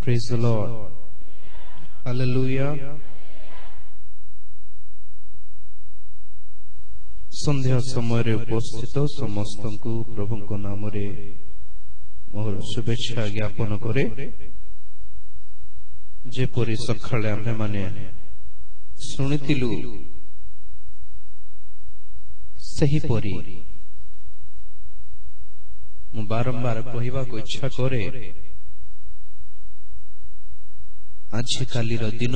Praise the Lord. Hallelujah. संध्या समय उपस्थित समस्त को प्रभु को नाम रे मोर शुभेच्छा ज्ञापन करे। जेपरी सकाळे आम्हे माने शुणिथिलु सही परी मु बारंबार कहवा को इच्छा करे। आज काली दिन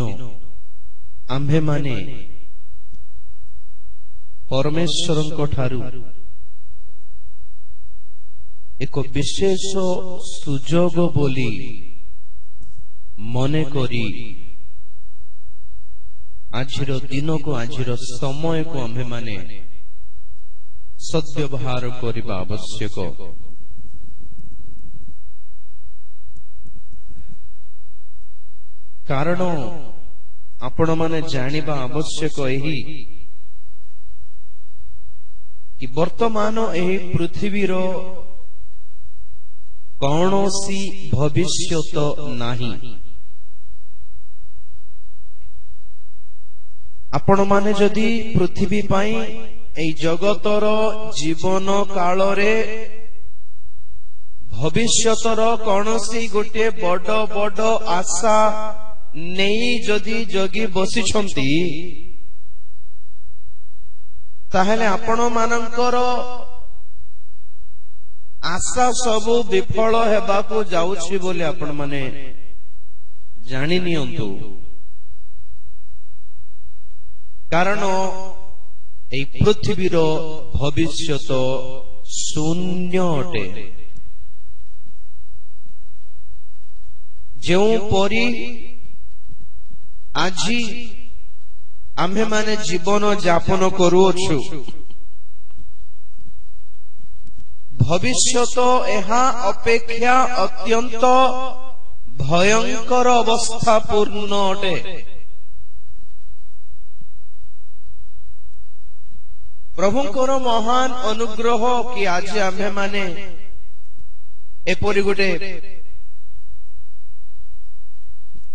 आम्हे माने परमेश्वरंको ठारू एक विशेष सुजोग बोली मने करी आजिर दिन को आजिर समय को आम्हे माने सद्व्यवहार करिबा आवश्यक। कारण आपण माने जानिबा आवश्यक एही कि वर्तमान एही पृथ्वीर कौनसी भविष्यत नाही। आपण माने जदि पृथ्वी पाई एई जगतर जीवन काल रे भविष्यतर कौनसी गोटे बड़ बड़ आशा नहीं जदि जगी बसी छंती ताहेले आपण मानकर आशा सबु विफल हेबाकू जाउछि बोले आपण माने जानि नियंतु। कारण एई पृथ्वीर भविष्यत शून्य अटे। जेउ परी आजी आम्हे माने जीवन यापन करूछु भविष्यत एहा अपेक्षा अत्यंत भयंकर अवस्था पूर्ण अटे। प्रभुंकर महान अनुग्रह कि आज आम्हे माने एपरि गोटे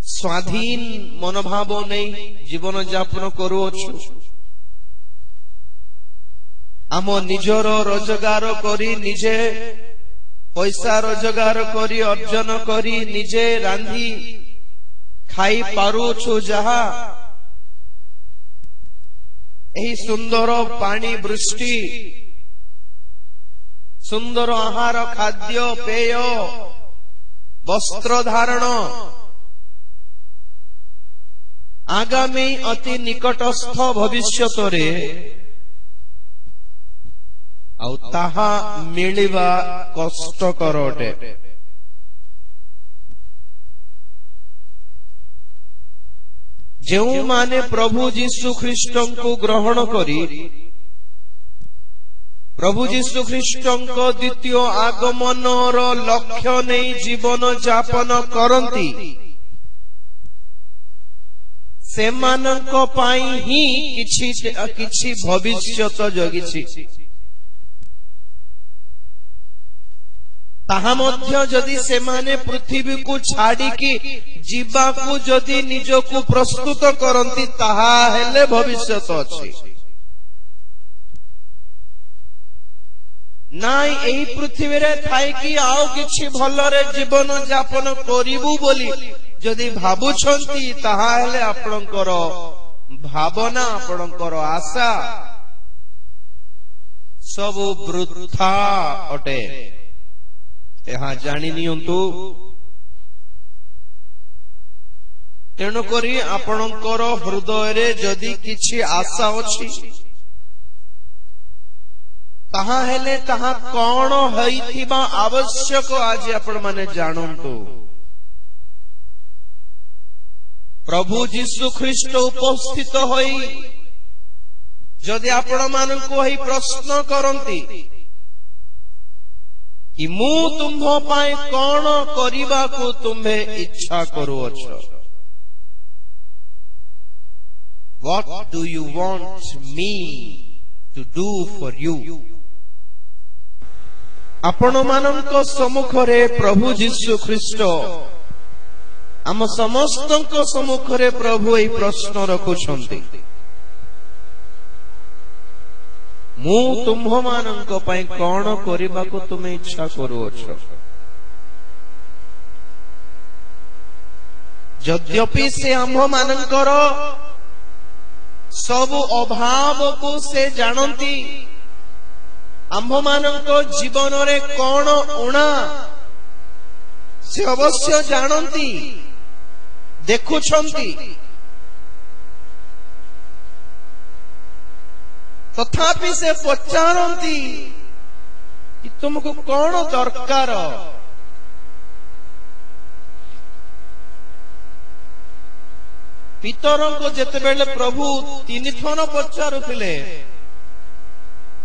स्वाधीन मनोभाव नहीं जीवन यापन करूछु। आम निजर रोजगार करी निजे पैसा रोजगार करी अर्जन करी निजे रांधी खाई पारुछु। जहा एही सुंदर पानी वृष्टि सुंदर आहार खाद्य पेय वस्त्र धारण आगामी अति निकटस्थ भविष्यत रे आउ ताहा मिलिबा कष्टकर अटे। जेउ माने प्रभु जीशु ख्रीष्टन को ग्रहण करी प्रभु जीशु ख्रीष्टन को द्वितीय आगमन रो लक्ष्य नहीं जीवन यापन करंती सेमानंको पाई ही किछि भविष्यत जगिछि। ताहा मध्य जदि सेमाने पृथ्वी को छाड़ी की जीवा को जदि निजो को प्रस्तुत करंती ताहा हेले भविष्यत अछि। नाई एही पृथ्वी रे थाई कि आउ किछि भलरे जीवन यापन करिबु बोली जदि भाबुछंती ताहा हेले आपणकर भावना आपणकर आशा सब वृथा अटे। यहाँ जानी नियंतु। तेणु करी आपणकर हृदय रे जदि किछि आशा अछि ताहा हेले ताहा कोन होइथिबा आवश्यक आज आपण माने जानंतु। प्रभु जीशु ख्रीष्ट उपस्थित होई जदि आपण मानकु ही प्रश्न करंती कि मु तुम्भो पाए कोन करिबा को तुम्हे इच्छा करूअछ। What do you want me to do for you? आपण मानक सम्मुख रे प्रभु जीशु ख्रीष्ट आम समस्त सम्मुखरे प्रभु यही प्रश्न रखुछंती मु तुम्ह मानक पई कौन करबा को तुमे इच्छा करूछ यद्यपि से आम्भ मानकर सब अभाव को से जानती आम्भ मानक जीवन रे कौन उणा से अवश्य जानती देखुछंती तथापि से पचारती कि तुमको कौन दरकार पितर को जिते बेले प्रभु 3 थर पचारुथिले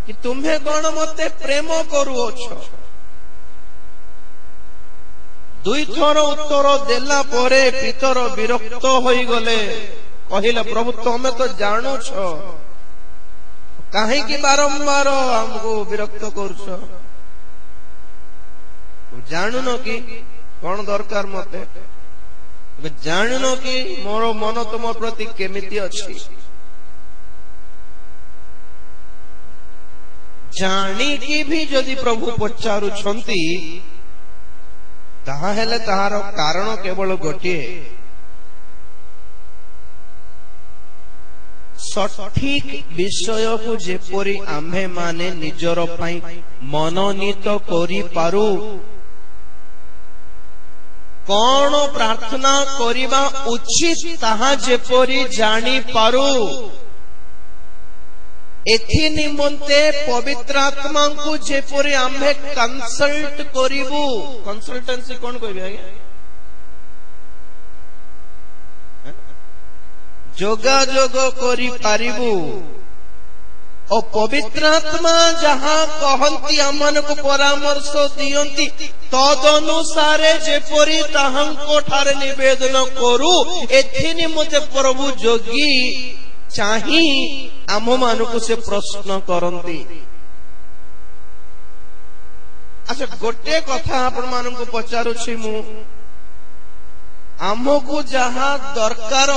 कि तुम्हें कौन मते प्रेम करूछ 2 थर उत्तर देला परे पितर विरक्त होई गले कहिला प्रभु तमे तो जानुछ कहीं की बारंबार हमको विरक्त करूछ जानू न कि कौन दरकार मते जानू न कि मोर मन तुम प्रति केमिति अछि जानी कि भी जदि प्रभु पचारुछंती ताहा हेले ताहार कारण केवल गोटिए सठिक विषय को जेपरी आम्भे माने निजर पाई मनोनीत करि पारू कौन प्रार्थना करिबा उचित ताहा जेपरी जानी पारू एथि निमंते पवित्र आत्मा को जेपरी आम्भे कंसल्ट करिबू कंसल्टेंसी कौन कहबे आज्ञा जोगाजोग करि पारिबू और पवित्र आत्मा जहाँ कहती आमन को परामर्श दियंती तद अनुसारे जेपरी ताहांको ठारे निवेदन करू एथि निमंते प्रभु जोगी चाही आम मानक से प्रश्न करती अच्छा गोटे कथा आपण मानक पचारुछि मु आमको जहाँ दरकार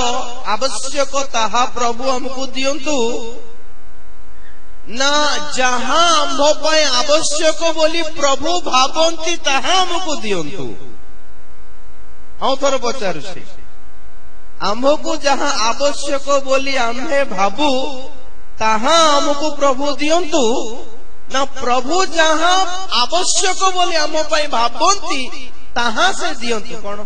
आवश्यक ताहा प्रभु हमको दियंतु ना जहाँ आंभ पाई आवश्यक बोली प्रभु भावंती ताहा हमको दियंतु आउ थोर पचारुछि आंभको जहाँ आवश्यक बोली आंभे भाबू ताहा हमको प्रभु दियंतु ना प्रभु जहाँ आवश्यक बोली आम पाई भावंती ताहा से दियंतु कौन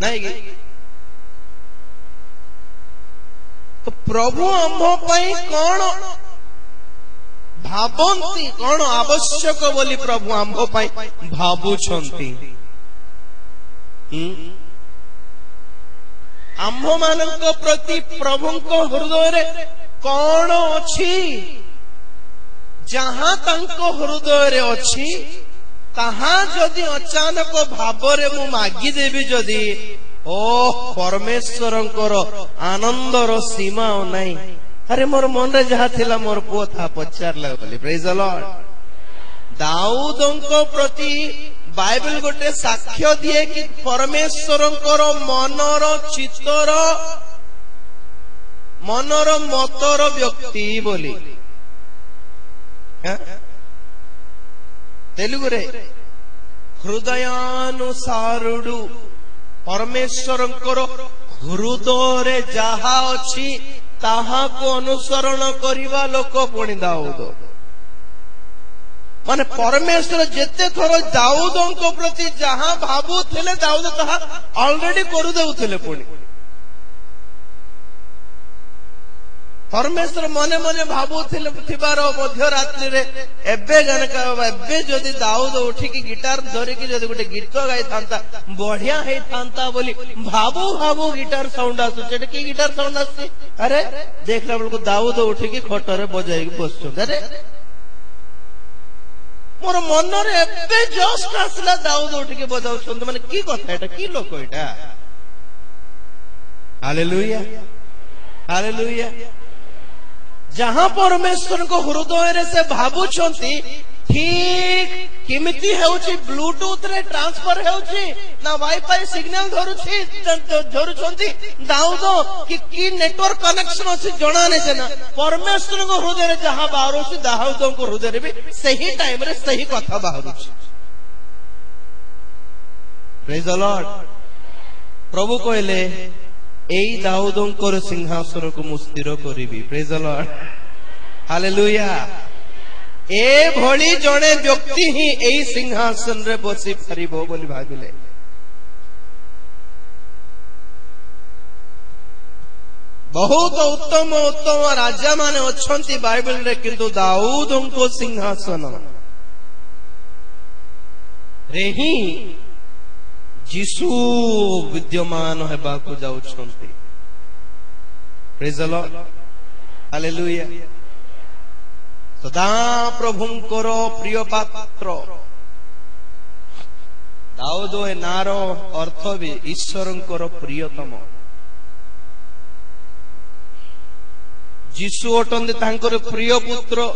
नहीं तो प्रभु आंभ पाई कौन भावंती कौन आवश्यक बोली प्रभु आंभ पाई भावुछंती आंभ मानक प्रति प्रभुंको हृदय रे कौन अछि जहाँ तांको हृदय रे अछि ताहा जदि अचानक भावरे मु मागी देबी जदि ओ परमेश्वरंकर आनंदर सीमा नहीं अरे मोर मन रे जहाँ थिला मोर पुओ था पचारला बोली प्रेज द लॉर्ड दाऊदंको प्रति बाइबल गोटे साक्ष्य दिए कि परमेश्वरंकर मनर चित्तर मनर मतर व्यक्ति बोली तेलुगु रे हृदयानुसारुडु परमेश्वरंकर हृदय जहा अछि ताहा को अनुसरण करिवा लोक पुणी दाऊद माने परमेश्वर जेते थोर दाऊदंको प्रति जहाँ भावु थिले दाऊद ताहा ऑलरेडी करू देउथिले पुणी परमेश्वर मने मने भावुथिले थिबार मध्य रात्रि रे एबे जनका एबे जदि दाऊद उठी की गिटार धरि की जदि गोटे गीत गाई थांता बढ़िया हे थांता बोली भावु भावु गिटार साउंड आसुचे की गिटार साउंड आसी अरे देखला बेलको दाऊद उठी की खटरे बजाई की बसछो अरे मोर मन रे एबे जस्ट आसला दाऊद उठी की बजाउछन माने की कथा एटा की लोक एटा हालेलुया हालेलुया जहाँ परमेश्वर को हृदय रे से भावुछंती ठीक केमिति हेउछि ब्लूटूथ रे ट्रांसफर हेउछि ना वाईफाई सिग्नल धरुछंती दाऊद कि नेटवर्क कनेक्शन अछि जणा नै सेना परमेश्वर को हृदय रे जहां बाहरुछि दाऊद को हृदय रे भी सही टाइम रे सही कथा बाहरुछि। Praise the lord. प्रभु कहले एई दाऊदंकर सिंहासन को मु स्थिर करिबी। Praise the Lord. हालेलुया। ए भली जणे व्यक्ति ही एई सिंहासन रे बसी परिबो बोली भाबिले। बहुत उत्तम उत्तम राजा माने अछंती बाइबल रे किंतु दाऊदंको सिंहासन रे ही जीसु विद्यमान हेबाकु जाउछंती। Praise the Lord. हालेलुया। सदा प्रभुंकर प्रिय पात्र दाऊद ए नार अर्थ भी ईश्वरंकर प्रियतम। जीसु अटंती तांकर प्रिय पुत्र।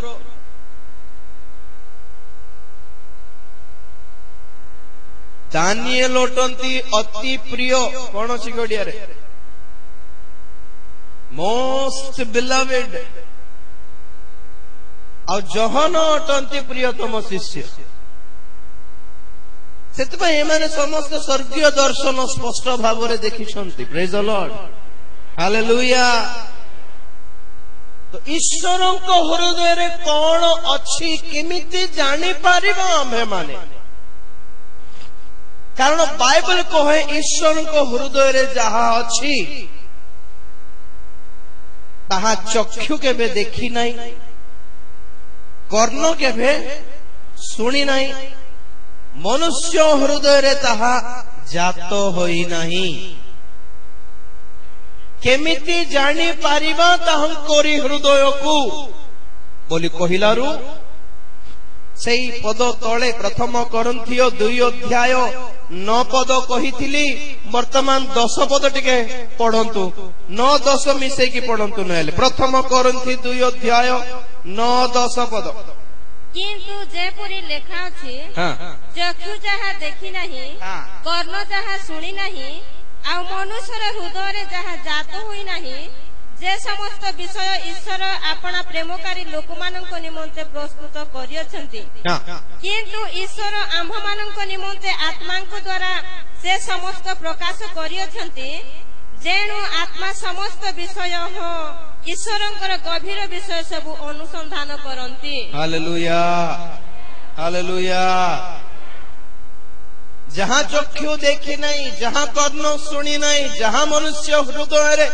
दानिएल अटंती अति प्रिय कौन सी गड़िया रे मोस्ट बिलवेड और जहन अटंती प्रियतम शिष्य। से समस्त स्वर्गीय दर्शन स्पष्ट भाव में देखिछंती। Praise the Lord. हालेलुया। तो ईश्वर को हृदय रे कौन अच्छी केमिति जानी पारिबा आम्भे माने कारण बाइबल कहे ईश्वर को हृदय रे जहा अच्छी ताहा चक्षु केबे देखी नहीं कर्ण केबे सुनी नहीं मनुष्य हृदय रे ताहा जात होई नहीं। केमिति जानी पारिबा ताहंकरी हृदय को बोली कहिलारु सेई पद तले प्रथम कोरिन्थियो 2 अध्याय 9 पद कहिथिली वर्तमान 10 पद टिके पढंतु 9-10 मिसे की पढंतु नहेले प्रथम कोरिन्थी 2 अध्याय 9-10 पद। किंतु जेपुरी लेखा अछि चक्षु जहा देखि नाही कर्ण जहा सुनी नाही आ मनुष्यर हृदय रे जहा जात होई नाही जे समस्त विषय ईश्वर अपना प्रेमकारी लोकमानंक निमंते प्रस्तुत करियछंती किंतु ईश्वर आम्भ मानंक निमंते आत्मांक द्वारा से समस्त प्रकाश करियछंती जेणु आत्मा समस्त विषय हो ईश्वरंकर गभीर विषय सब अनुसंधान करंती। Hallelujah hallelujah. जहां चक्षु देखी नहीं जहां कर्ण सुनी नहीं जहां मनुष्य हृदय रे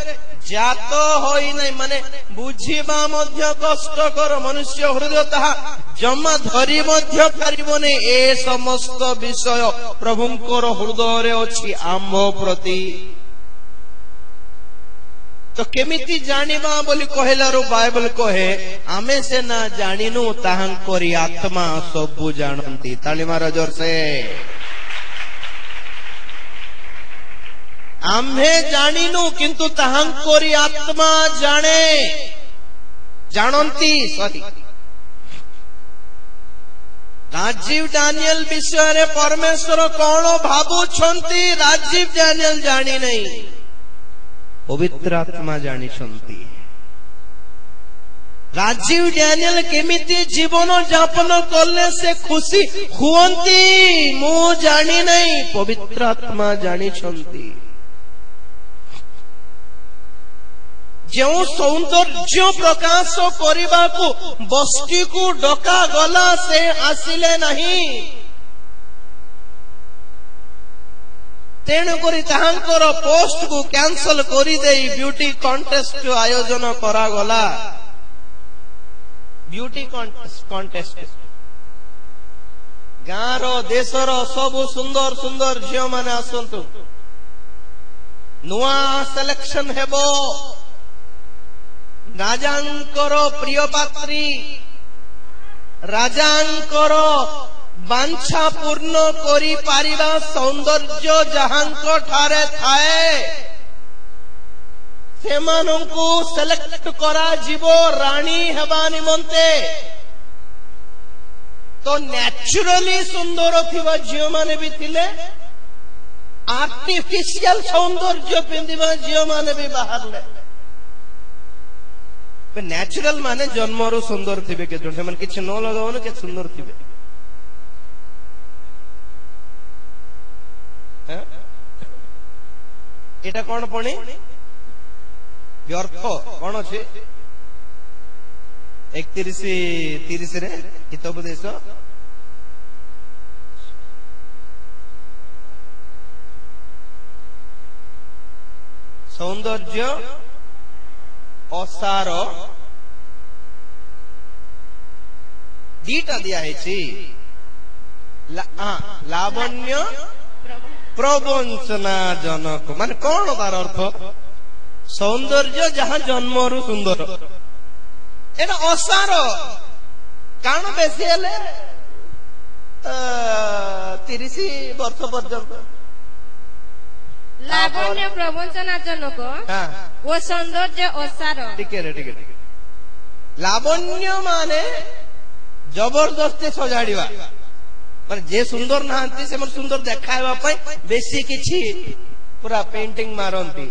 जात होई नहीं माने बुझिबा मध्य कष्टकर मनुष्य हृदय ताहा जमा धरी मध्य पारिबने ए समस्त विषय प्रभुंकर हृदय रे अछि आम्भ प्रति। तो केमिति जानिबा बोली कहलारो बाइबल कहे आमे से ना जानिनु ताहांकरी आत्मा सब जानंती। ताली मारो जोर से। आम्भे जानिनु किंतु ताहांकरी आत्मा जाने जानंती। सॉरी राजीव दानियल विषय रे परमेश्वर कौन भाबुछंती राजीव दानियल जानी नहीं पवित्र आत्मा जानी छंती। राजीव दानियल केमिति जीवन यापन करले से खुशी हुअंती मु जानी नहीं पवित्र आत्मा जानी छंती। जो सौंदर्य प्रकाश करने को बस्ती को डका गला से आसिले नहीं तेणुकरी ताहांकर पोस्ट को कैंसल करी दे ब्यूटी कॉन्टेस्ट आयोजन करा गला। ब्यूटी कॉन्टेस्ट गाँव रो देशर सब सुंदर सुंदर झियो माने आसंतु नुआ सिलेक्शन हेबो राजांकर प्रिय पात्री राजांकर बांछा पूर्ण करी पारिबा सौंदर्य जहांक ठारे थाए सेमानंकु सेलेक्ट करा जीवो रानी हेबा निमंते। तो न्याचुराली सुंदर थिबा झियो माने भी थिले आर्टिफिशियल सौंदर्य पिंधिबा झियो माने भी बाहरले न्याचुराल माने जन्मरू सुंदर थिबे के जों माने किछ न लगावन के सुंदर थिबे एटा कोन पणी व्यर्थ कोन अछि 31:30 रे हितोपदेश सौंदर्य असार दीटा दिया है लावण्य प्रवंचना जनक मान कौन तार अर्थ सौंदर्य जहाँ जन्मरू सुंदर एटा असार कारण बेसी हेले 30 वर्ष पर्यंत लावण्य प्रवंचना जनक वो सौंदर्य असार टिके लावण्य माने जबरदस्ती सजाड़िवा माने जे सुंदर नहांती से मन सुंदर देखाइबा पई बेसी किछि पूरा पेंटिंग मारंती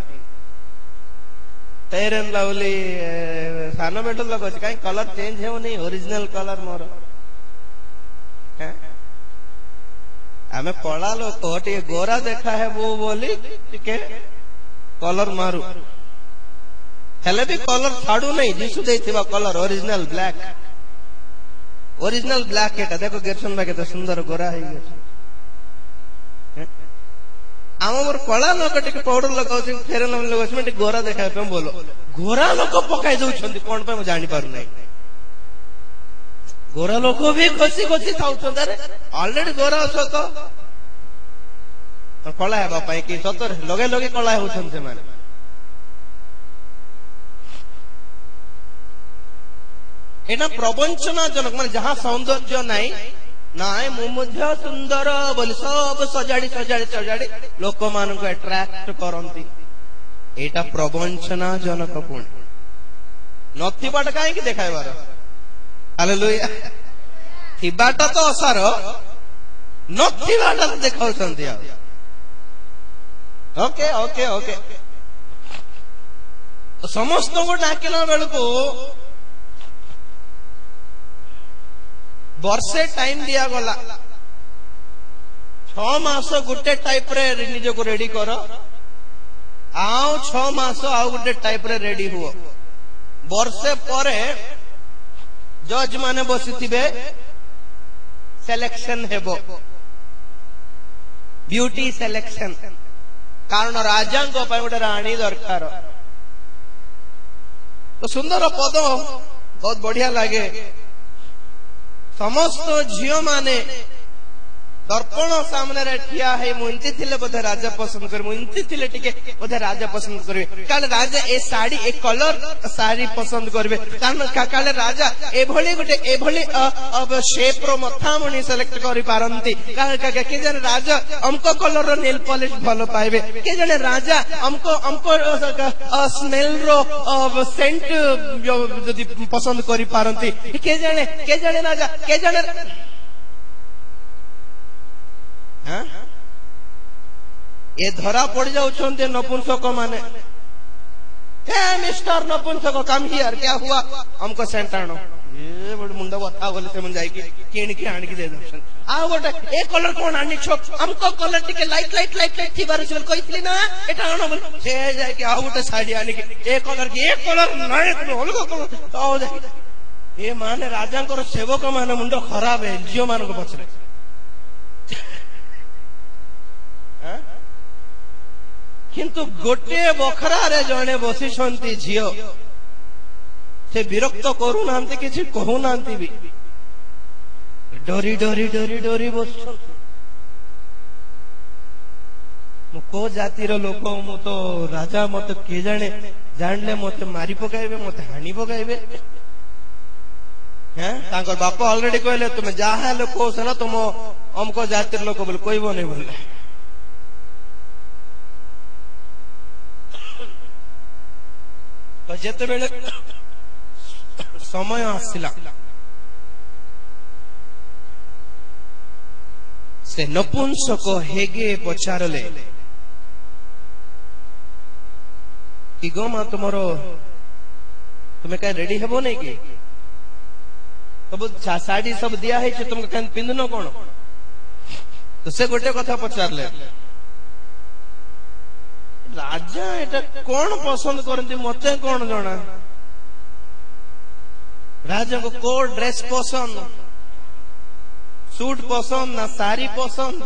फेयर एंड लवली सानो मेटल लगो छै काई कलर चेंज हेउ नै ओरिजिनल कलर मोर आमे कला लोक टे गोरा देखा है वो बोली टिके कलर मारू हेले भी कलर छाड़ू नहीं जिसु देथिबा कलर ओरिजिनल ब्लैक एटा देखो गेरसन भाई केते सुंदर गोरा है आम मोर कला लोक टिके पाउडर लगाउ छै फेर न लगाउ छै टिके गोरा देखा पे बोलो गोरा लोक पकाई दउ छथि कोन पे म जानि पारु नै गोरा लोक भी खुशी थाउ छथि रे ऑलरेडी गोरा अछ तो कला है बापा कि सतर लगे कला होछन से माने एना प्रवंचना जनक माने जहाँ सौंदर्य नाई नाय मुझे सुंदर बोली सब सजाड़ी लोक मान को अट्रैक्ट करंती एटा प्रवंचना जनक पुणी नथिबाटा काहे कि देखाइबार हालेलुया थिबाटा तो असार नथिबाटा देखाउछंती ओके समस्त को डाकिला बेलको वर्षे टाइम दिया गला 6 मास गुटे टाइप रे निज को रेडी कर आउ 6 मास आउ गुटे टाइप रे रेडी हुओ वर्षे परे जज माने बसिथिबे सिलेक्शन हेबो ब्यूटी सिलेक्शन कारण राजा को पे गोटे राणी दरकार तो सुंदर पद बहुत बढ़िया लगे समस्त झियो माने दर्पण सामने रे ठिया है मुंती थिले बोधे राजा पसंद करे मुंती थिले टिके बोधे राजा पसंद करबे काले राजा ए साड़ी ए कलर साड़ी पसंद करबे कारण काले राजा ए भली गोटे ए भली अब शेप रो मथा मनी सिलेक्ट करि पारंती काले के जने राजा हमको कलर रो नेल पॉलिश भलो पाइबे के जने राजा हमको स्मेल रो सेंट जदी पसंद करि पारंती के जने राजा के जने ये धरा पड़ जाउछन्ते नपुंसक माने मिस्टर नपुंसक कम हियर क्या हुआ हमको सेंट आनो ये बड़ मुंडा बता बोले से मन जाई कि किन के आन के दे दसन आ गोटे ए कलर कोन आनी छो हमको कलर टिके लाइट थिबार छल कहितली ना एटा आनो बोल से जाय कि आ गोटे साड़ी आनी के ए कलर नाय तो अलग कलर तो जाय ए माने राजा को सेवक माने मुंडो खराब है जियो मान को पछरे किंतु गोटे बखरा रे जने बसी छंती झियो से विरक्त करू नांती किछि कहू नांती भी डरी बस मु को जाति रो लोक मु तो राजा मत के जाने जानले मत मारी पकाइबे मत हानि पकाइबे हैं तांकर बाप ऑलरेडी कहले तुम जाहा लोक हो ना तुम हमको जातिर लोक बोल कोइबो नै बोले जेते बेले समय आसिला से नपुंसक हेगे पचारले कि गो माँ तुमरो तुम्हें कहीं रेडी हेबो नहीं कि सब साड़ी सब दिया है तुमको कहीं पिंधनो कौन तो से गोटे कथा पचारले राजा एटा कौन पसंद करती मते कौन जना राजा को कोड ड्रेस पसंद सूट पसंद ना साड़ी पसंद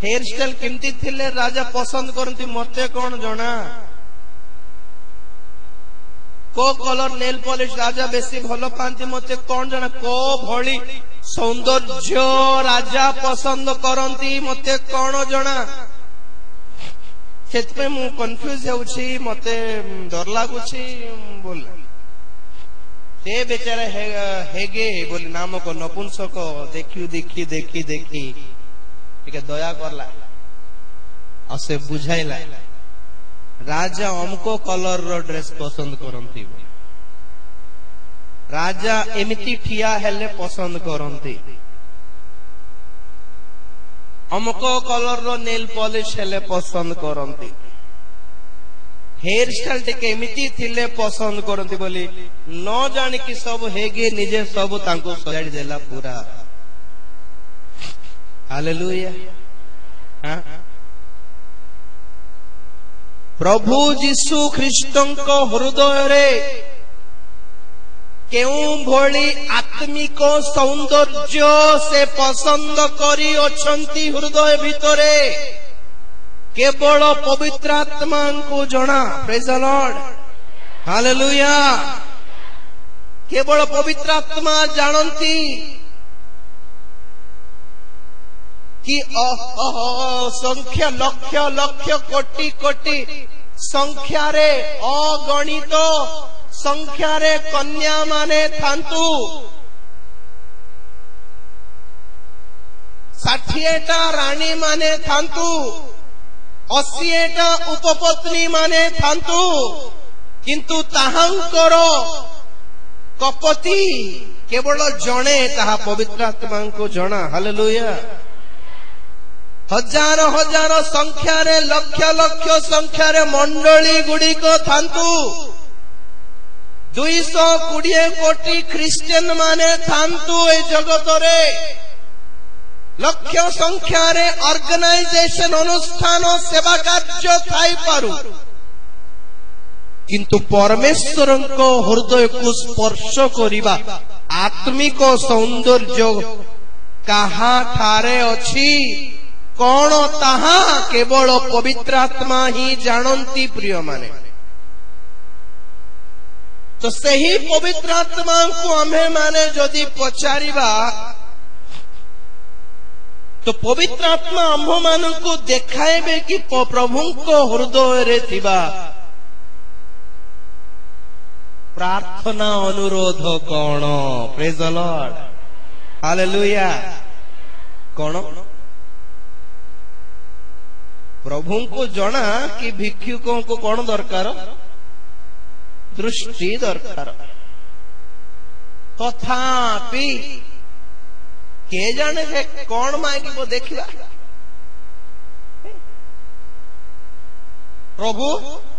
हेयर स्टाइल केमती थिले राजा पसंद करती मते कौन जना को कलर नेल पॉलिश राजा बेसी भल पाती मते कौन जना को भली सौंदर्य राजा पसंद करती मते कौन जना से मु कन्फ्यूज होउछि मते डर लागुछि बोल से बेचारा हेगे बोली नाम को नपुंसक देखी देखी देखी देखी टिके दया करला और से बुझाइला राजा हमको कलर रो ड्रेस पसंद करंती राजा एमिति ठिया हेले पसंद करंती हमको कलर रो नेल पॉलिश हेले पसंद करंती हेयर स्टाइल टिके एमिति थिले पसंद करंती बोली न जानि कि सब हेगे निजे सब तांको सजाड़ी देला पूरा हालेलुया हां प्रभु जीशु ख्रीष्टंको हृदय रे केउ भली आत्मिक सौंदर्य से पसंद करी अछंती हृदय भितरे केवल पवित्र आत्मा को जना प्रेज द लॉर्ड हालेलुया केवल पवित्र आत्मा जानती कि संख्या लक्ष लक्ष कोटि कोटि संख्या रे अगणित संख्या रे कन्या माने थांतु 60टा रानी माने थांतु 80टा उपपत्नी माने थांतु किंतु ताहांकर कपति केवल जणे ताहा पवित्र आत्मा को जना हालेलुया हजार हजार संख्या रे लक्ष लक्ष संख्या रे मंडली गुडी को थांतु 220 कोटी ख्रिस्टियन माने थांतु ए जगत रे लक्ष संख्या रे ऑर्गेनाइजेशन अनुष्ठान सेवा कार्य थाई पारु किंतु परमेश्वर को हृदय को स्पर्श करिबा आत्मिक सौंदर्य कहा ठारे अछि कौन ताहा केवल पवित्र आत्मा ही जानती प्रिय माने तो सही पवित्र आत्मा को आमे माने जदि पचारिबा तो पवित्र आत्मा आम्भ मान को देखाइबे कि प्रभु को हृदय रे थिबा प्रार्थना अनुरोध कौन प्रेज द लॉर्ड हालेलुया कौन प्रभु को जना कि भिक्षुकों को कौन दरकार दृष्टि दरकार तथापि के जाने से कौन मांगिबो देखिबा प्रभु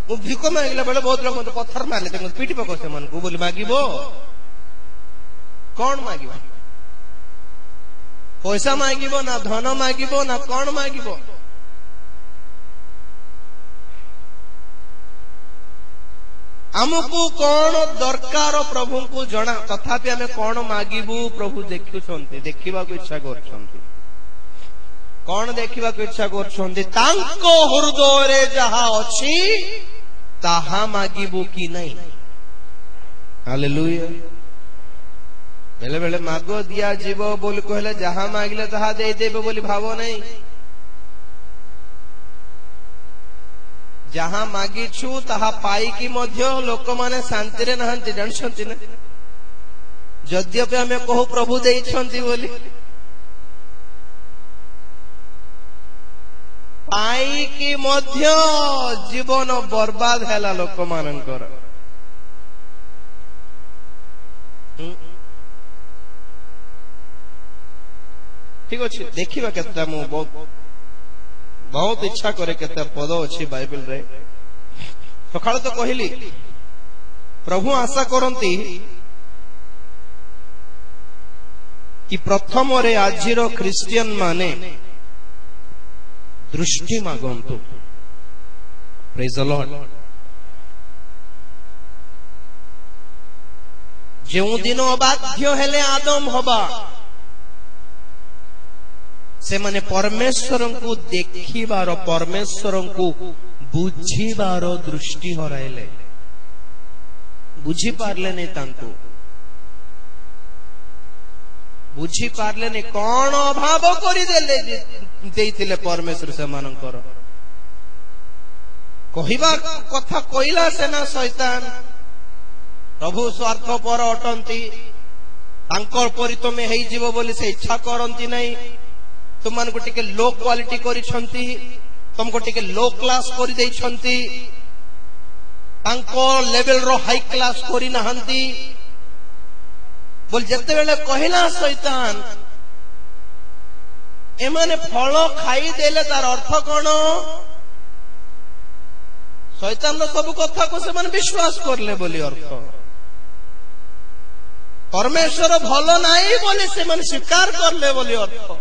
मु भिक मांगला बेले बहुत लोग तो पत्थर मारले तंग पीठी पको से मन को बोली मांगिबो कौन मांगिबो पैसा मांगिबो ना धन मांगिबो ना कौन मांगिबो हमको कौन दरकार प्रभु को जना तथापि आमे कौन मागिबू प्रभु देखुछंती देखिबा को इच्छा करछंती कौन देखिबा को इच्छा करछंती तांको हृदय रे जहा अछि ताहा मागिबू कि नहीं हालेलुया बेले बेले मागो दिया जीवो बोल कहले जहा मागिले ताहा दे देबे बोली भावो नहीं जहाँ मागिछु ताहा पाई की मध्य लोक माने शांति रे नहंती जानछंती ना यद्यपि हमें कहू प्रभु देइछंती बोली पाई की मध्य जीवन बर्बाद हैला लोक मानकर ठीक अच्छे देखा केते मु बहुत इच्छा करे केते पद अच्छी बाइबल रे सकाळ तो कहली प्रभु आशा करती कि प्रथम रे आजिर क्रिश्चियन माने दृष्टि मागंतु प्रेज द लॉर्ड जो दिन अबाध्य हेले आदम हबा से माने परमेश्वर को देखिबार परमेश्वर को बुझिबार दृष्टि हराइले बुझी पारले नहीं तांको बुझी पारले नहीं कौन अभाव करी देले परमेश्वर से मानकर कहिबा कथा कहिला से ना शैतान प्रभु स्वार्थपर अटंती तांकर परि तमे हेई जीव बोली से इच्छा करंती नहीं तुमन को टिके लो क्वालिटी करी छंती तुमको टिके लो क्लास करी देई छंती तांको लेवल रो हाई क्लास करी नहंती बोल जते बेले कहिला शैतान एमाने फल खाई देले तार अर्थ कोन शैतान रो सब कथा को से मन विश्वास करले बोली अर्थ परमेश्वर भलो नाही बोली से मन स्वीकार करले बोली अर्थ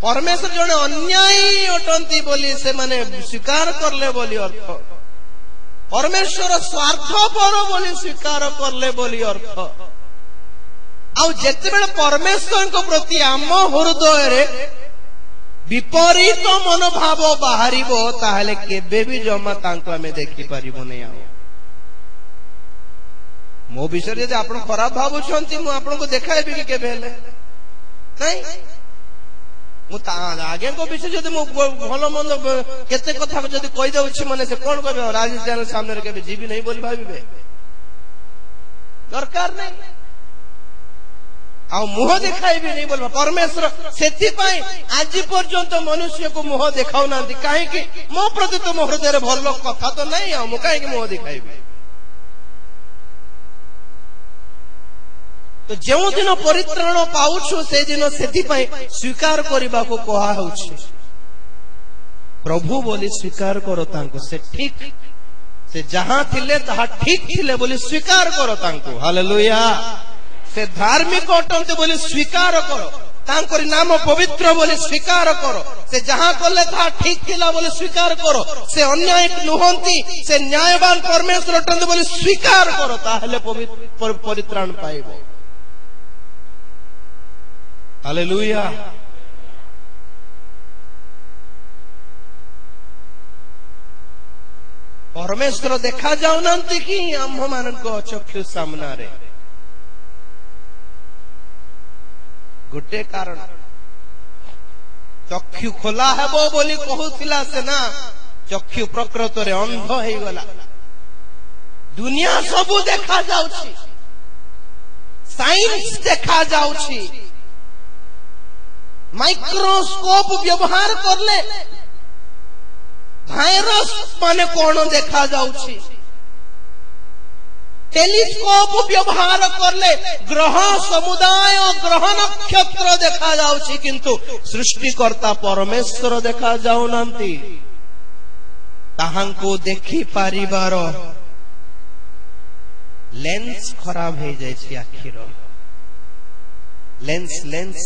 परमेश्वर जने अन्यायी अटंती बोली से माने स्वीकार करले बोली अर्थ परमेश्वर स्वार्थपर बोली स्वीकार करले बोली अर्थ आउ जेते बेले परमेश्वर को प्रति आम हृदय रे विपरीत मनोभाव बाहरिबो ताहले केबे भी जमा तांको हमें देखि परिबो नै आ मो विषय यदि आपण खराब भाबु छंती मु आपण को देखाइबी कि केबे हेले नहीं मु आगे को विषय जदि मु भलो मंद केते कथा जदि कहि दउछि माने से कोन कहबे राजेश चैनल सामने रे केबे जीवी नहीं बोली भाबिबे दरकार नहीं आ मुह देखाइबी नहीं बोलबा परमेश्वर सेति पई आज पर्यंत मनुष्य को मुह देखाउ नांती काहे कि मो प्रति तो मो हृदय रे भलो कथा तो नहीं आ मु काहे कि मुह देखाइबी तो जो दिन परित्राण पाउछु से दिन सेति पई स्वीकार करबा को कहा होछि प्रभु बोली स्वीकार करो तांको से ठीक से जहां थिले तहा ठीक थिले बोली स्वीकार करो तांको हालेलुया से धार्मिक अटंते बोली स्वीकार करो तांकर नाम पवित्र बोली स्वीकार करो से जहां कले था ठीक थिला बोली स्वीकार करो से अन्याय नुहंती से न्यायवान परमेश्वर अटंते बोली स्वीकार करो ताहले पवित्र परित्राण पाइबो हालेलुया परमेश्वर देखा जाऊ नांती कि आम मान को चक्षु सामना रे गोटे कारण चक्षु खोला हेबो बोली कहूथिला से ना चक्षु प्रकृत रे अंध हे गला दुनिया सबु देखा जाउछि साइंस देखा जाउछि माइक्रोस्कोप व्यवहार करले भाइरस माने कोन देखा जाउछि टेलीस्कोप व्यवहार करले ग्रह समुदाय ग्रह नक्षत्र देखा जाउछि किंतु सृष्टिकर्ता परमेश्वर देखा जाउ नांती ताहांको देखि पारिबार लेंस खराब हे जाय छि आखिर लेंस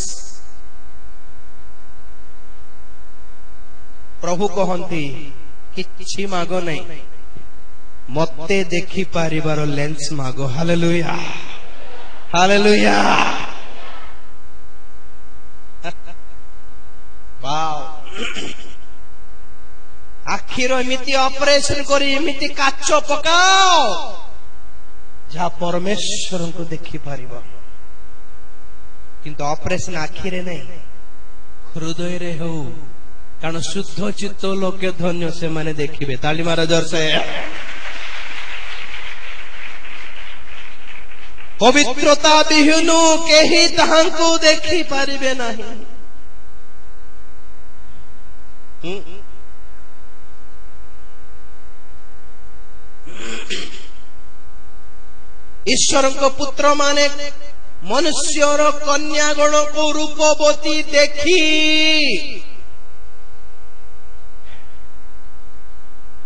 प्रभु कहंती किछि मागो नहीं मते देखि पारिबार लेंस मागो हालेलुया हालेलुया वाओ आखिर एमिति ऑपरेशन करी एमिति काच पकाओ जा परमेश्वर को देखि पारिबो किंतु ऑपरेशन आखिरे नहीं हृदय रे हो कारण शुद्ध चित्त लोके धन्य से माने देखिबे ताली मारा जोर से पवित्रता बिहुनु केही ताहांको देखि पारिबे नाही ईश्वर को पुत्र माने मनुष्यर कन्यागण को रूपवती देखी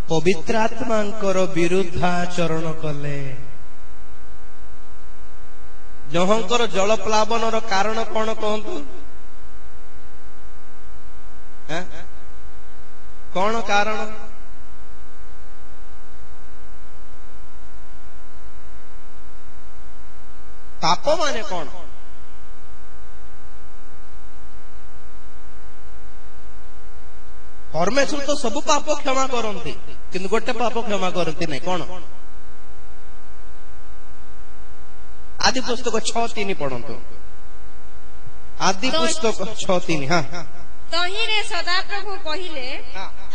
पवित्रात्मांकर विरुद्धाचरण कले। जहंकर जल प्लावन कारण कौन कहतु? कौन कारण? पाप माने कौन? परमेश्वर तो सब पाप क्षमा करती किंतु गोटे पाप क्षमा करती नहीं। कौन? आदि पुस्तक 6:3 पढ़ंतु। आदि पुस्तक 6:3। हाँ, तहिरे सदाप्रभु कहिले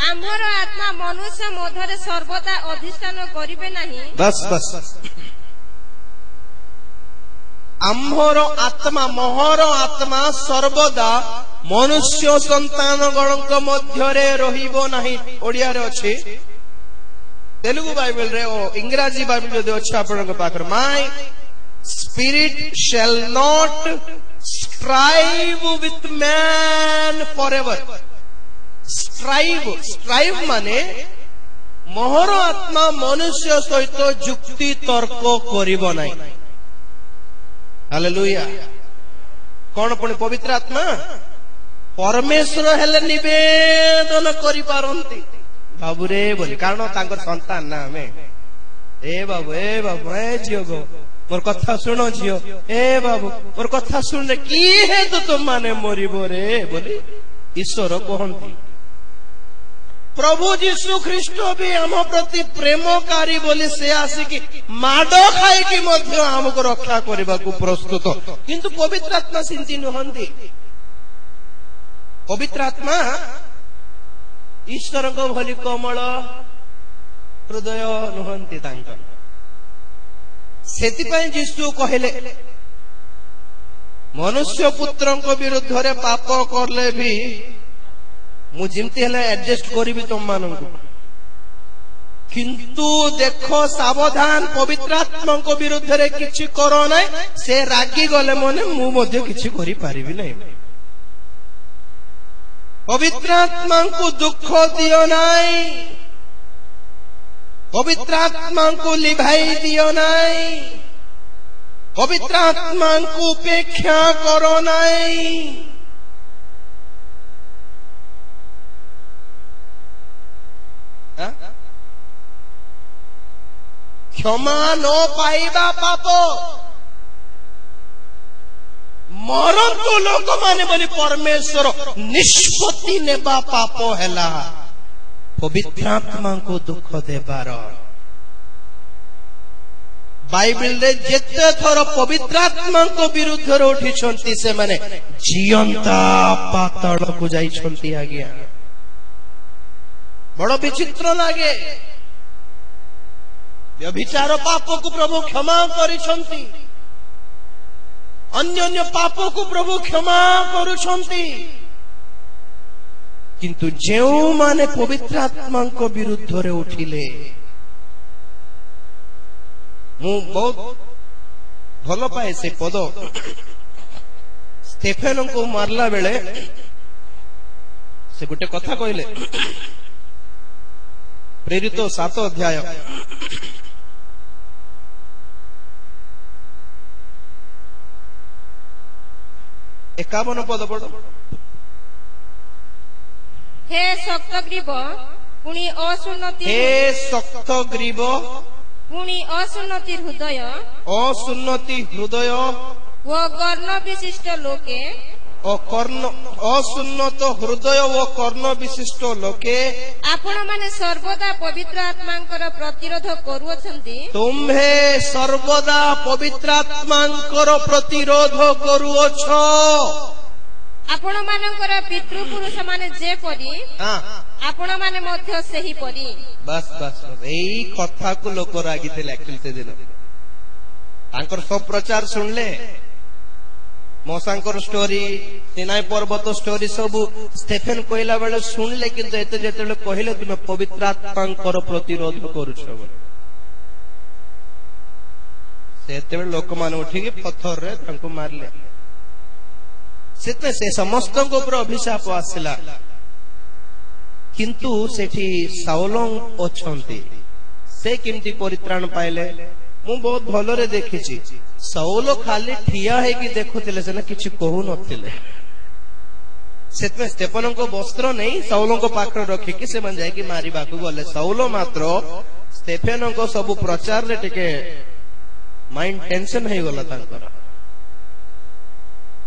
आम्भर आत्मा मनुष्य मध्यरे सर्वदा अधिष्ठान करिबे नाही। बस बस, आम्भर आत्मा मोहर आत्मा सर्वदा मनुष्य संतान गणक मध्यरे रहिबो नाही। ओडिया रे अछि, तेलुगु बाइबल रे ओ इंग्राजी बाइबल जदि अछि आपनक पाखर, my spirit shall not strive with man forever. Strive माने मोहर आत्मा मनुष्य सहित जुक्ति तर्क करिबो नाही। हालेलुया। कौन पुणी पवित्र आत्मा? परमेश्वर हेले निवेदन करि पारंती बाबू रे बोली, कारण तांकर संतान ना हमें। ए बाबू ए झियो गो मोर कथा सुनो झियो, ए बाबू मोर कथा सुन रे, की है तो तुम माने मरिबो रे बोली ईश्वर कहंती। प्रभु जीशु ख्रीष्ट भी आम प्रति प्रेमकारी बोली से आसिकी माड खाई मध्य आमको रक्षा करने को प्रस्तुत। किंतु पवित्र आत्मा सिंती नुहंती। पवित्र आत्मा ईश्वर को भली कोमल हृदय नुहंती। सेतिपाई जीशु कहले मनुष्य पुत्र विरुद्ध रे पाप करले भी मु जिमती हेले एडजस्ट करी तुम मान को, किंतु देखो सावधान पवित्र आत्मा को विरुद्ध रे किछि करो नै। से रागी गले मने मु मध्य किछि करि पारिबि नै। पवित्र आत्मा को दुख दियो नाई, पवित्र आत्मा को लिभाई दियो नाई, पवित्र आत्मा को उपेक्षा करो नाई। क्षमा न पाइबा पाप मरंतु लोक माने बोली परमेश्वर निष्पत्ति नेबा पाप हैला पवित्र आत्मा को दुख देबार। बाइबल रे जेते थर पवित्र आत्मा को विरुद्ध रे उठी से माने जीवंता पाताल को जाई आज्ञा। बड़ विचित्र लागे। व्यभिचार पाप को प्रभु क्षमा करिसंती, अन्य पाप को प्रभु क्षमा करुछंती, किंतु जेउ माने पवित्र आत्मा को विरुद्ध रे उठिले। मु बहुत भल पाए से पद। स्टेफेन को मारला बेले से गोटे कथा कहले, प्रेरित 7 अध्याय 51 पद पढ़ो। हे शक्त ग्रीव पुणी असुन्नति, हे शक्त ग्रीव पुणी असुन्नति हृदय व कर्ण विशिष्ट लोके, असुन्नत हृदय व कर्ण विशिष्ट लोके आपण माने सर्वदा पवित्र आत्मांकर प्रतिरोध करूछंती। तुम्हे सर्वदा पवित्र आत्मांकर प्रतिरोध करूछ। आपण मानकर पितृपुरुष माने जे परी आपण माने मध्य सेही परी। बस बस एई कथा को लोक रागिते एक्चुअली से दिन तांकर सब प्रचार सुनले। मौसांकर स्टोरी, सिनाई पर्वत स्टोरी सब स्टेफेन कहला बेले सुनले, किंतु एते जेतेले कहले तुम पवित्र आत्मांकर प्रतिरोध करूछ से लोक मान उठिकी पत्थर रे तांको मारले से समस्त अभिशाप आसला किंतु सेठी साउल अछंती से किमती परित्राण पाइले मु बहुत भलरे देखिछि साउल खाली ठिया है कि देखुतिले से ना किछि कहू नथिले सेतमे स्टेफन को वस्त्र नहीं साउल को पाखरे रखिकी से मन जाय कि मारी बाकू गले साउल मात्र स्टेफन को सब प्रचार रे टिके माइंड टेंशन है गला तांकर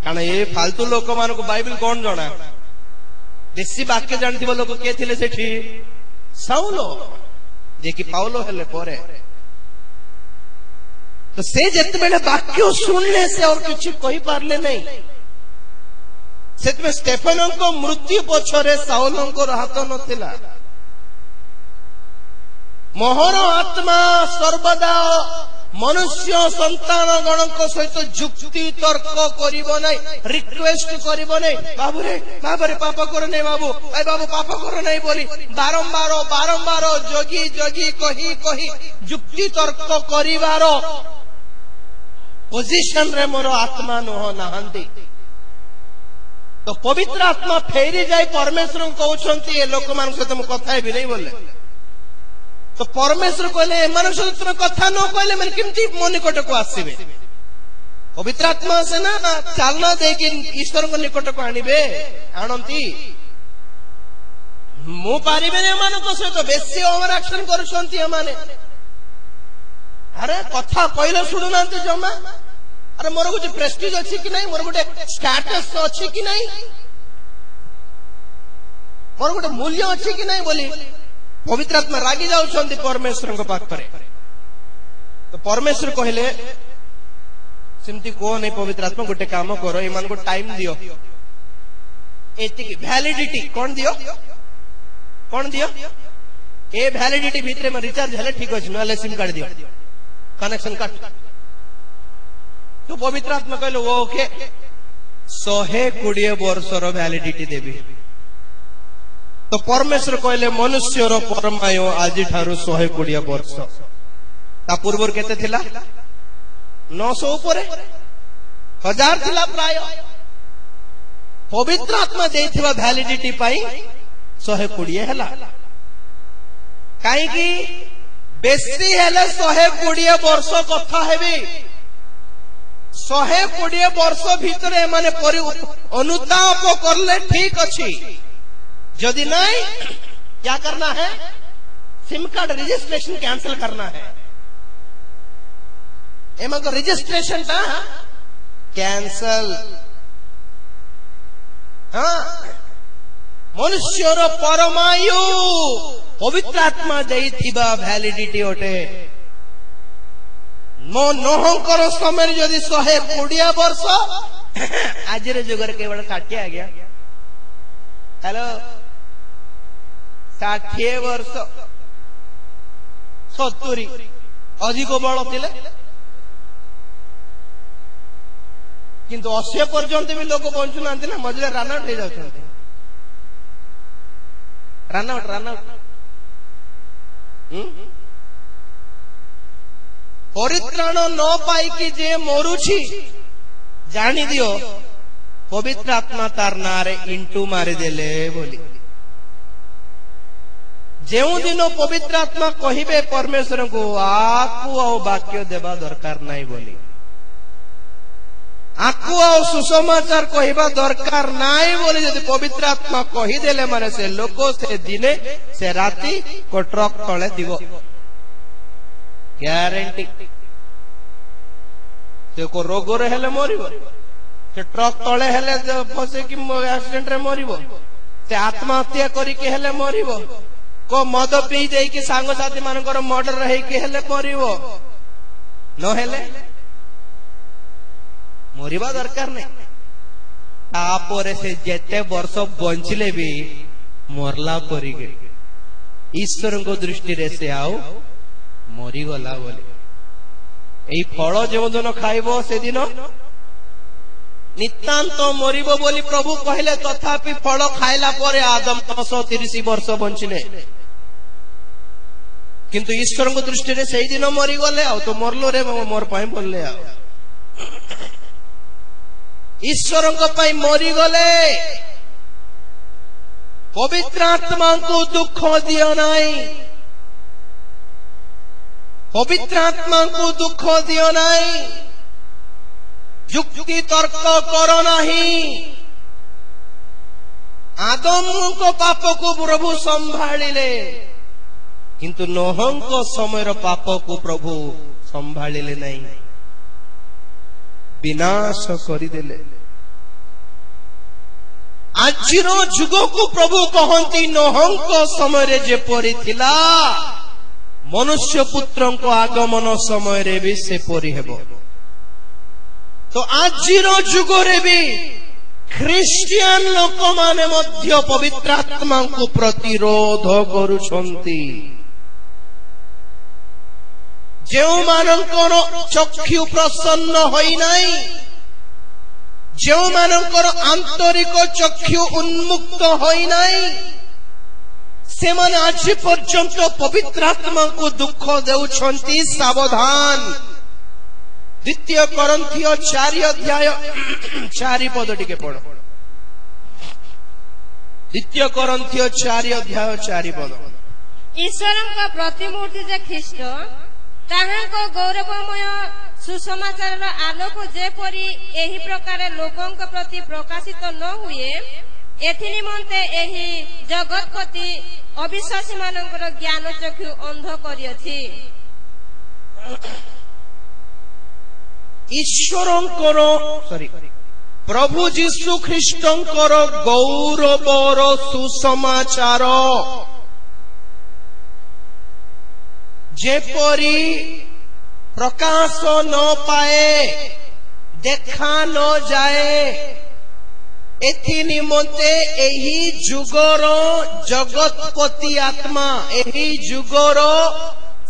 कारण ये फालतू लोक मान को बाइबल कौन जना बेसी वाक्य जानथिबो लोक के थिले सेठी साउल जे कि पाउलो हेले परे तो से जते बेले वाक्य सुनले से और किछि कहि पारले नहीं सेतमे स्टेफन को मृत्यु पछरे साउल को हाथ नथिला मोहर आत्मा सर्वदा मनुष्य संतान गण सहित जुक्ति तर्क करिबो नै रिक्वेस्ट करिबो नै बाबू रे पाप कर नै बाबू ए बाबू पाप कर नै बोली बारंबार जोगी कही जुक्ति तर्क करिवार पोजीशन रे मोर आत्मा नह नाहंती तो पवित्र आत्मा फेरी जाय परमेश्वर कहउछंती ए लोक मान सहित हम कथा हेबी नै बोले तो परमेश्वर कहले एमान सहित तुम कथा न कहले मन केमती मो निकट को आसीबे पवित्र आत्मा से ना चालना दे कि ईश्वर को निकट को आनिबे आनंती मु पारिबे ने एमान को सहित बेसी ओवर एक्शन करूछंती एमाने अरे कथा कहले सुनु नांती जमा अरे मोर गुटे प्रेस्टीज अछि कि नहीं मोर गुटे स्टेटस अछि कि नहीं मोर गुटे मूल्य अछि कि नहीं बोली पवित्र आत्मा रागी जाउछंती परमेश्वर को पाखरे तो परमेश्वर कहले सिमती को नहीं पवित्र आत्मा गोटे काम करो एमान को टाइम दियो एतिकी वैलिडिटी कोन दियो ए वैलिडिटी भीतर में रिचार्ज हले ठीक अछि नले सिम कार्ड दियो कनेक्शन काट तो पवित्र आत्मा कहले वो ओके 120 वर्षर वैलिडिटी देबी तो परमेश्वर कहले मनुष्यर परमायु आज ठारू 120 वर्ष ता पूर्वर केते थिला 900 ऊपर 1000 थिला प्राय पवित्र आत्मा देथिबा वैलिडिटी पाई 120 हला काई की बेसी हेले 120 वर्ष कथा हेबी 120 वर्ष भितरे माने अनुताप करले ठीक अछि यदि नहीं क्या करना है सिम कार्ड रजिस्ट्रेशन कैंसिल करना है एम को रजिस्ट्रेशन था कैंसल हाँ मनुष्यर परमायु पवित्र आत्मा देइथिबा वैलिडिटी ओटे मो नोहंकर समय यदि 120 वर्ष आज जुगर केवल 60 आ गया हेलो 60 वर्ष 70 अधिक बल थिले किंतु 80 पर्यंत भी लोग बंचु नांती ना मजले रन आउट हो जाउछन्ते रन आउट परित्राण न पाई कि जे मरुछि जानी दियो पवित्र आत्मा तार नारे इंटू मारी देले बोली जेउ दिन पवित्र आत्मा कहिबे परमेश्वर को आकु आ वाक्य देबा दरकार नाही बोली आकु आ सुसमाचार कहिबा दरकार नाही बोली यदि पवित्र आत्मा कहि देले माने से लोक से दिने से राती को ट्रक तळे दिबो ग्यारंटी से को रोग रे हेले मरिबो से ट्रक तळे हेले फसे कि एक्सीडेंट रे मरिबो से आत्महत्या करी के हेले मरिबो को मद पी दे कि सांग साथी मानकर मर्डर रही के हेले मरिबो न हेले मरिबा दरकार नहीं तापर से जेते वर्ष बंचले भी मरला परी गे ईश्वर को दृष्टि रे से आओ मरी गला बोले एई फल जो दिन खाइबो से दिन नितांत मरिबो बोली प्रभु कहले तथापि फल खाइला परे आदम 130 वर्ष बंचिले किंतु ईश्वर दृष्टि रे से दिन मरी गले आ तो मरलो रे मोर पाई बोलले आ ईश्वर मरी गले पवित्र आत्मा को दुख दियो नाई पवित्र आत्मा को दुख दियो नाई युक्ति तर्क करो नहीं आदम को पाप को प्रभु संभालिले किंतु नोहंक समय पाप को प्रभु संभालिले नहीं विनाश करिदेले आजिर जुग को प्रभु कहती नोहंक समय जेपरी थिला मनुष्य पुत्र को आगमन समय रे भी से परी हेबो तो आजिर जुग रे भी ख्रिस्टियन लोक माने मध्य पवित्र आत्मा को प्रतिरोध करुछंती जो मानकर चक्षु प्रसन्न होई नाही जो मानकर आंतरिक चक्षु उन्मुक्त होई नाही से मन आज पर्यंत पवित्र आत्मा को दुख देउछंती सावधान द्वितीय कोरिन्थियो 4 अध्याय 4 पद टिके पढ़ो द्वितीय कोरिन्थियो 4 अध्याय 4 पद ईश्वर का प्रतिमूर्ति जे ख्रीष्ट ताहाको गौरवमय सुसमाचार आलोक जेपरी एही प्रकार लोकों प्रति प्रकाशित न हुए एथि निमंते एही जगतपति अविश्वासी मानकर ज्ञान चक्षु अंध करियछि ईश्वरंकर प्रभु जीशु ख्रीष्टंकर गौरवर सुसमाचार जेपरी प्रकाश न पाए देखा न जाए एथि निमंते एही जुगर जगतपति आत्मा एही जुगर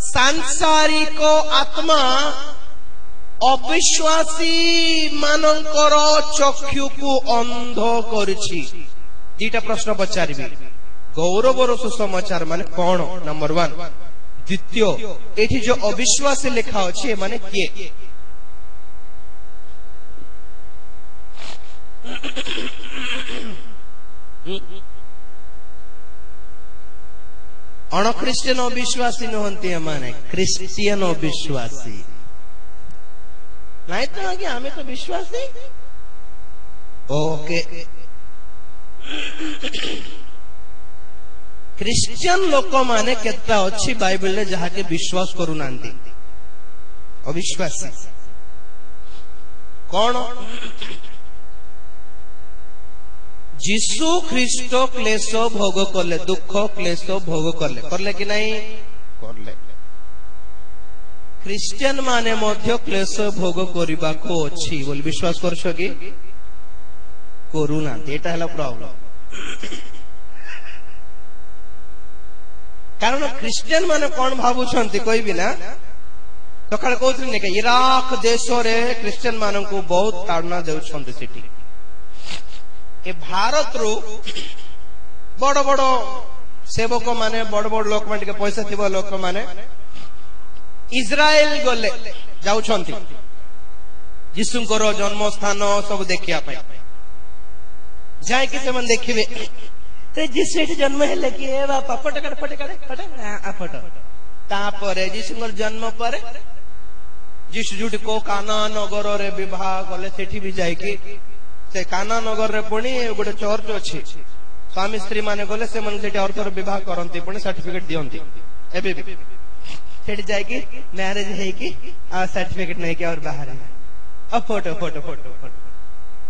सांसारिक आत्मा अविश्वासी मानकर चक्षु को अंध करछि दीटा प्रश्न पचारिबी गौरवर सुसमाचार माने कौन नंबर 1 द्वितीय एठी जो अविश्वासी लिखा अछि माने किए अण क्रिश्चियन अविश्वासी नहंती माने क्रिश्चियन अविश्वासी नहीं तो आगे हमें तो विश्वास नहीं ओके क्रिश्चियन लोक माने केता अच्छी बाइबल ले जहा के विश्वास करू नांती अविश्वासी कौन जीसु ख्रीष्ट क्लेश भोग करले दुख क्लेश भोग करले कि नहीं करले क्रिश्चियन माने मध्य क्लेश भोग करबा को अछि बोल विश्वास करछो कि करूना एटा हला प्रॉब्लम कारण क्रिश्चियन माने कोन भाबुछंती कोई भी ना सकाळ कहउथि ने के इराक देश रे क्रिश्चियन मानन को बहुत ताड़ना देउछंती सिटी ए भारत रो बड़ बड़ सेवक माने बड़ बड़ लोक माने के पैसा थिबा लोक माने इस्राएल गले जाउछंती यीशुंकर जन्म स्थान सब देखिया पाई जाय कि से मन देखिबे ते यीशु जन्म हेले कि ए बापा फटे आ फटो तापरे यीशुंकर जन्म परे यीशु जुटी को काना नगर रे विवाह गले सेठी भी जाय कि से काना नगर रे पुणी गोटे चर्च अछि स्वामी स्त्री माने गले से मन सेठी औरतर विवाह करंती पुणी सर्टिफिकेट दियंती एबे भी सेठ जाय कि मैरिज है कि आ सर्टिफिकेट नहीं कि और बाहर अब फोटो फोटो फोटो फोटो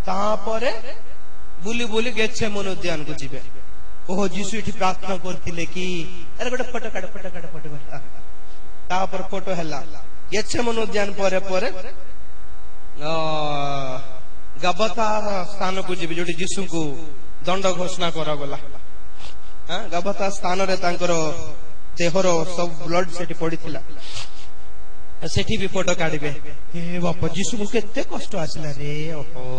तापरे बुली बुली गेछे मन उद्यान को जिबे ओहो जीसु इठी प्रार्थना करथिले कि अरे गोटे फोटो काट तापर फोटो हला गेछे मन उद्यान परे परे गबता स्थान को जिबे जोटी जीसु को दंड घोषणा करा गला हां गबता स्थान रे तांकर देहर सब ब्लड सेठी पड़ीथिला सेठी भी फोटो काढिबे हे बापा जीसु को केते कष्ट आसिला रे ओहो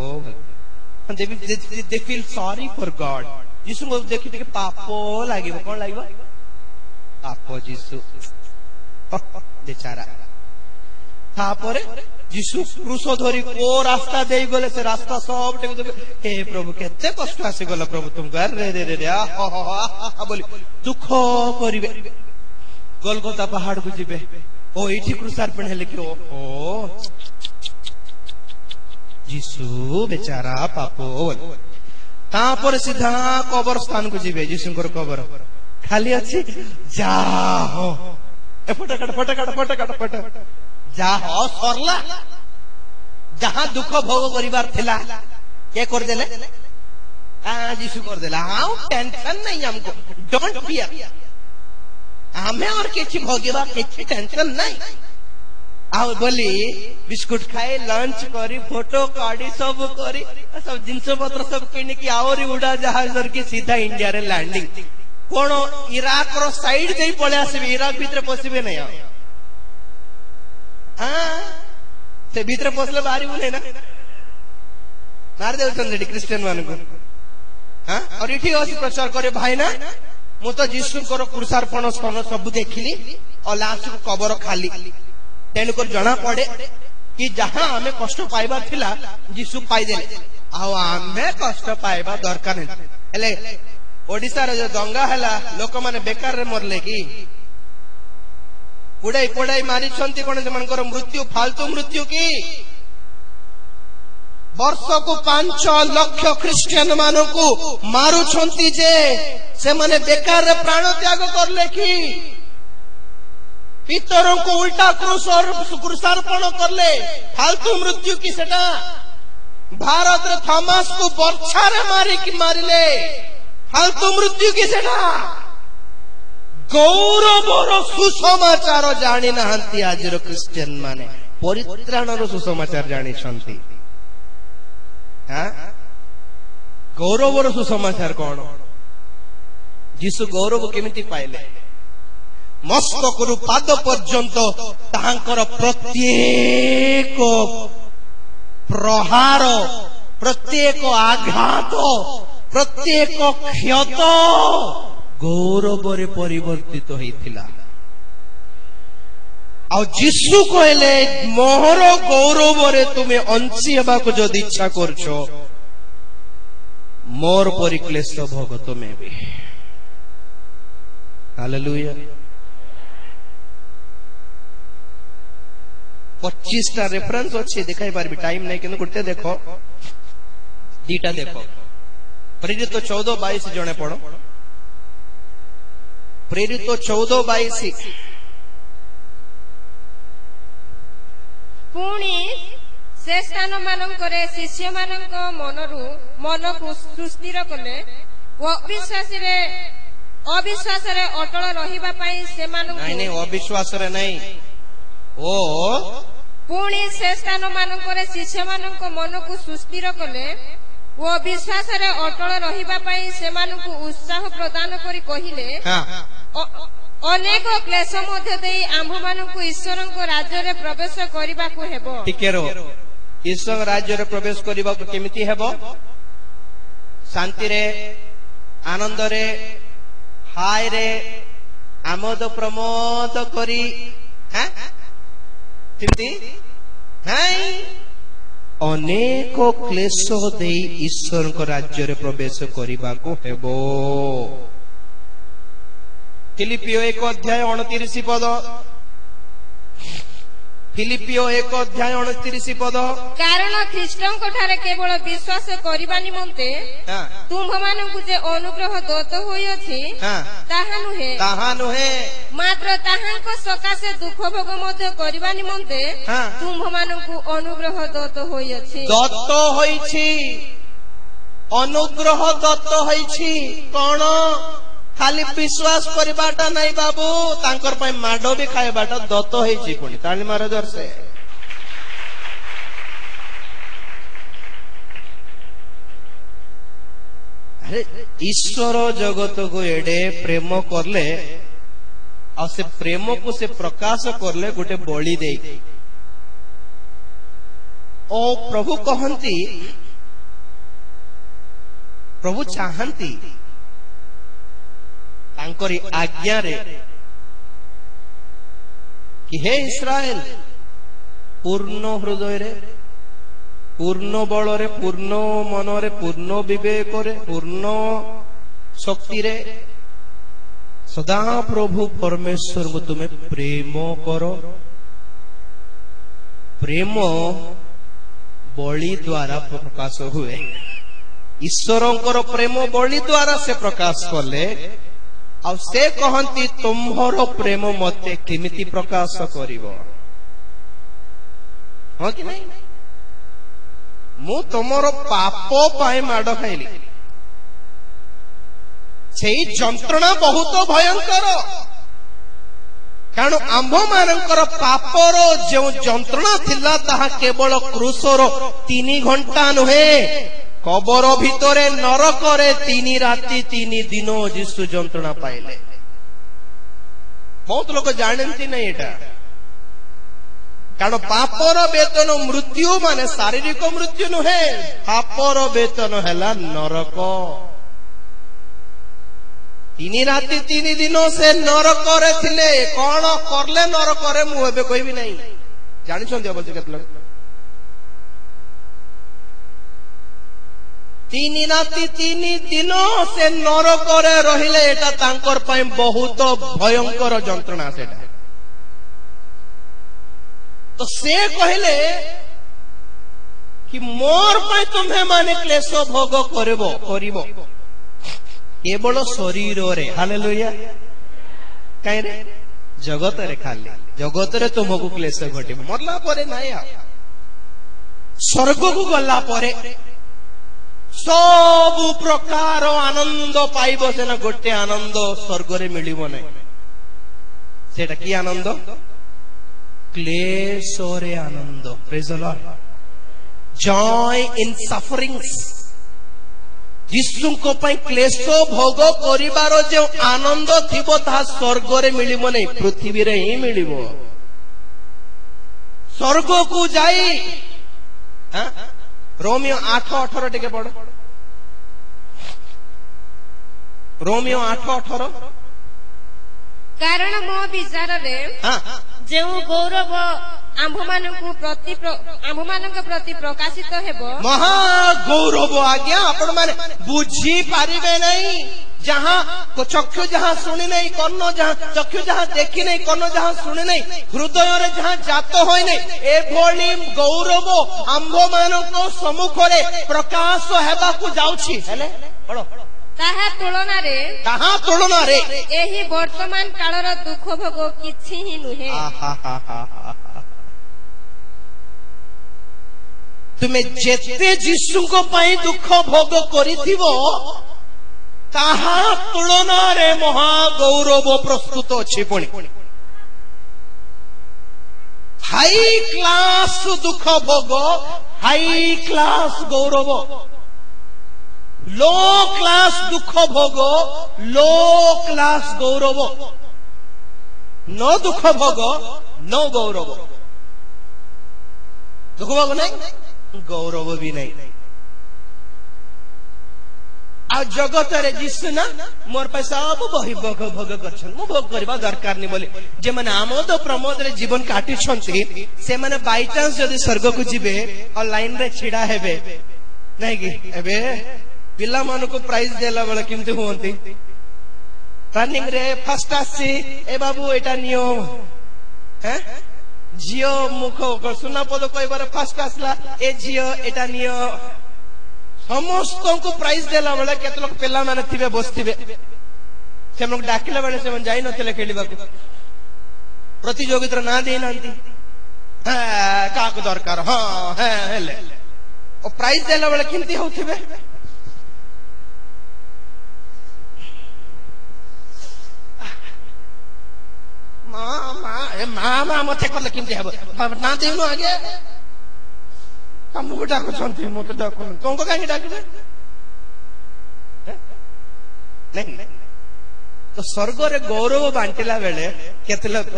दे फील सॉरी फॉर गॉड जीसु को देखि देखि पाप लागिबो कोन लागिबो पाप जीसु बेचारा तापरे जीशु क्रूस धरी को रास्ता दे गले से रास्ता सब हे प्रभु केते कष्ट आसी गला प्रभु तुमको अरे रे रे रे बोली दुख करिवे गोलगोता पहाड़ को जिबे ओ इठी क्रूसार्पण हेले कि ओ जीशु बेचारा पापो तापर सीधा कबर स्थान को जिबे जीशुंकर कबर खाली अच्छी जा हो फटाफट जा हो सरला जहां दुख भोग करिवार थिला के कर देले जीशु कर देला हाउ टेंशन नहीं हमको डोंट फियर हमें और किछि भोगेबा किछि टेंशन नहीं आउ बोली बिस्कुट खाए लंच करी फोटो काढ़ी सब करी सब जिनस पत्र सब किन की आउरी उड़ा जहाज की सीधा इंडिया रे लैंडिंग कोन इराक रो साइड दे पळे आसीबे इराक भीतर पसिबे नहीं हां से भीतर पसले बारी बोले ना मार दे चंदडी क्रिश्चियन मान को हां और इठी ओसी प्रचार करे भाई ना मु तो जीसु को क्रूसार्पण स्थान सब देखिली और लास्ट को कबर खाली तेन को जना पड़े कि जहां हमें कष्ट पाइबा थिला जीसु पाई देले आ हमें कष्ट पाइबा दरकार नहीं हेले ओडिसा रे जो दंगा हला लोक माने बेकार रे मरले कि पुड़ाई मारी छंती कोन मनकर मृत्यु फालतू मृत्यु की वर्ष को 5 लाख क्रिश्चियन मानो को मारू छंती जे से माने बेकार रे प्राण त्याग करले कि पितरों को उल्टा क्रूसार्पण करले फालतू मृत्यु की सेटा भारत रे थॉमस को बर्छा रे मारिले फालतू मृत्यु की सेटा गौरवर सुसमाचार जानी नहांती आज क्रिश्चियन माने परित्राणर सुसमाचार जानी छंती गौरवर सुसमाचार कौन जीसु गौरव केमिति पाइले मस्तक रु पाद पर्यंत तांकर प्रत्येक प्रहार प्रत्येक आघात प्रत्येक क्षत गौरव परिवर्तित होइथिला आ जीसु कहले मोहर गौरव रे तुमे अंशी हेबा को जदि इच्छा करछो मोर परिक्लेश भोग तुमे भी हालेलुया 25 टा रेफरेंस अछि देखाई पारबी टाइम नहीं किंतु गुटे देखो दीटा देखो प्रेरित 14:22 जणे पड़ो प्रेरित 14:22 पुणी से स्थान मानकरे शिष्य मानक मन को सुस्थिर कले अविश्वास रे अटल रहिबा पई से मानक नहीं अविश्वास रे नहीं ओ पुणी से स्थान मानकरे शिष्य मानक मन को सुस्थिर कले वो विश्वास रे अटल रहिबा पई से मानक उत्साह प्रदान करी कहिले अनेक क्लेश मध्य देई आंभ मानक ईश्वर को राज्य रे प्रवेश करिबा को हेबो ठीके रो ईश्वर राज्य रे प्रवेश करिबा को केमिति हेबो शांति रे आनंद रे हाय रे आमोद प्रमोद करी हैं केमिति नहीं अनेक क्लेश देई ईश्वर को राज्य रे प्रवेश करिबा को हेबो फिलिपियो 1:29 पद फिलिपियो 1:29 पद कारण ख्रीष्टन को ठारे केवल विश्वास करिबा निमंते तुम मानकु जे अनुग्रह दत्त होई अछि ताहा नुहे मात्र ताहांको सकाशे दुख भोग मध्य करिबा निमंते तुम मानकु अनुग्रह दत्त होई अछि दत्त होईछि अनुग्रह दत्त होईछि कोन खाली विश्वास करबाटा नहीं बाबू तांकर पय माडो भी खाएबाटा दत्त होईछि पुनी ताली मारो जोर से अरे ईश्वर जगत को एडे प्रेम करले और से प्रेम को से प्रकाश करले गोटे बलि दे ओ प्रभु कहंती प्रभु चाहंती तांकरी आज्ञा रे कि हे इस्राएल पूर्ण हृदय रे, पूर्ण बल रे, पूर्ण मन रे, पूर्ण विवेक रे, पूर्ण शक्ति रे सदा प्रभु परमेश्वर को तुम्हें प्रेम करो। प्रेम बलि द्वारा प्रकाश हुए। ईश्वरंकर प्रेम बलि द्वारा से प्रकाश कले आ से कहती तुम्हार प्रेम मते केमिति प्रकाश करिवो। हाँ कि नहीं? मु तुमर पाप पाए माड़ खाइली, से जंत्रणा बहुत भयंकर। कारण आंभ मानकर पापर जो जंत्रणा थिला ताहा केवल क्रूसर 3 घंटा नुहे, कबर भितरे नरकरे 3 राति 3 दिन जीशु जंत्रणा पाइले। बहुत लोग जानती नहीं एटा। कारण पापर वेतन मृत्यु माने शारीरिक मृत्यु नुहे, पापर वेतन हैला नरक। 3 राति 3 दिन से नरकरे थिले। कौन करले नरकरे मु एबे कहबी नहीं। जानि छथि अवश्य केत लोग 3 राति 3 दिन से नरकरे रहिले। एटा तांकर पय बहुत भयंकर जंत्रणा सेटा। तो से कहले कि मोर पय तुम्हें माने क्लेश भोग करबो करिवो केवल शरीर रे। हालेलुया। कहीं रे जगत रे, खाली जगत रे तुमको क्लेश घटिबो। मरला परे नाही, स्वर्ग को गला परे सब प्रकार आनंद पाइबो। सेना गोटे आनंद स्वर्ग रे मिलिबो नहीं। सेटा की आनंद? क्लेश रे आनंद। Praise the Lord. Joy in sufferings. यीशु को पई क्लेश भोग करिबार जो आनंद थिबो ता स्वर्ग रे मिलिबो नहीं, पृथ्वी रे ही मिलिबो। स्वर्ग को जाई रोमियो 8:18 टिके पढ़। रोमियो 8:18। कारण मो विचार रे जो गौरव आम्भमानंकु प्रति प्रकाशित हेबो, महा गौरव आज्ञा आपण माने बुझी पारिबे नहीं। जहाँ चक्षु जहाँ सुनी नहीं, कर्ण जहाँ चक्षु जहाँ देखी नहीं, कर्ण जहाँ सुनी नहीं, हृदय रे जहाँ जात होई नहीं, एभली गौरव आम्भमानंको सम्मुखरे प्रकाश हेबाकु जाउछि। हेले पढ़ो। ताहा तुलना रे एही वर्तमान कालर दुख भोग किछि ही नुहे। तुमे जेते यीशु को पाई दुख भोग करिथिबो ताहा तुलना रे महा गौरव प्रस्तुत अछि। पुणी हाई क्लास दुख भोग, हाई क्लास गौरव। लो क्लास दुख भोग, लो क्लास गौरव। न दुख भोग न गौरव। दुख भोग नहीं, गौरव भी नहीं। आ जगत रे जीशु ना मोर पे सब बही भोग भोग करछन, मु भोग करबा दरकार नहीं बोले। जे माने आमोद प्रमोद रे जीवन काटी छंती से माने बाय चांस जदी स्वर्ग को जिबे और लाइन रे छिड़ा हेबे नहीं कि एबे पिला मान को प्राइज देला बेला किमती होंती। रनिंग रे फर्स्ट आसी ए बाबू एटा नियो हैं जियो मुख सुना पद कहबार फर्स्ट आसला ए जियो एटा नियो। समस्त को प्राइज देला बेला केते लोग पिला माने थिबे बसथिबे, से हम लोग डाकिला बेले से मन जाई नथिले खेलिबा को। प्रतियोगिता ना दे नांती का को दरकार। हां हेले ओ प्राइज देला बेला किमती होथिबे। माँ मते करले किमती हेबो ना देनु आगे हमको डाको छंती मो तो डाको तुमको काहे डाकबे नहीं। तो स्वर्ग रे गौरव बांटिला बेले केते लोक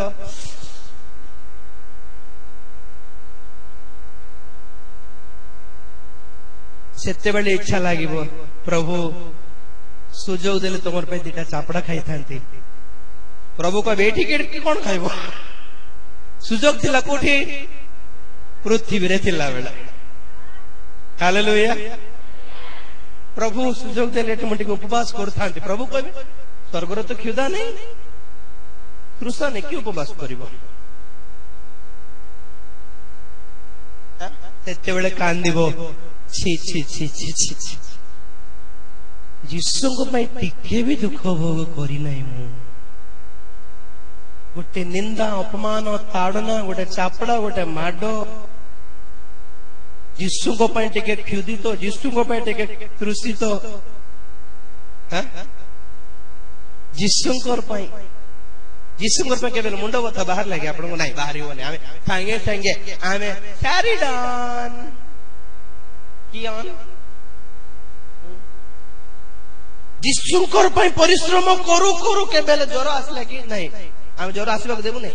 सेते बेले इच्छा लागिबो प्रभु सुजोग देले तमर पे दिटा चापड़ा खाई थांती। प्रभु को बेठी के कौन खाइबो सुजोग थिला कोठी पृथ्वी रे थिला बेला हालेलुया प्रभु सुजोग देले एटमटी उपवास करथांती प्रभु कहबे स्वर्गर तो क्षुधा नहीं तृषा नहीं कि उपवास करिवो सेते बेले कांदिबो छी छी छी छी छी छी जीसु को पई टिके भी दुख भोग करी नाही मु गोटे निंदा अपमान ताड़ना गोटे चापड़ा गोटे माडो जीसु को पई टिके क्षुधित जीसु को पई टिके तृषित जीसुंकर पई जीसुंकर पई केबे मुंडो बथा बाहर लागे आपन को नाही बाहरियो नै आमे थांगे थांगे आमे सारी डान कियान जीसुंकर पई परिश्रम करू करू केबे ज्वर आसला कि नाही आमे ज्वर आसीबा देबु नै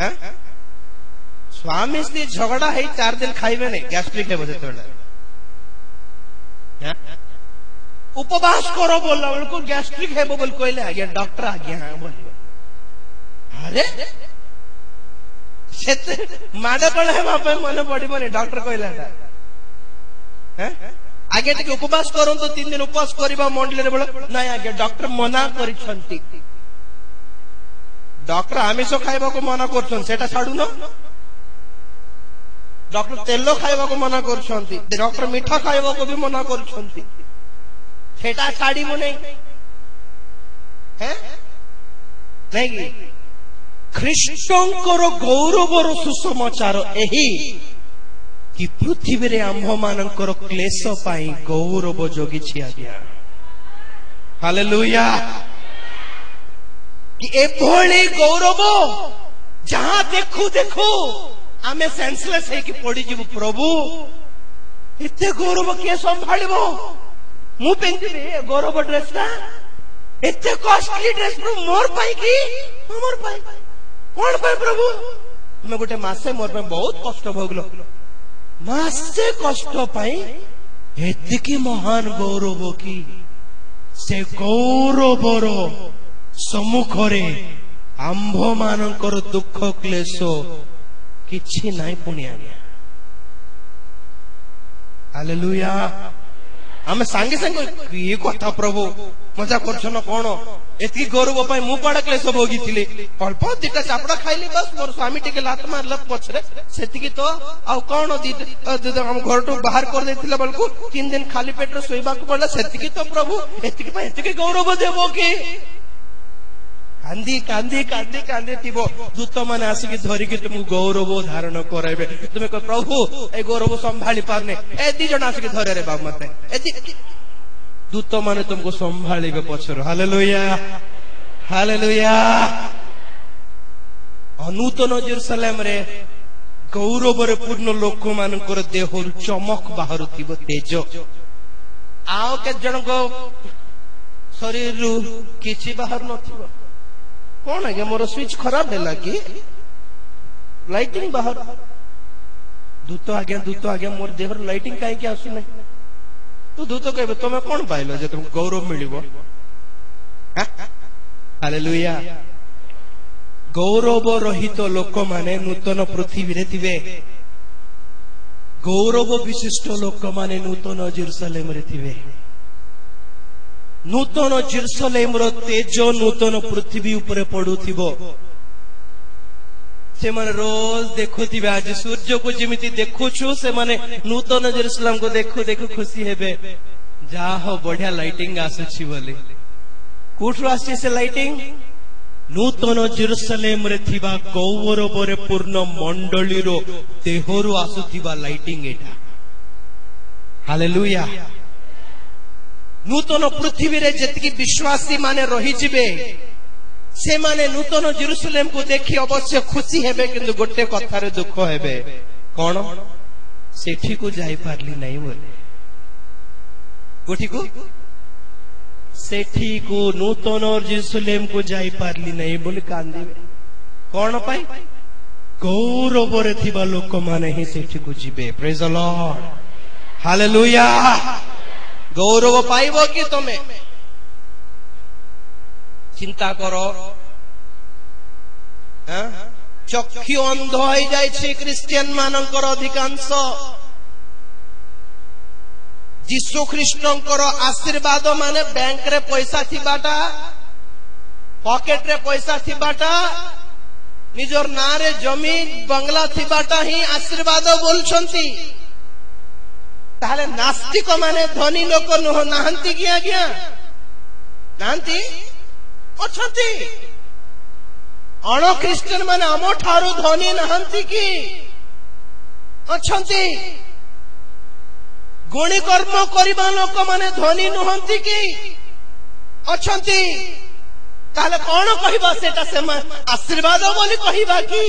हां स्वामी से झगड़ा है 4 दिन खाइबे नै गैस्ट्रिक है बजे तोड़ा हां उपवास करो बोला उनको गैस्ट्रिक है बोल कोइले आ गया डॉक्टर आ गया हां बोल अरे सेते माडा कळ है बापे मन पड़ी मने डॉक्टर कोइला हैं आगे टिके उपवास करन तो 3 दिन उपवास करबा मंडले रे बोल नाही आगे डॉक्टर मना करि छंती डॉक्टर आमिष खाइबा को मना करछन सेटा छाडू न डॉक्टर तेलो खाइबा को मना करछंती डॉक्टर मीठा खाइबा को भी मना करछंती सेटा छाड़ी मु नहीं हैं नहीं ख्रीष्टंकर गौरवर सुसमाचार एही कि पृथ्वी रे आम्भ मानकर क्लेश पाई गौरव जोगी छिया गया हालेलुया कि एभली गौरव जहां देखू देखू आमे सेंसलेस है कि पड़ी जीव प्रभु इते गौरव के संभाळिबो मु पेंदी गौरव ड्रेस ना इते कॉस्टली ड्रेस प्रभु मोर पाई की मोर पाई कोन पाई प्रभु मैं गोटे मासे मोर पे बहुत कष्ट भोगलो मासे कष्ट पाई एतिकी महान गौरव की से गौरवर सम्मुखरे आंभ मानकर दुख क्लेश किछि नाही पुण्या हालेलुया आमे सांगे सांगे ये कथा प्रभु मजा करछन कोन एतकी गौरव पाई मु पाड़ा क्लेश भोगी थिले अल्प दिटा चापड़ा खाइली बस मोर स्वामी टिके लात मारला पछरे सेतिकी तो आ कोन हम घर तो बाहर कर देथिला बलको 3 दिन खाली पेट रे सोइबा को पड़ला सेतिकी तो प्रभु एतकी पाई एतकी गौरव देबो की कांदी कांदी कांदी कांदी थिबो दूत माने आसी धरि के तुम गौरव धारण कराइबे तुमे को प्रभु ए गौरव संभाली पारने ए दी जण आसी धरे रे बाप मते ए दूत माने तुमको संभालीबे पछर हालेलुया हालेलुया अनूतन जेरूसलेम रे गौरव रे पूर्ण लोक मानकर देहर चमक बाहर थिबो तेज आओ के जण को शरीर रु किछि बाहर नथिबो कौन है मोर स्विच खराब है कि लाइटिंग बाहर दूत आगे मोर देहर लाइटिंग कहीं के आसु नहीं तू दूत कहबे तुम कौन पाइल जे तुम गौरव मिलिबो हालेलुया गौरव रहित लोक माने नूतन पृथ्वी रे थिबे गौरव विशिष्ट लोक माने नूतन जेरूसलेम रे थिबे नूतन जेरूसलेम रो तेज नूतन पृथ्वी ऊपर पडुथिबो से माने रोज देखुथिबे आज सूर्य को जेमिति देखुछु से माने नूतन जेरूसलेम को देखु देखु खुशी हेबे जा हो बढ़िया लाइटिंग आसुछि बोले कोठरो आसी से लाइटिंग नूतन जेरूसलेम रे थिबा गौरव रे पूर्ण मंडली रो देहरु आसुथिबा लाइटिंग एटा हालेलुया नूतन पृथ्वी रे जतकी विश्वासी माने रही जिबे से माने नूतन जेरूसलेम को देखि अवश्य खुशी हेबे किंतु गोटे कथा रे दुख हेबे कोन सेठी को जाई पारली नहीं बोले गोठी को सेठी को नूतन जेरूसलेम को जाई पारली नहीं बोले कांदीबे कोन पाई गौरव रे थिबा लोक माने ही सेठी को जिबे प्रेज द लॉर्ड हालेलुया गौरव पाइबो कि तमे चिंता करो चक्षु अंध हो जाए क्रिश्चियन मानकर अधिकांश जीशु ख्रीष्टंकर आशीर्वाद माने बैंक रे पैसा थिबाटा पॉकेट रे पैसा थिबाटा निजर ना रे जमीन बंगला थिबाटा ही आशीर्वाद बोलछंती ताहले नास्तिक माने धनी लोक नहांती कि आज्ञा नांती अछंती अण ख्रीस्टियन माने आम ठारू धनी नहांती कि अछंती गुणी कर्म करिबा लोक माने धनी नुहंती कि अछंती ताहले कौन कहिबा सेटा से आशीर्वाद बोली कहिबा कि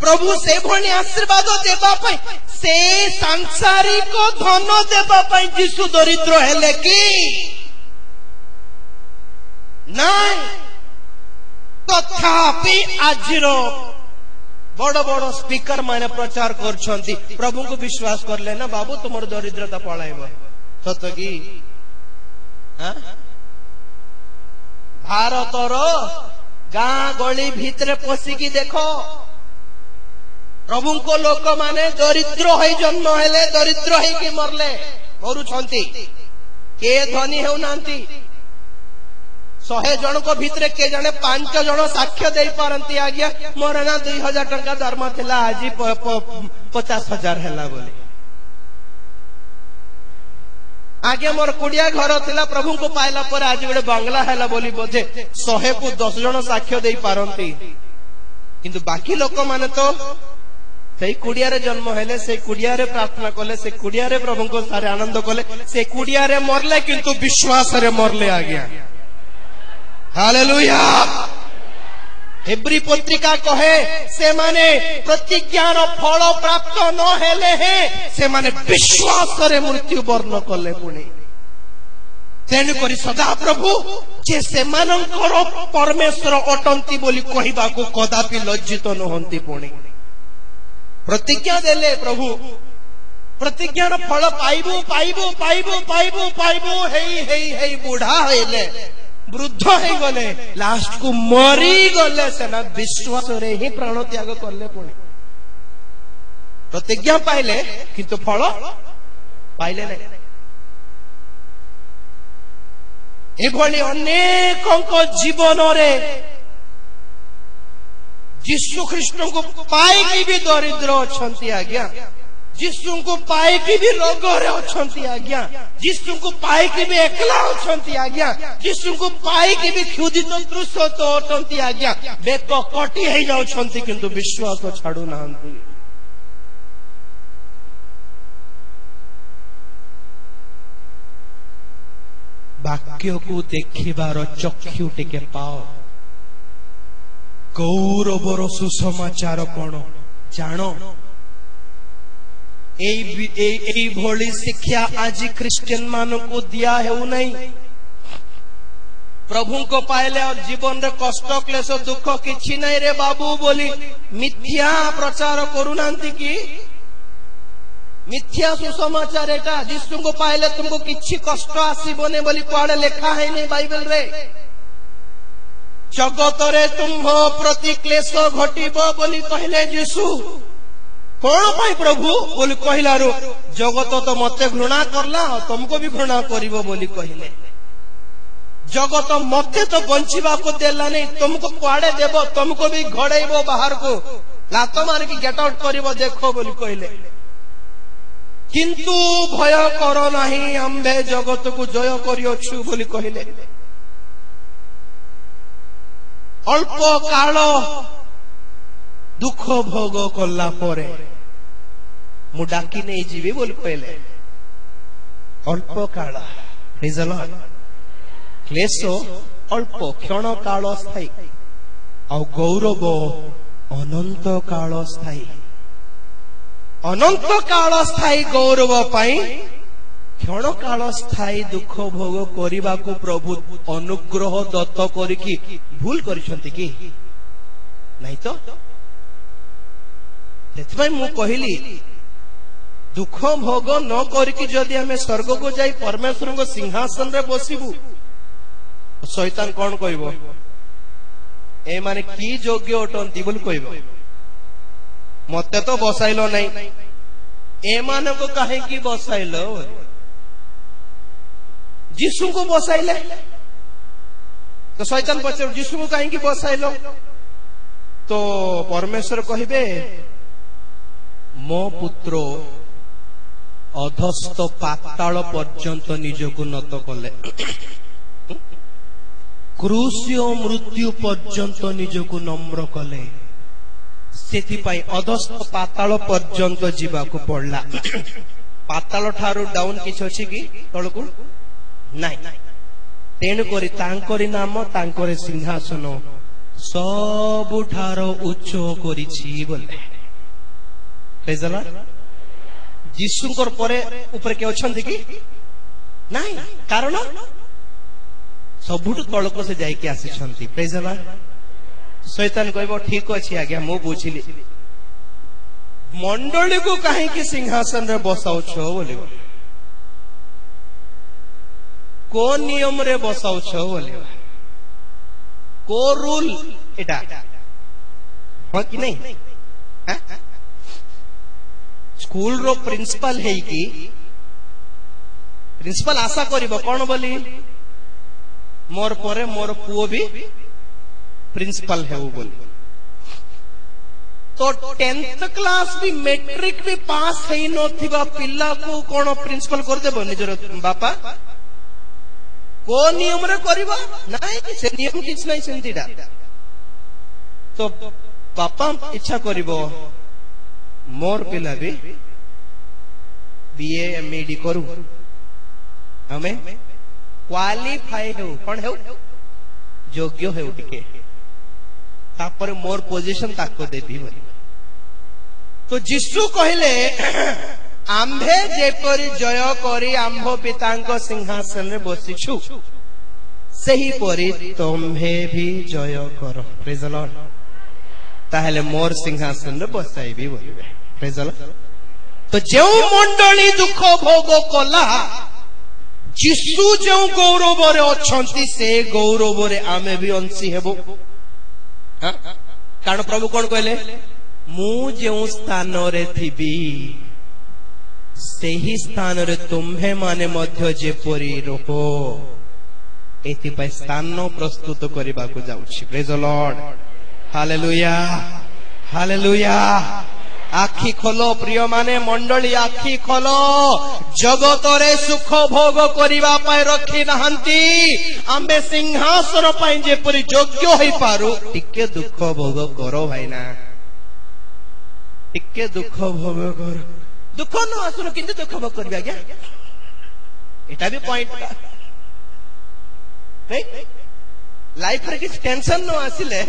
प्रभु से भणी आशीर्वाद देबा पई से सांसारिक धन देबा पई जीशु दरिद्र हेले कि नहीं तथापि आजिरो बड़ बड़ स्पीकर माने प्रचार करछंती प्रभु को विश्वास करले ना बाबू तुमर दरिद्रता पळाइबो सत कि भारतर गाँ गली भितरे पशिकी देखो प्रभु को लोक माने दरिद्र है जन्म हेले दरिद्र है कि मरले मरुछंती के धनी हेउ नांती 100 जन को भितरे के जने 5 जन साक्ष्य दे पारंती आज्ञा मोर ना 2000 टंका दरमा थिला आज 50,000 हेला बोली आगे मोर कुड़िया घर थिला प्रभु को पाइला पर आज गोटे बंगला हेला बोली बोझे 100 को 10 जन साक्ष्य दे पारंती किंतु बाकी लोक माने तो से कुड़िया रे जन्म हेले से कुड़िया रे प्रार्थना कले से कुड़िया रे प्रभु को सारे आनंद कले से कुड़िया रे मरले किंतु विश्वास रे मरले आ गया हालेलुया हेब्री पत्रिका कहे से माने प्रतिज्ञार फल प्राप्त न हेले हे से माने विश्वास रे मृत्यु वर्ण कले पुणी तेणु करी सदा प्रभु जे से मानकर परमेश्वर अटंती बोली कहिबा को कदापि लज्जित नहंती पुणी प्रतिज्ञा देले प्रभु प्रतिज्ञार फल पाइबो पाइबो पाइबो पाइबो पाइबो हेई हेई हेई बुढ़ा हेले वृद्ध है गले लास्ट को मरी गले सेना विश्वास रे ही प्राण त्याग करले पुणी प्रतिज्ञा पाइले किंतु फल पाइले नहीं एभली अनेक जीवन रे जीशु ख्रीष्ट को पाई भी दरिद्र अछंती आज्ञा जीशु को पाई भी रोग रे अछंती आज्ञा जीशु को पाई भी एकला अछंती आज्ञा जीशु को पाई भी क्षुधित दृश्य तो अछंती आज्ञा बेक कटी हे जाउछंती किंतु विश्वास छाडू नाहंती वाक्य को देखिबार चक्षु टिके पाओ गौरवर सुसमाचार कौन जानो भली शिक्षा आज क्रिश्चियन मान को दिया है नहीं प्रभु को पाइले और जीवन रे कष्ट क्लेश दुख किछि नहीं रे बाबू बोली मिथ्या प्रचार करूनांती कि मिथ्या सुसमाचार एटा जीशु को पाइले तुमको किछि कष्ट आसीबने बोली कुआडे लिखा है नहीं बाइबल रे जगत रे तुम प्रति क्लेश घटिबो बोली कहले जीशु कौन पाई प्रभु बोली कहलारू जगत तो मते घृणा करला तुमको भी घृणा करिवो बोली कहले जगत मते तो बंचिबा को देला नहीं तुमको कुआडे देबो तुमको भी घड़ेबो बाहर को लात मार की गेट आउट करिवो देखो बोली कहले किंतु भय करो नहीं आम्भे जगत को जय करियोछु बोली कहले अल्प काल दुख भोग कला परे मु डाकी नहीं जीवी बोली कहले अल्प काल प्रेज द लॉर्ड क्लेश अल्प क्षण काल स्थायी आ गौरव अनंत काल स्थायी अनंत काल स्थायी गौरव पाई क्षण काल स्थायी दुख भोग करने को प्रभु अनुग्रह दत्त करिकी भूल करिसंती कि नहीं तो सेथबाई मु कहली दुख भोग न करिकी जदि हमें स्वर्ग को जाई परमेश्वर को सिंहासन रे बसिबू शैतान कौन कहबो ए माने की योग्य अटंती बोल कहब मते तो बसाइल नहीं ए मान को कहीं बसाइल जीशु को बसाइले तो शैतान पचार जीशु को कहीं बसाइल तो परमेश्वर कहिबे मो पुत्र अधस्थ पाताल पर्यंत निजको नत कले क्रूसीय मृत्यु पर्यंत निजको नम्र कले सेथिपाई अधस्थ पाताल पर्यंत जीवाको पड़ला पाताल ठारू डाउन किछ अछि कि तळकु नाही तेणु करी तांकरी नाम तांकरे सिंहासन सबुठार उच्च करिछि बोले प्रेज द लॉर्ड जीशुंकर परे ऊपर के अछंती कि नाही कारण सबुठ तळको से जाई के आसीछंती प्रेज द लॉर्ड शैतान कहबो ठीक अछि आज्ञा मो बुझिली मंडली को काहे कि सिंहासन रे बसाउ छो बोलिबो को नियम रे बसाउ छो बोलिबो को रूल एटा हो कि नहीं स्कूल रो प्रिंसिपल है कि प्रिंसिपल आशा करिबो कोन बोली मोर परे मोर पुओ भी प्रिंसिपल है वो बोली तो 10th क्लास भी मैट्रिक भी पास है नथिबा पिल्ला को कोन प्रिंसिपल कर देबो निजर बापा को नियम रे करबा नाही से नियम किछ नाही सेंतीडा तो बापा इच्छा करिबो मोर पिला भी बीए एमएडी करू हमें क्वालिफाई हो कोन हो योग्य हो टिके तापर मोर पोजीशन ताको देबी बोली तो जीशु कहले आंभे जेपरि जय करी आंभ पितांक सिंहासन रे बसिछु सही परि तुम्हे भी जय करो प्रेज द लॉर्ड ताहले मोर सिंहासन रे बसाइबी बोलिबे प्रेज द लॉर्ड तो जेउ मंडली दुख भोग कला जीशु जो गौरव रे अछंती से गौरव रे आमे भी अंशी हेबो कारण प्रभु कौन कहले मु जो स्थान रे थिबी सेही स्थान रे तुम्हे माने मध्य जेपरि रहो एथिपाई स्थान प्रस्तुत करबा को जाउछि praise the Lord hallelujah hallelujah आखि खोलो प्रिय माने मंडली आखि खोलो जगत रे सुख भोग करिबा पाए रखी नहंती आंबे सिंहासन पाई जेपरि योग्य होई पारु टिके दुख भोग करो भाईना टिके दुख भोग करो दुख न आसुनो किंतु दुख भोग करबा क्या एटा भी पॉइंट लाइफ रे किछ टेंशन न आसिले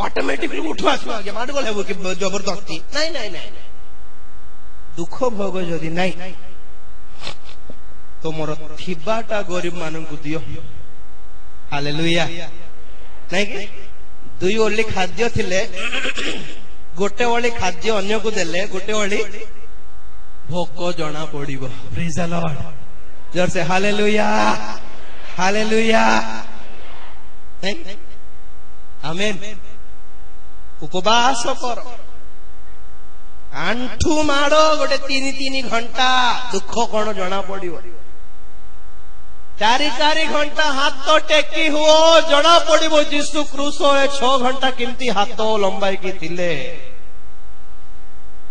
ऑटोमेटिकली उठो आसो आगे माड गले हो कि जबरदस्ती नहीं नहीं नहीं दुख भोग जदी नहीं तो मोर थिबाटा गरीब मानन को दियो हालेलुया नहीं कि दुई ओली खाद्य थिले गोटे ओली खाद्य अन्य को देले गोटे ओली भोक जना पड़िबो प्रेज द लॉर्ड जोर से हालेलुया हालेलुया आमेन उपवास कर आंठू माड़ गोटे 3-3 घंटा दुख कौन जना पड़ो 4-4 घंटा हाथ टेकी हुओ जना पड़ो जीशु क्रूस 6 घंटा केमती हाथ लंबाई की थिले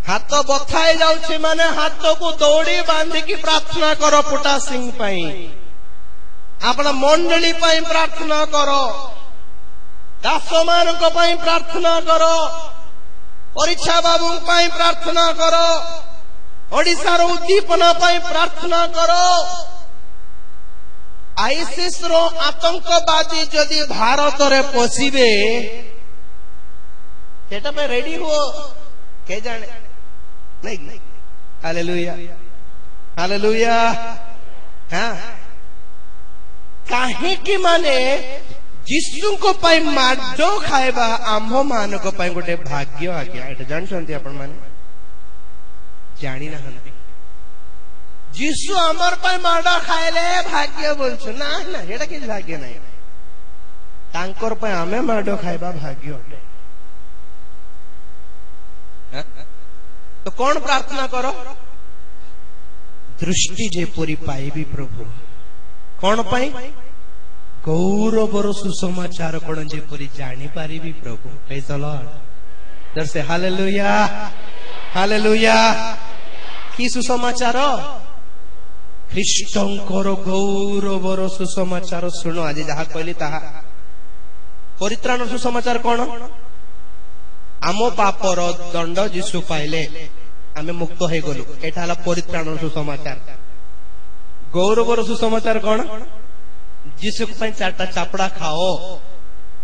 हाथ बथाई जाउछि माने हाथ को दौड़ी बांधी की प्रार्थना करो पुटा सिंह पाई अपना मंडली पाई प्रार्थना करो दास मान प्रार्थना करो परीक्षा बाबू प्रार्थना करो ओडिशार उद्दीपना प्रार्थना करो आईसीस रो आतंकवादी जदि भारत रे पशिबे सेटा पे रेडी हो के जाने नहीं हालेलुया हालेलुया हां काहे कि माने जीशु को पाई माडो खाइबा आंभ मान को पाई गोटे भाग्य आज्ञा एटा जानछंती आपण माने जानि नहंती जीशु हमर पाई माडो खाइले भाग्य बोलछु ना ना एटा कि भाग्य नहीं तांकर पे आमे माडो खाइबा भाग्य अटे। तो कौन प्रार्थना करो? दृष्टि जेपरी पाइबी प्रभु। कौन पाई? गौरवर सुसमाचार कौन जेपरी जानी पारिबी प्रभु। Praise the Lord. दर्शे हालेलुया हालेलुया। की सुसमाचार? ख्रीष्टंकर गौरवर सुसमाचार। शुणु आज जहा कहली ताहा परित्राण सुसमाचार कौन? आम पापर दंड जीशु पाइले आमे मुक्त हो गलु। एटा हला परित्राण सुसमाचार। गौरवर सुसमाचार कौन? जीशु को चारटा चापड़ा खाओ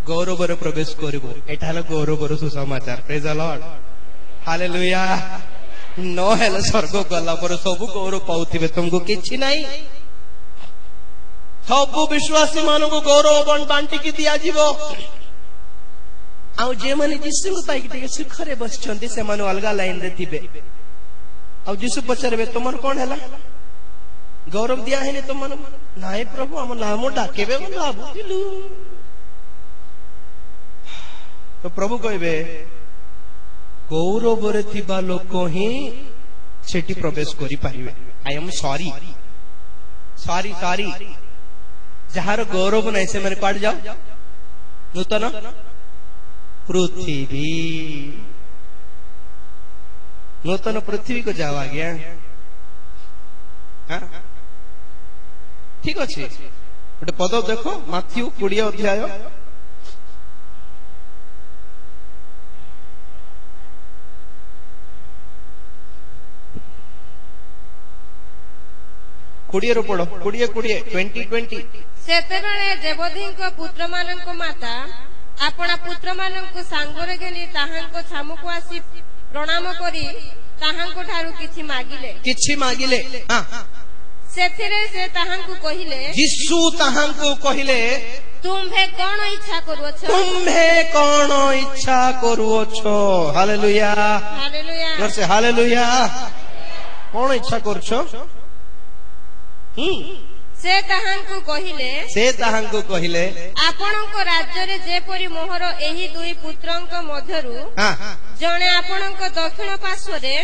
गौरवर प्रवेश करिवो। एटा हला गौरवर सुसमाचार। Praise the Lord hallelujah. न हेले स्वर्ग गला पर सब गौरव पाउथिबे तुमको किछि नाही। सब विश्वासी मानक गौरव बांटी की दिया जीवो। आउ जे माने जीशु को पाई के सुखरे बसचंती से माने अलगा लाइन रे थिबे। आउ जीशु पचरबे तुमन कोन हैला? गौरव दिया है ने तुमन? नाय प्रभु हम नाम डाकेबे मन लाभुतिलु। तो प्रभु कहबे गौरव रे थिबा लोक ही सेठी प्रवेश करि पारिबे। I am sorry sorry sorry. जहार गौरव नहीं से मैंने काट जाओ नूतन पृथ्वी। नूतन पृथ्वी को जाओ आ गया। ठीक अच्छे गोटे पद देखो माथ्यू 20 अध्याय 20 रो पढ़ो 20 सेतेबेले देवदीଙ୍କ पुत्रମାନଙ୍କ माता आपणा पुत्रମାନଙ୍କୁ सांगरे गेली ताहांको छामुको आसी प्रणाम करी ताहांको ठारू किछि मागिले हां सेथिरे से ताहांको कहिले यीशु ताहांको कहिले तुम्हे कोन इच्छा करूछो। हालेलुया हालेलुया जोर से हालेलुया। कोन इच्छा करछो? से ताहांको कहिले आपणको राज्य रे जेपरि मोहर एही दुई पुत्रଙ୍କ मध्यरु जणे आपणको दक्षिण पार्श्वरे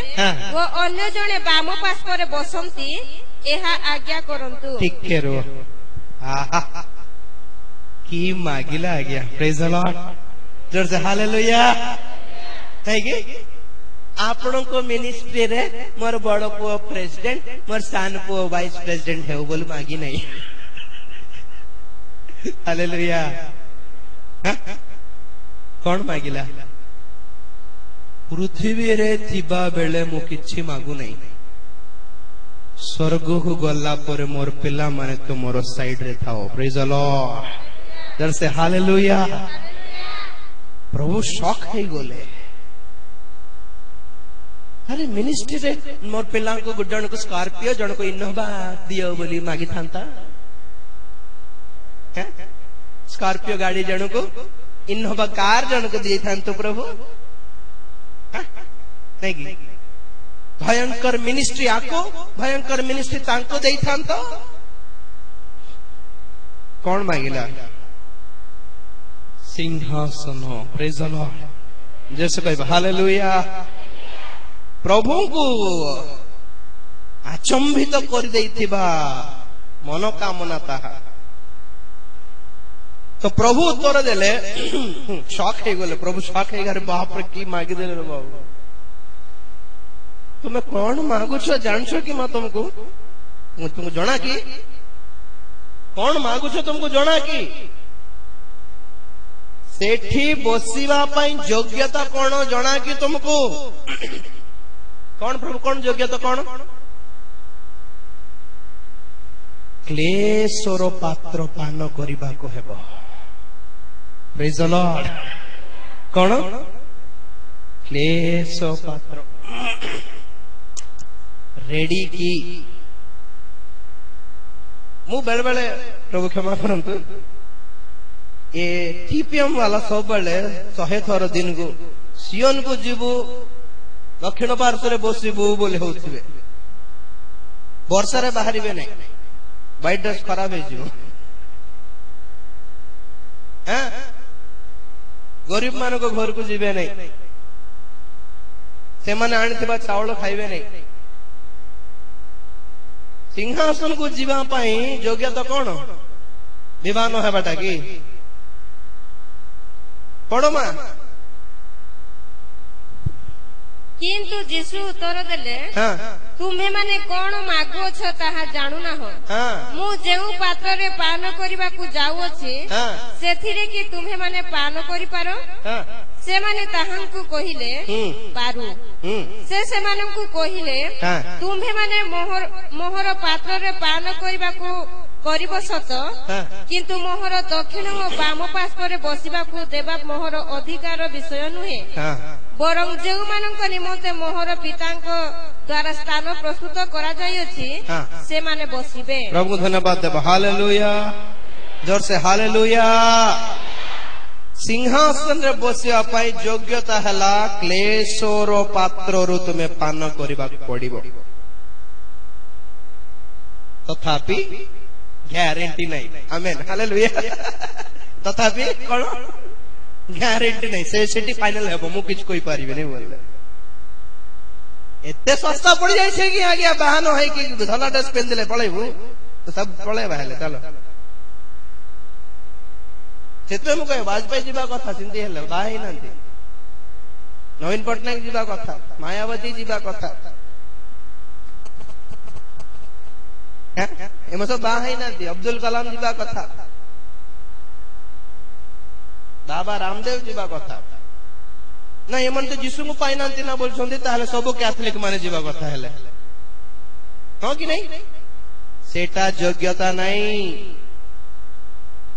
व अन्य जणे वाम पार्श्वरे बसंती एहा आज्ञा करंतु। ठीक केरो आहा की मागिला आज्ञा। प्रेज द लॉर्ड जोर से हालेलुया। थाइगे आपण को मिनिस्ट्री रे मोर बड़ पुओ प्रेसिडेंट मोर सान पुओ वाइस प्रेसिडेंट है बोल मागी नहीं। हालेलुया। कौन मागिला? पृथ्वी रे थिबा बेले मु किछि मागु नहीं। स्वर्ग को गला पर मोर पिला माने तो मोर साइड रे थाओ। प्रेज द लॉर्ड जोर से हालेलुया। प्रभु शॉक है गोले। अरे मिनिस्ट्री रे मोर पिला को जन को स्कॉर्पियो जन को इनोवा दियो बोली मागी थांता। स्कॉर्पियो गाड़ी जन को इनोवा कार जन को दिए थांतो प्रभु नहीं की भयंकर मिनिस्ट्री आको भयंकर मिनिस्ट्री तांको देई थांतो। कौन मागिला? सिंहासन। प्रेज द लॉर्ड जैसे कह हालेलुया। प्रभु को आचंबित कर देइथिबा मनोकामना ताहा। तो प्रभु उत्तर देले शॉक हे गले। प्रभु शॉक हे गरे बाप रे की मागी देले रे बाबू। तुम कौन मागु छो जानछो कि मा तुमको जना की कौन मागु छो तुमको जना की? सेठी बसिबा पई योग्यता कौन जना की तुमको? कौन प्रभु कौन योग्यता कौन? क्लेशर पात्र पान करिबा को हेबो। Praise the Lord. कौन? क्लेश पात्र रेडी की। मु बेले बेले प्रभु क्षमा करंतु ए टीपीएम वाला सब बेले 100 थर दिन को सियोन को जीवु दक्षिण पार्श्व बसबू बोले होथिबे वर्षा रे बाहरिबे नहीं व्हाइट ड्रेस खराब हो गरीब मान घर को जीवे नहीं, से माने आनिथिबा चावल खाइबे नहीं। सिंहासन को जीवा पाई योग्यता कौन? विवाह न हेबाटा कि पढ़ो मा। किंतु यीशु उत्तर देले, तुम्हे माने कौन मागो छ ताहा जानु ना हो। मु जेउ पात्र रे पान करिबा को जाउ अछि सेथिरे कि तुम्हे माने पान करि पारो? से माने ताहांकु कहिले पारू। से मानंकु कहिले, तुम्हे माने मोहर पात्र रे पान करिबा को करिबो सत, किंतु मोहर दक्षिण और बाम पार्श्व बसिबा को देबा मोहर अधिकार विषय नुहे, बरं जेउ मानंक निमंते मोहर पितांक द्वारा स्थान प्रस्तुत करा जाय अछि से माने बसिबे। प्रभु धन्यवाद देबा। हालेलुया, जोर से हालेलुया। सिंहासन रे बसिया पाई योग्यता हला क्लेशर पात्र रु तुमे पान करिबा पड़िबो, तथापि ग्यारंटी नहीं। आमेन, हालेलुया। तथापि कोन ग्यारंटी नहीं, से सेठी फाइनल हेबो मु किछ कोइ पारिबे नै बोलले। एते सस्ता पड़ जाय छै कि आगे बहानो है कि धला ड्रेस पेन देले पळैबू तो सब पळे बाहले चलो। सेतमे मु कहे वाजपेयी जीवा कथा सिंधी हेले बाही नांती, नवीन पटनायक जीवा कथा, मायावती जीवा कथा, एम सब बाही नांती, अब्दुल कलाम जीवा कथा, बाबा रामदेव जीवा कथा ना। एमन तो जीसु को पाई नांती ना बोलछंती, ताहले सब कैथोलिक माने जीवा कथा हेले हां कि नहीं? सेटा योग्यता नहीं,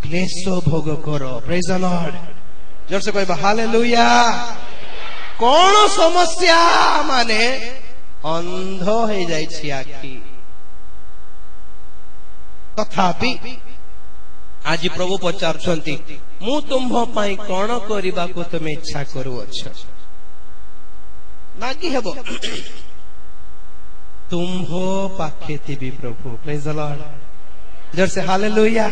क्लेश भोग करो। प्रेज द लॉर्ड, जोर से कहबा हालेलुया। कौन समस्या माने अंध हो जाय छी आखी, तथापि आज प्रभु पचारुछंती मु तुम्ह पाई कौन करिबा को तुमे इच्छा करूअछ? मागी हेबो तुम्हो पाखे थिबी प्रभु। प्रेज द लॉर्ड, जोर से हालेलुया।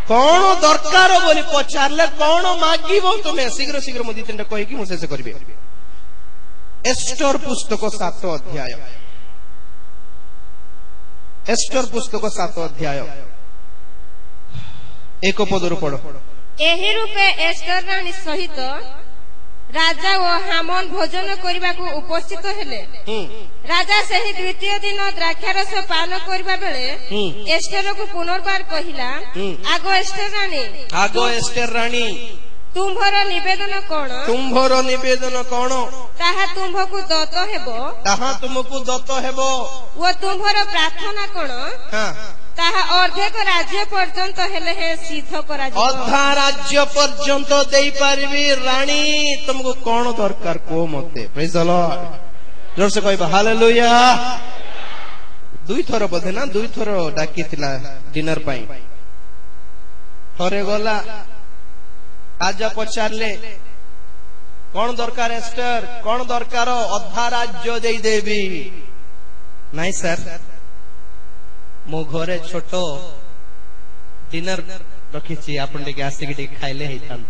कौन दरकार बोली पचारले कौन मागिबो तुमे? शीघ्र शीघ्र मु दी तीनटा कहि कि मु शेष करबे। एस्टर पुस्तक 7 अध्याय, एस्टर पुस्तक 7 अध्याय 1 पदरु पढ़ो। एही रूपे एस्टर रानी सहित राजा ओ हामन भोजन करबा को उपस्थित हेले। राजा सही द्वितीय दिन द्राक्षारस पान करबा बेले एस्टर को पुनर्बार कहिला, आगो एस्टर रानी तुम्भर निवेदन कोन? तुम्भर निवेदन कोन? ताहा तुम्भकु दत्त हेबो, ताहा तुमकु दत्त हेबो। ओ तुम्भर प्रार्थना कोन? ताहा अर्धेक राज्य पर्यंत हेले हे सिद्ध करा जाय। अधा राज्य पर्यंत देई पारबी रानी, तुमको कोन दरकार को मते? प्रेज द लॉर्ड, जोर से कहबा हालेलुया। दुई थर बधे ना, दुई थर डाकी थिला डिनर पाई। थरे गला राजा पचारले कोन दरकार एस्टर, कोन दरकार? अधा राज्य देई देबी। नहीं सर, मो घरे छोट डिनर रखी, आपन टिके आसिक टिके खाइले हेइतांत,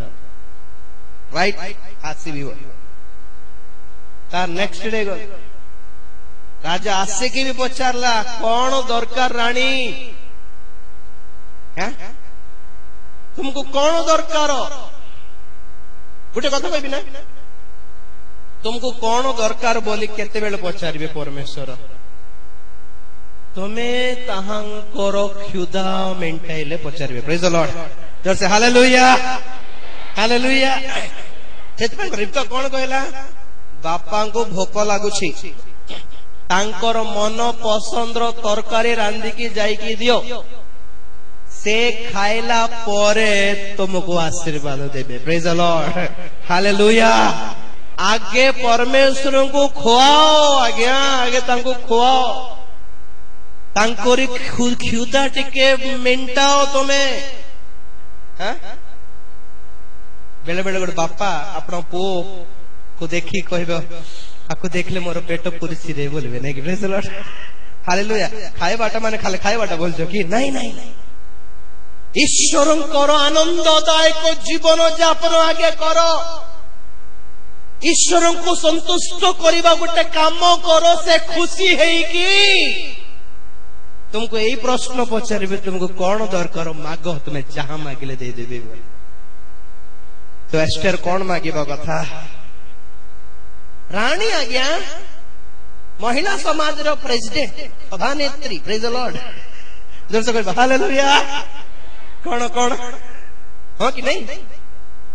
राइट? आसीबी तार नेक्स्ट डे गल राजा आसिक भी पचारला कौन दरकार रानी? तुमको कौन दरकार? गोटे कथा कहबी ना, तुमको कौन दरकार बोली केते बेले पचारिबे परमेश्वर? तुमे ताहांकर क्षुधा मेंटाइले पचारिबे। प्रेज द लॉर्ड, जोर से हालेलुया, हालेलुया। सेतपे रिप्का कोन कहला? बापा को भोक लागुछि, तांकर मन पसंदर तरकारी रांधिकी जाइकी दियो, से खाइला परे तुमको आशीर्वाद देबे। Praise the Lord, hallelujah. आगे परमेश्वर को खुआओ, आगे तांको खुआओ, तांकोरी क्षुधा टिके मेंटाओ तुमे। बेले बेले गोटे बापा आपण पु को देखी कहबे, आको देखले मोर पेट पुरसी रे बोलबे नै कि? Praise the Lord, hallelujah. खाए बाटा माने खाले खाए बाटा बोलछो कि? नहीं नहीं, ईश्वरंकर आनंददायक जीवन यापन आगे कर ईश्वर को संतुष्ट करने गोटे काम कर से खुशी है कि तुमको यही प्रश्न पचारे तुमको कौन दरकार माग तुम्हें जहाँ मागिले दे देबे तो एस्टर कौन मागिबा कथा रानी आज्ञा महिला समाज रो प्रेसिडेंट सभानेत्री प्रेज द लॉर्ड जोर से कह हालेलुया कौन कौन हां कि नहीं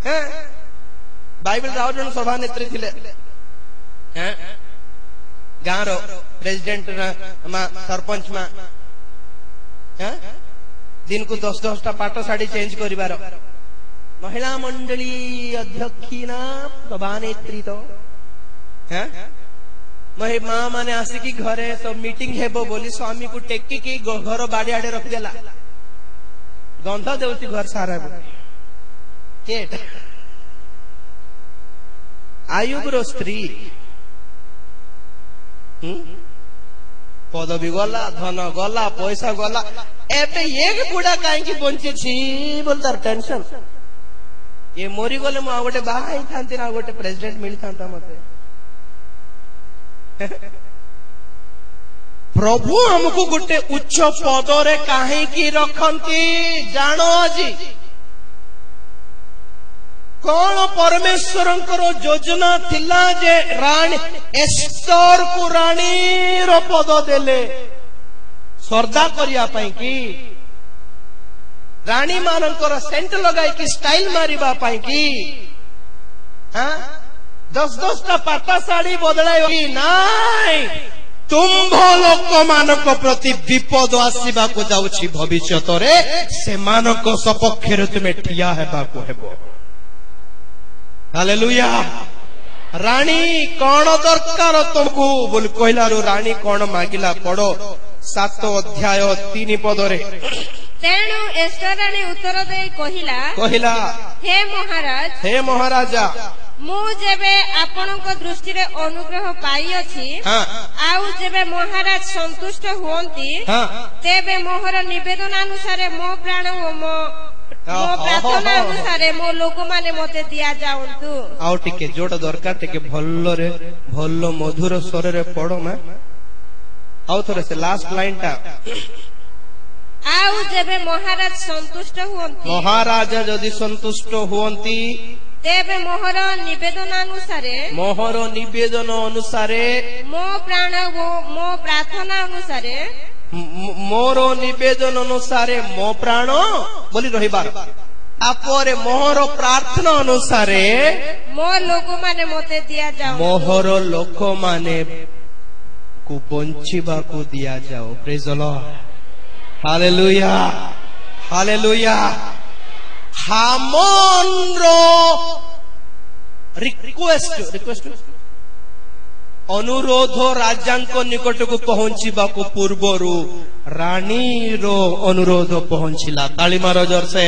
हां बाइबल राव जन सभानेत्री थिले हां गां रो प्रेसिडेंट मा सरपंच मा दिन को 10-10 पाट साड़ी चेंज करिबार महिला मंडली अध्यक्षी ना सभानेत्री तो माँ माने आसिकी घरे सब मीटिंग हेबो बोली स्वामी को टेकी की घर बाड़ी आड़े रख देला गंध देउची घर सारा केट आयुब रो स्त्री पदवी गला धन गला पैसा गला एबे एक बुढ़ा कहीं बंची छी बोल तार टेंशन ये मोरी गले मु गोटे बाहा थांती ना गोटे प्रेसिडेंट मिल था मते प्रभु हमको गोटे उच्च पदरे कहीं रखती जानो जी कौन परमेश्वर योजना थिला जे रानी एस्तर को रानी रो पद देले श्रद्धा करिया पाई की रानी मानकर सेंट लगाई की स्टाइल मारिबा पाई की हां 10-10 पाटा साड़ी बदलाई नाई तुम्भ लोक मानक प्रति विपद आसीबा को जाउछि भविष्यत रे से मानक सपक्ष रे तुमे ठिया हेबा को हेबो हालेलुया रानी कौन दरकार तुमको बोल कहला रानी कौन मागिला पढ़ो 7 अध्याय 3 पदरे तेणु एस्टर रानी उत्तर दे कहिला हे महाराजा मु जेबे आपनक दृष्टि रे अनुग्रह पाई अछि आउ जेबे महाराज संतुष्ट होंती तेबे मोहर निवेदन अनुसार मो प्राण ओ मो प्रार्थना अनुसार मो लोक माने मते दिया जाउंतु आउ टिके जोटा दरकार टिके भल्लो मधुर स्वर रे पढ़ो ना आउ थोड़े से लास्ट लाइन टा आउ जेबे महाराज संतुष्ट हुअंती महाराजा जदि संतुष्ट हुअंती तेबे मोहर निवेदन अनुसारे मो प्राण मो प्रार्थना अनुसारे मोर निवेदन अनुसारे मो प्राण बोली रहिबार आपरे मोहर प्रार्थना अनुसारे मो लोक माने मते दिया जाओ मोहर लोक माने को बंचिबा को दिया जाओ praise the Lord hallelujah hallelujah हामनरो रिक्वेस्ट अनुरोध राजांको निकट को पहुंचीबा को पूर्वरु रानी रो अनुरोध पहुंचिला ताली मारो जोर से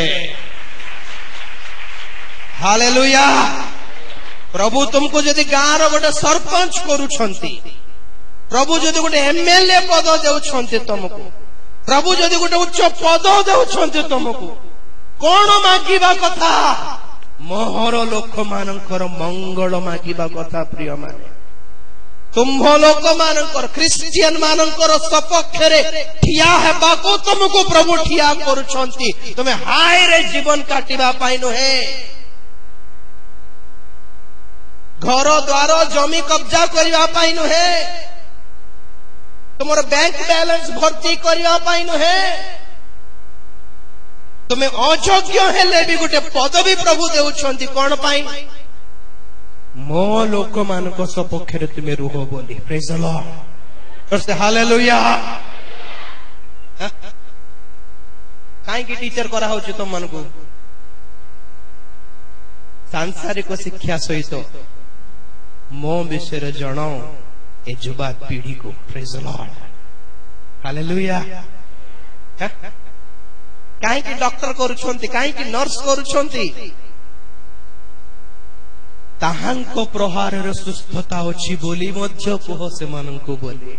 हालेलुया प्रभु तुमको जदि गाँ रो गोटे सरपंच करूछंती प्रभु जदि गोटे एमएलए पद देउछंती तुमको प्रभु जदि गोटे उच्च पद देउछंती तुमको कौन मागिबा कथा मोहर लोक मानकर मंगल मागिबा कथा प्रिय माने तुम्भ लोक मानकर क्रिश्चियन मानकर सपक्ष रे ठिया हेबा को तुमको प्रभु ठिया करूछंती तुमे हाय रे जीवन काटिबा पाई नहे घर द्वार जमी कब्जा करिबा पाई नहे तुमर बैंक बैलेंस भर्ती करिबा पाई नहे तुम्हें अयोग्य हेले भी गोटे पदवी प्रभु देउछंती कोन पाई मो लोक मानक सपक्ष रे तुमे रुह बोली प्रेज द लॉर्ड हालेलुया काई की टीचर करा होची तुम मन को सांसारिक शिक्षा सहित मो विषय जणाओ ए युवा पीढ़ी को प्रेज द लॉर्ड हालेलुया काई की डॉक्टर करूछंती काई की नर्स करूछंती ताहांको प्रहार रे सुस्थता अछि बोली मध्य कोह से मन को बोली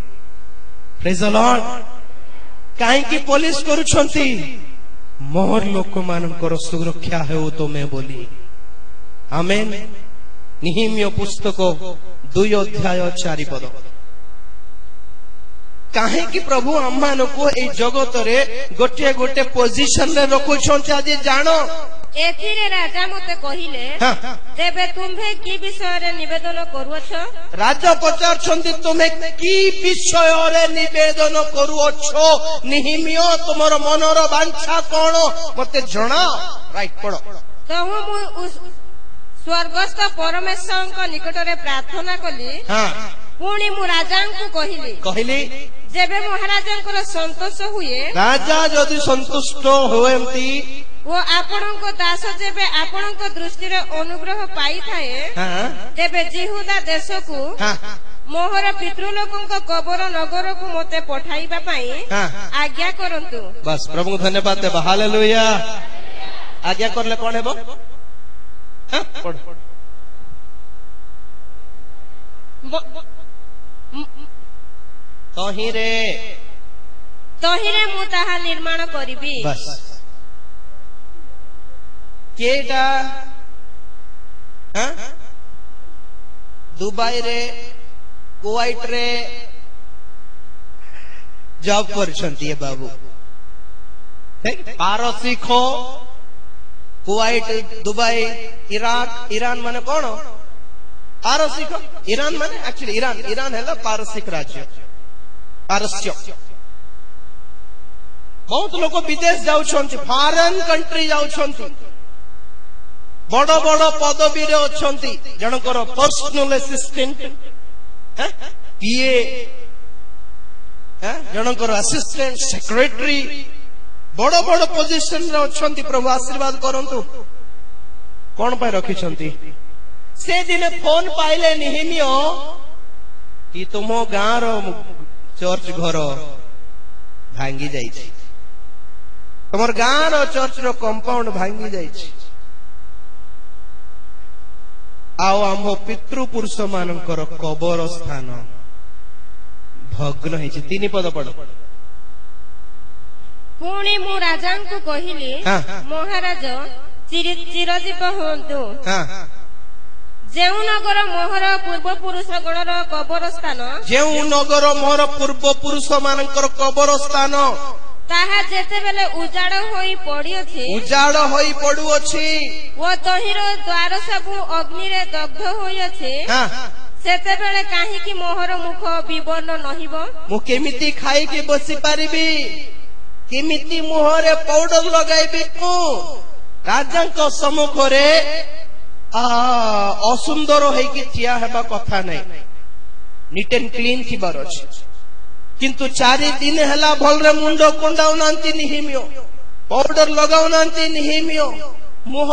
प्रेज द लॉर्ड काई की पुलिस करूछंती मोर लोक मानकर सुरक्षा हेउ तुमे बोली। आमेन। निहिम्य पुस्तक 2 अध्याय 4 पद। काहे कि प्रभु आम्मान को ए जगत रे गोटे गोटे पोजीशन रे रखुछन आज जानो। एथिरे राजा मते कहिले तेबे तुम्हे की विषय रे निवेदन करूछ? राजा पचारछंती तुम्हे की विषय रे निवेदन करूछ? निहिम्य तुमर मनर वांछा कोन मते जणाओ। राइट पढो। तो मु स्वर्गस्थ परमेश्वर को निकट रे प्रार्थना कली। पुणी मु राजा को कहिली जेबे महाराजा संतोष हुए, राजा जदि संतुष्ट होएंती वो आपणको दास जेबे आपणको दृष्टि रे अनुग्रह पाई थाए तेबे जिहुदा देश को मोहर पितृलोकଙ୍କ कबर नगर को मते पठाइबा पई आज्ञा करंतु। बस प्रभु को धन्यवाद देबा। हालेलुया। आज्ञा करले कोन हेबो? पढ़। तहिरे मु ताहा निर्माण करिबी। बस केटा दुबई रे कुवैत रे जॉब करछंती बाबू। पारसिक कुवैत दुबई इराक ईरान माने कोन? पारसिक। ईरान माने एक्चुअली ईरान है पारसिक राज्य पारस्य। बहुत लोग विदेश जाउछंती, फॉरेन कंट्री जाउछंती, बड़ बड़ पदवी रे अछंती। जनकर पर्सनल असिस्टेंट पीए, जनकर असिस्टेंट सेक्रेटरी, बड़ बड़ पोजीशन रे अछंती। प्रभु आशीर्वाद करंतु। कोन पाई रखिछंती? से दिन फोन पाइले निहिम्य कि तुम गाँव रो चर्च घर भांगी जाइछि, तुमर गाँव रो चर्च रो कंपाउंड भांगी जाइछि, आओ आम पितृपुरुष मानकर कबर स्थान भग्न होइछि। 3 पद पढ़। पुणी मु राजा को कहिली महाराज चिरजीव होंतु। जेउ नगर मोहर पूर्व पुरुष गणर कबर स्थान, जेउ नगर मोहर पूर्व पुरुष मानकर कबर स्थान ताहा जेते बेले उजाड़ होई पड़ी अछि, उजाड़ होई पड़ू अछि, वो तहिरो द्वार सब अग्नि रे दग्ध होई अछि, सेते बेले काहे कि मोहर मुख विवर्ण नहिबो? मु केमिति खाई के बसी पारिबी? केमिति मुहरे पाउडर लगाइबी? मु राजा को सम्मुख रे असुंदर होइकी ठिया हेबा कथा नै, नीट एंड क्लीन थिबार अछि। किंतु 4 दिन हला भलरे मुंडो कोंडाउ नांती निहिम्य, पाउडर लगाउ नांती निहिम्य, मुह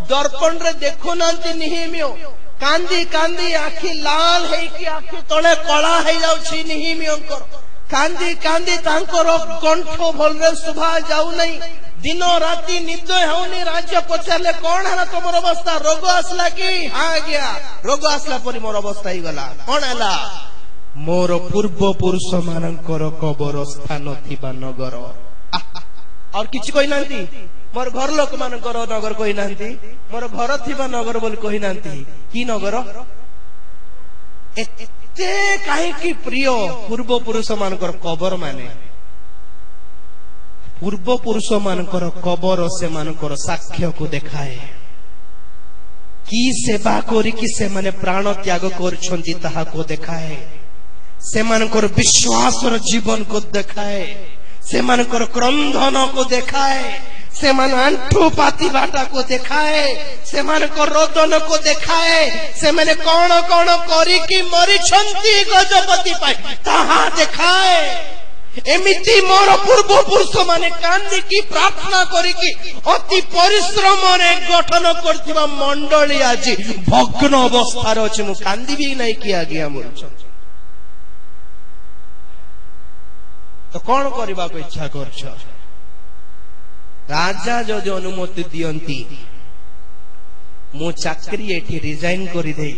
दर्पण रे देखु नांती निहिम्य, कांदी कांदी आखि लाल हेकी आखि तळे कळा हे जाउछि निहिम्यंकर, कांदी कांदी तांकर कंठ भलरे सुभा जाउ नै, दिन राति निद्य होनी। राज्य पचारे कौन है तुम अवस्था? रोग आसला कि? हाँ गया रोग आसला पर मोर अवस्था ही गला। कौन है? मोर पूर्व पुरुष मानकर कबर स्थान थिबा नगर। और किछि कहि नांती? मोर घर लोक मानकर नगर कहि नांती, मोर घर थिबा नगर बोल कहि नांती। की नगर? एते काहे कि प्रिय पूर्व पुरुष मानकर कबर माने पूर्व पुरुष मानकर कबर से मानकर साक्ष्य को देखाए कि सेवा करी कि से माने प्राण त्याग करछंती ताहा को देखाए, से मानकर विश्वास र जीवन को देखाए, से मानकर क्रंदन को देखाए, से मान अंठू पाती बाटा को देखाए, से मानकर रोदन को देखाए, से माने कौन कौन करी कि मरी छंती गजपति पाई ताहा देखाए। एमिति मोर पूर्व पुरुष माने कांदी की प्रार्थना करी कि अति परिश्रम रे गठन करथिबा मंडली आज भग्न अवस्था रे अछि। मु कांदी भी नै कि आज्ञा बोलछ तो कौन करबा को इच्छा करछ? राजा जदि अनुमति दियंती मु चाकरी एठी रिजाइन करि दे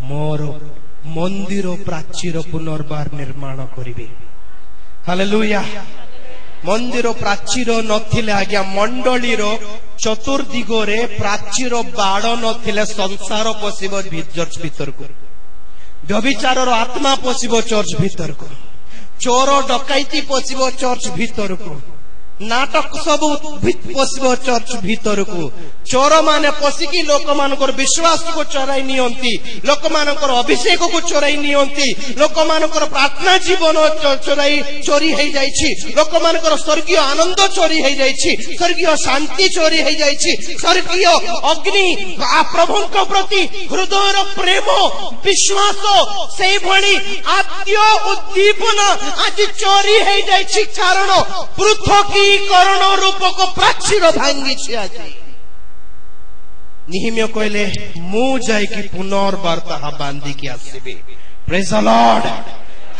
मोर मंदिर प्राचीर पुनर्बार निर्माण करिबे। हालेलुया। मंदिर प्राचीर नथिले आज्ञा मंडलीर चतुर्दिगरे प्राचीर बाड़ नथिले संसार पशिब चर्च भीतर को व्यभिचार आत्मा पशिब चर्च भीतर को चोर डकैती पशिब चर्च भीतर को नाटक सब पशिब चर्च भीतर को चोर माने पशिकी लोक मानकर विश्वास को चोराई नियंती लोक मानकर अभिषेक को चोराई नियंती लोक मानकर प्रार्थना जीवन चोरी हो जाइछि लोक मानकर स्वर्गीय आनंद चोरी हो जाइछि स्वर्गीय शांति चोरी हो जाइछि स्वर्गीय अग्नि प्रभुଙ୍କ प्रति हृदयर प्रेम विश्वास से भली आद्य उद्दीपना आज चोरी हो जाइछि कारण पृथकीकरण रूपक प्राचीर भांगी आज निहिम्य कहले मु जाइकी पुनर्बार ताहा बांधिकी आसबे प्रेज द लॉर्ड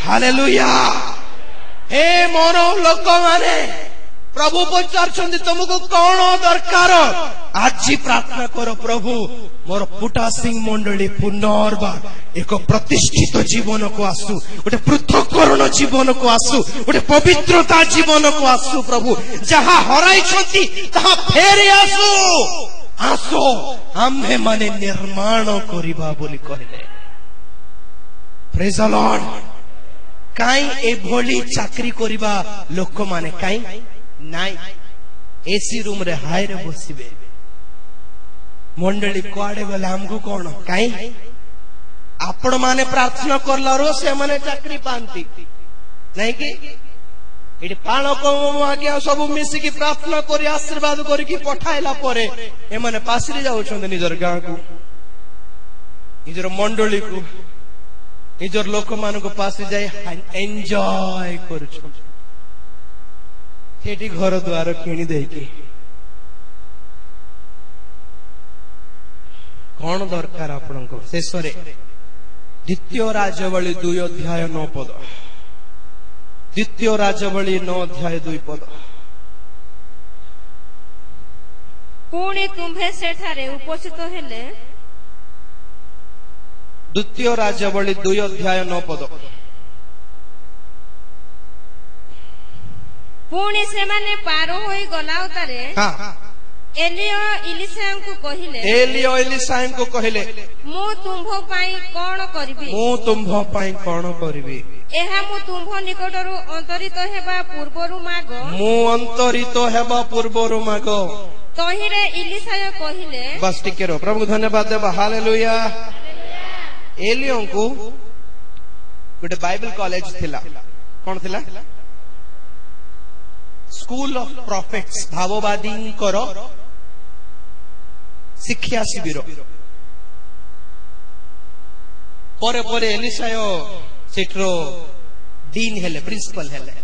हालेलुया हे मोर लोक माने प्रभु पचारछन्ति तुमको कौन दरकार आज प्रार्थना करो प्रभु मोर फुटा सिंह मंडली पुनर्बार एक प्रतिष्ठित जीवन को आसु गोटे पृथककरण जीवन को आसु गोटे पवित्रता जीवन को आसु प्रभु जहा हराई छन्ति ताहा फेरी आसु आसो आम्भे माने निर्माण करिबा बोली कहले प्रेज द लॉर्ड काई ए भोली चाकरी करिबा लोक माने काई नाई एसी रूम रे हाय रे बसिबे मंडली कुआडे गले हमको कोन काई आपण माने प्रार्थना करलारो से माने चाकरी पांती नहीं कि एडी पाणक आज्ञा सब मिसिकी प्रार्थना करी आशीर्वाद करी पठाइला परे ए माने पासरी जाउछन निजर गां को निजर मंडली को निजर लोक मान को पास जाय एंजॉय करूछन सेठी घर द्वार किणी देकी कौन दरकार आपनको शेष रे द्वितीय राजवली 2 अध्याय 9 पद द्वितीय राजवली 9 अध्याय 2 पद पुणी तुम्भे सेठारे उपस्थित हेले द्वितीय राजवली 2 अध्याय 9 पद पुणी से माने पारो होई गलाउ तारे हां एलियो इलिसाम को कहले मु तुंभो पाई कोन करबी एहा मु तुंभो निकटरू अंतरित हेबा पूर्वरु मागो तहिरे इलिसाय कहिले बस टिके रो प्रभु धन्यवाद देबा हालेलुया एलियो को गोटे बाइबल कॉलेज थिला कोन थिला स्कूल ऑफ प्रॉफिट्स भाववादी करो शिक्षा शिविर परे परे एलिसाय सेठरो डीन हेले प्रिंसिपल हेले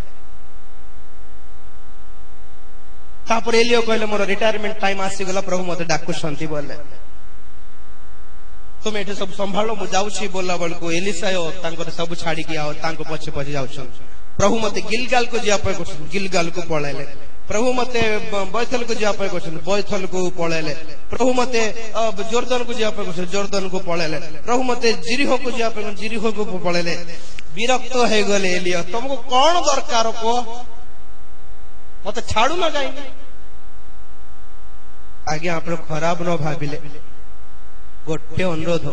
तापर एलियो कहले मोर रिटायरमेंट टाइम आसी गला प्रभु मते डाकु शांति बोले तुम एठे सब संभालो मु जाउछी बोला बळको एलिसाय तांकर सब छाडी के आओ तांको पछे पछे जाउछन प्रभु मते गिलगाल को जिया पे कोछन गिलगाल को पळाइले प्रभु मते बैथल को जिया पे कोछन बैथल को पळाइले प्रभु मते जोरदान को जिया पे कोछन जोरदान को पळाइले प्रभु मते जिरिहो को जिया पे जिरिहो को पळाइले विरक्त हे गले एलिया तुमको कोन दरकार को मते छाडू ना जाई आगे आपण खराब न भाबिले गोटे अनुरोध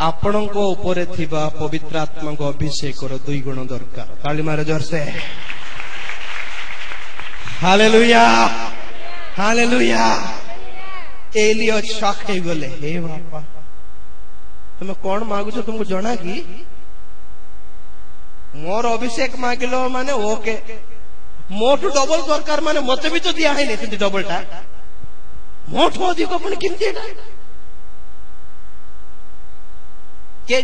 आपणको ऊपर थिबा पवित्र आत्मा को अभिषेक करो 2 गुण दरकार ताली मारे जोर से हालेलुया हालेलुया एलियो शॉक हे गले हे बापा तुम कौन मांगु छो तुमको जाना कि मोर अभिषेक मांगिलो माने ओके मोठू डबल दरकार माने मते भी तो दिया है नहीं डबल टा मोठू अधिक पुणी किमती के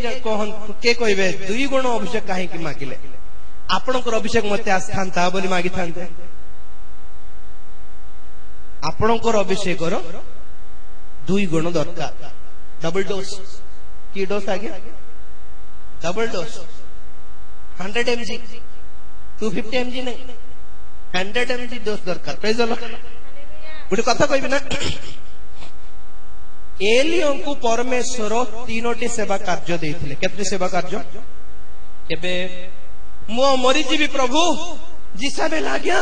कहबे 2 गुण अभिषेक काहे कि मागिले आपणकर अभिषेक मते आस्थांता बोली मागी थांते आपणकर अभिषेक रो 2 गुण दरकार डबल डोज की डोज आगे डबल डोज 100 mg 250 mg नहीं 100 mg डोज दरकार प्रेज द लॉर्ड गुटे कथा कहबी ना एलियों को परमेश्वर 3टी सेवा कार्य देथिले केते सेवा कार्य केबे मो मरी जीवी प्रभु जिसाबेल आज्ञा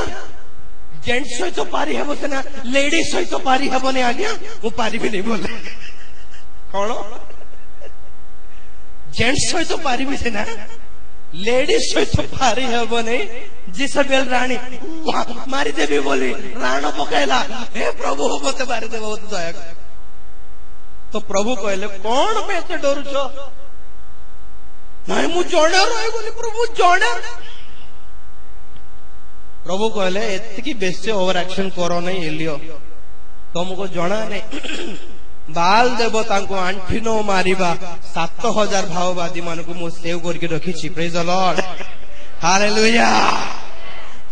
जेंट सहित पारि हेब सिना लेडी सहित पारि हेबनी आज्ञा मु पारिबिनी बोले कौन जेंट सहित पारिबी सिना लेडी सहित पारि हेबनी जिसाबेल रानी मारिदेवी बोली राण पकाइला हे प्रभु मते मारिदेव बहुत दया तो प्रभु कहले कौन पे एते डरुछ नहीं मु जणे रही बोली प्रभु जणे प्रभु कहले एतिकी बेसी ओवर एक्शन करो नहीं एलियो तुमको जना नहीं बाल देव तांको आंठी नो मारिबा 7000 भाववादी मान को मु सेव करके रखी प्रेज द लॉर्ड हालेलुया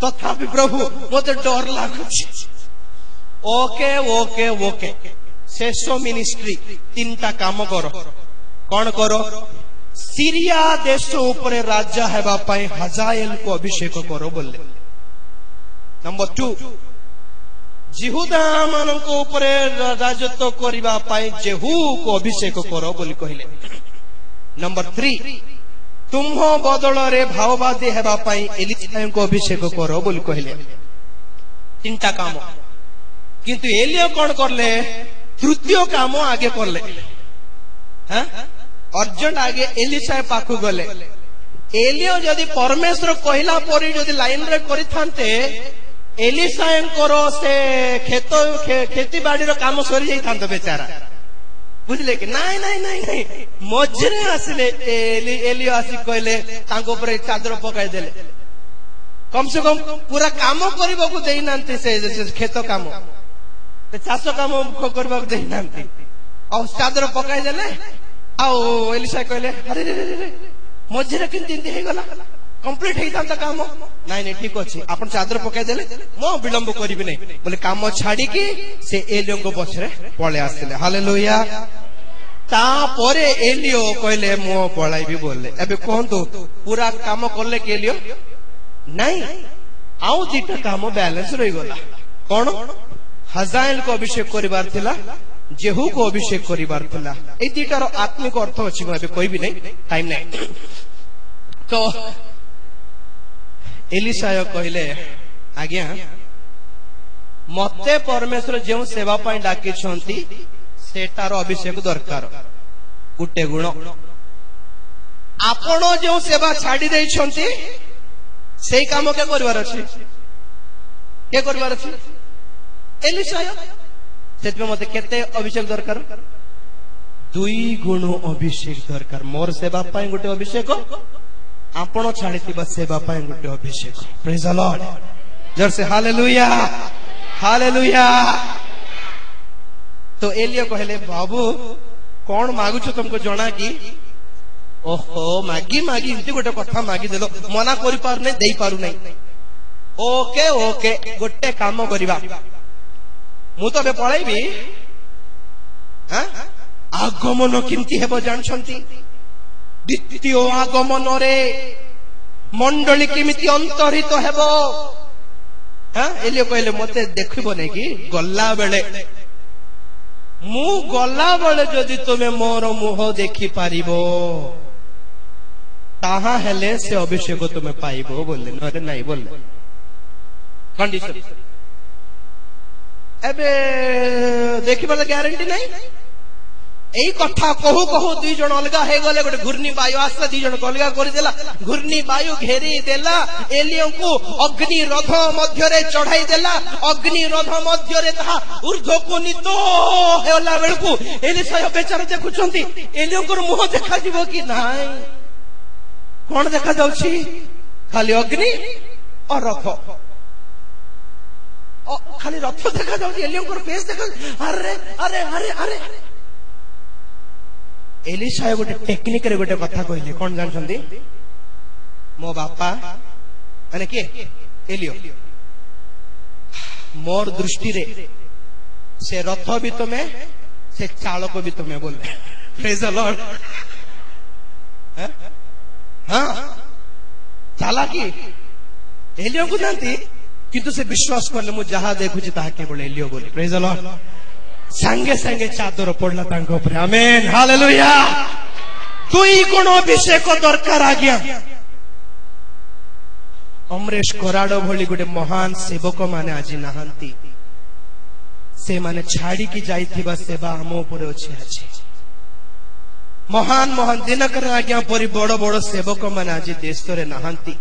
तथापि प्रभु मते डर लागुछि ओके ओके ओके शेष मिनिस्ट्री 3टा काम करो कौन करो सीरिया देश उपरे राजा हेबा पाई हजाएल को अभिषेक करो बोले नंबर 2 जिहुदा मानक उपरे राजत्व करिबा पाई जेहू को अभिषेक करो बोली कहले नंबर 3 तुम बदल रे भाववादी हेबा पाई एलिशा को अभिषेक करो बोली कहले 3टा काम किंतु एलिया कौन करले तृतीय काम आगे करले हां अर्जेंट आगे एलिशा पाखु गले एलिया जदि परमेश्वर कहला परी जदि लाइन रे करि थांते एलिशा करो से खेती बाड़ी रो काम सरी जाई थांतो बेचारा बुझले कि नहीं नहीं नहीं नहीं मझरे आसले एलिया आसी कहले तांको ऊपर चादर पकाई देले कम से कम पूरा काम करबा को देई नांते से खेत काम चाष काम करबा को देई नांते और चादर पकाई देले आओ एलिशा कहले अरे रे रे रे मझरे किंती इंती हे गला कंप्लीट हे तांता काम नहीं नहीं ठीक अछि आपण चादर पकाई देले मो विलंब करिबि नै बोले काम छाडी के से एलियो को पछरे पळे आसले हालेलुया ता परे एलियो कहले मो पळाइबि बोले एबे कोहंतु पूरा काम करले के एलियो नहीं आउ दिटा काम बैलेंस रही गला कोन हजाएल को अभिषेक करिबार थिला जेहू को अभिषेक करिबार थिला ए दिटार आत्मिक अर्थ अछि एबे कहबि नै टाइम नै तो एलिशा कहले आज्ञा मते परमेश्वर जो सेवा पाई डाकी छंती सेटार अभिषेक दरकार गुटे गुण आपण जो सेवा छाड़ी दे छंती सेई काम के करबार अछि के करबार अछि एलिशा सेतमे मते केते अभिषेक दरकार 2 गुण अभिषेक दरकार मोर सेवा पाई गुटे अभिषेक आपण छाड़ीथिबा सेवा पाई गुटे अभिषेक प्रेज द लॉर्ड जर से हालेलुया हालेलुया तो एलिया कहले बाबू कौन मागु छ तुमको जणा की ओहो मागी मागी इनती गोटे कथा मागी देलो मना करि पार नै देई पारु नै ओके ओके गोटे काम करिबा मु तो बे पळाइबी हां आगमन किंती हेबो जानछंती द्वितीय आगमन रे मंडली केमिति अंतरित हेबो हां एलियो कहले मते देखिबो नै कि गल्ला बेले मु गल्ला बेले जदि तुमे मोर मुह देखि पारिबो ताहा हेले से अभिषेक तुमे पाइबो बोले नरे नै बोले कंडीशन एबे देखिबा ग्यारंटी नै एई कथा कहू कहू 2 जण अलगा हे गले गोटे घूर्णी वायु आसला 2 जण अलगा करि देला घूर्णी वायु घेरी देला एलियो को अग्नि रथ मध्य रे चढ़ाई देला अग्नि रथ मध्य रे ता ऊर्ध्व को नितो हेला बेलकू एलिशा बेचारा देखुछंती एलियो को मुह देखा दिबो कि नाही कोन देखा जाउछि खाली अग्नि और रथ खाली रथ देखा जाउछि एलियो को फेस देखा अरे अरे अरे अरे एलिशा गोटे टेक्निक रे गोटे कथा कहले कोन जानछंती मो बापा माने के एलियो मोर दृष्टि रे से रथ भी तुमे से चालक भी तुमे बोले प्रेज द लॉर्ड हां चालाकी एलियो को जानती किंतु से विश्वास करले मु जहा देखुची ताहा केवल एलियो बोले प्रेज द लॉर्ड संगे संगे चादर पड़ला तांको ऊपर आमेन हालेलुया 2 गुण अभिषेक दरकार आ गया अमरेश कराड़ भली गोटे महान सेवक माने आज नहांती से माने छाड़ी की जाइथिबा सेवा आम उपर अछि आज महान महान दिनकर आज्ञा परि बड़ बड़ सेवक माने आज देश रे नहांती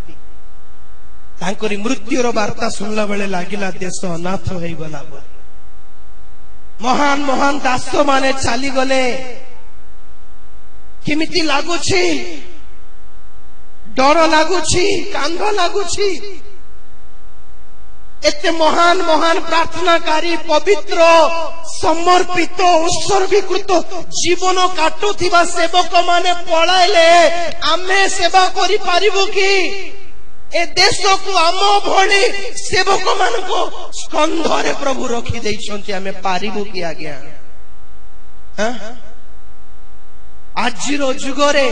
तांकरी मृत्युर वार्ता सुनला बेले लागिला देश अनाथ होई गला महान महान दास माने चली गले किमिति लागुछि डर लागुछि कांध लागुछि एते महान महान प्रार्थनाकारी पवित्र समर्पित उत्सर्गीकृत जीवन काटुथिबा सेवक माने पळाइले आमे सेवा करि पारिबो कि ए देश को आम भली सेवक मान को स्कंधरे प्रभु रखी देइछन्ति आमे पारिबो कि आज्ञा आजिरो जुगरे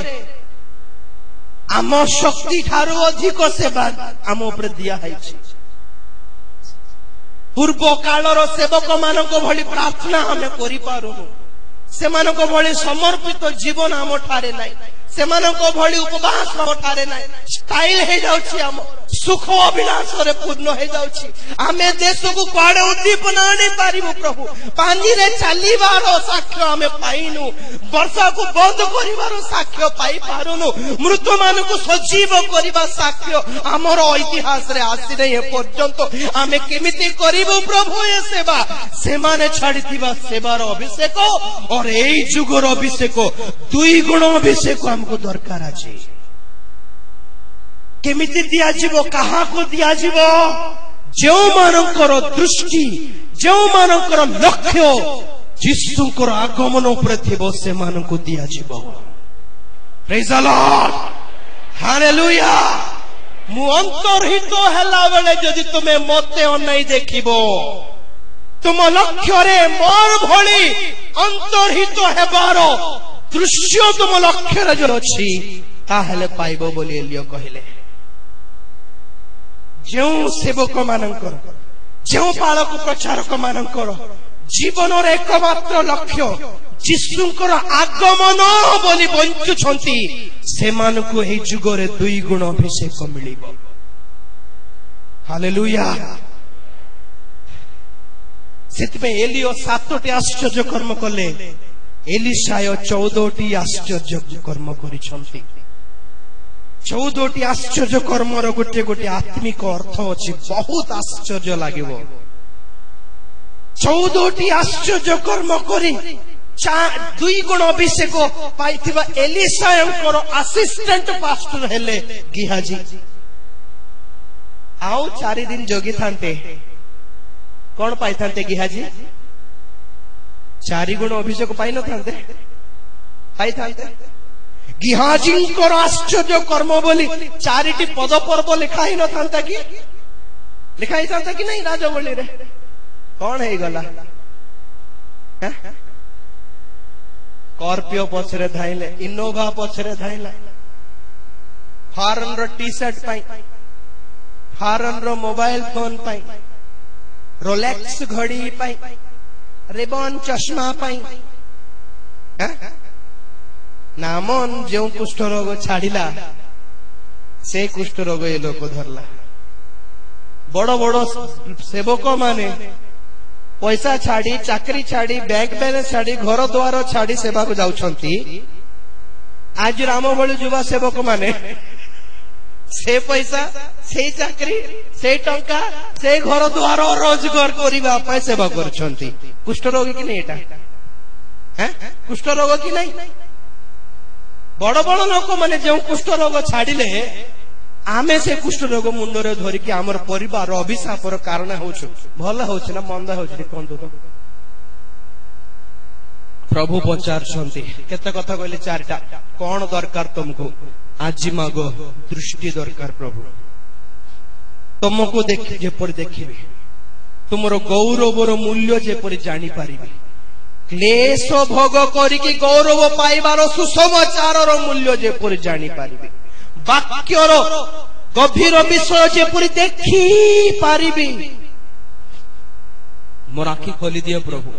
आम शक्ति ठारू अधिक सेवा आम ऊपर दिया है पूर्व कालर सेवक मानक भली प्रार्थना आमे करि पारुनु से मानक भली समर्पित जीवन आम ठारे नाही से मानक भली उपवास आम ठारे नाही स्टाइल हे जाउछि आम सुख अभिलाष रे पूर्ण हे जाउछि आमे देश को कुआडे उद्दीपना आनी पारिबु प्रभु पानी रे चलीबार साक्ष्य आमे पाइनु वर्षा को बंद करिबार साक्ष्य पाई पारुनु मृत मान को सजीव करिबा साक्ष्य हमर इतिहास रे आसी नै ए पर्यंत आमे केमिति करिबु प्रभु ए सेवा से माने छाड़ीथिबा सेवार अभिषेक और एई जुगर अभिषेक दुई गुण अभिषेक हमको दरकार अछि केमिति दिया जीवो कहा को दिया जीवो जो मानकर दृष्टि जो मानकर लक्ष्य जीसुकर आगमन ऊपर थिबो से मान को दिया जीवो प्रेज द लॉर्ड हालेलुया मु अंतर्हित हला बेले जदि तुमे मते अनाई देखिबो तुम लक्ष्य रे मोर भली अंतर्हित हेबार दृश्य तुम लक्ष्य रे जो अछि ताहेले पाइबो बोली एलियो कहिले जो सेवक मानकर जो पालक प्रचारक मानकर जीवन एकमात्र लक्ष्य जीशुंकर आगमन बोली बंचुछंती से मानकु एही जुगरे दुई गुण अभिषेक मिलिबो हालेलुया सेतबे एलियो 7टी आश्चर्य कर्म कले एलिशाय 14टी आश्चर्य कर्म करिछंती 14टी आश्चर्य कर्मर गोटे गोटे आत्मिक अर्थ अछि बहुत आश्चर्य लागिबो 14टी आश्चर्य कर्म करी दुई गुण अभिषेक पाइथिबा एलिशायंकर असिस्टेंट पास्टर हेले गिहाजी आउ 4 दिन जोगी थांते कोन पाई थांते गिहाजी 4 गुण अभिषेक पाई न थांते पाई थांते गिहाजींकर आश्चर्य कर्म बोली 4टी पद पर्व लिखा ही न थांता कि लिखा ही थांता कि नहीं राजबली रे कौन है गला स्कॉर्पियो पछरे धाइले इनोवा पछरे धाइला फॉरेन रो टी शर्ट पाई फॉरेन रो मोबाइल फोन पाई रोलेक्स घड़ी पाई रिबन चश्मा पाई नामन जो कुष्ठ रोग छाड़िला से कुष्ठ रोग ये लोक धरला बड़ बड़ सेवक माने पैसा छाड़ी चाकरी छाड़ी बैंक बैलेंस छाड़ी घर द्वार छाड़ी सेवा को जाउछंती आज राम भली युवा सेवक माने से पैसा से चाकरी से टंका से घर द्वार रोजगार करिबा पय सेवा करछंती कुष्ठ रोग कि नहीं एटा हैं कुष्ठ रोग कि नहीं बड़ बड़ लोक माने जो कुष्ठ रोग छाड़िले आमे से कुष्ठ रोग मुंडरे धरिकी आमर परिवार अभिशापर कारण होछु भल होछु ना मंद होछु कोन तो प्रभु पचारछंती केते कथा कहले 4टा कोन दरकार तुमको आज मागो दृष्टि दरकार प्रभु तुमको देख जेपर देखिबे तुमरो गौरवर मूल्य जेपर जानि पारिबे क्लेश भोग करिकी गौरव पाइबार सुसमाचार मूल्य जेपर जानि पारिबे वाक्यर गभीर विषय जेपरी देखी पारिबे मोर आखि खोली दियो प्रभु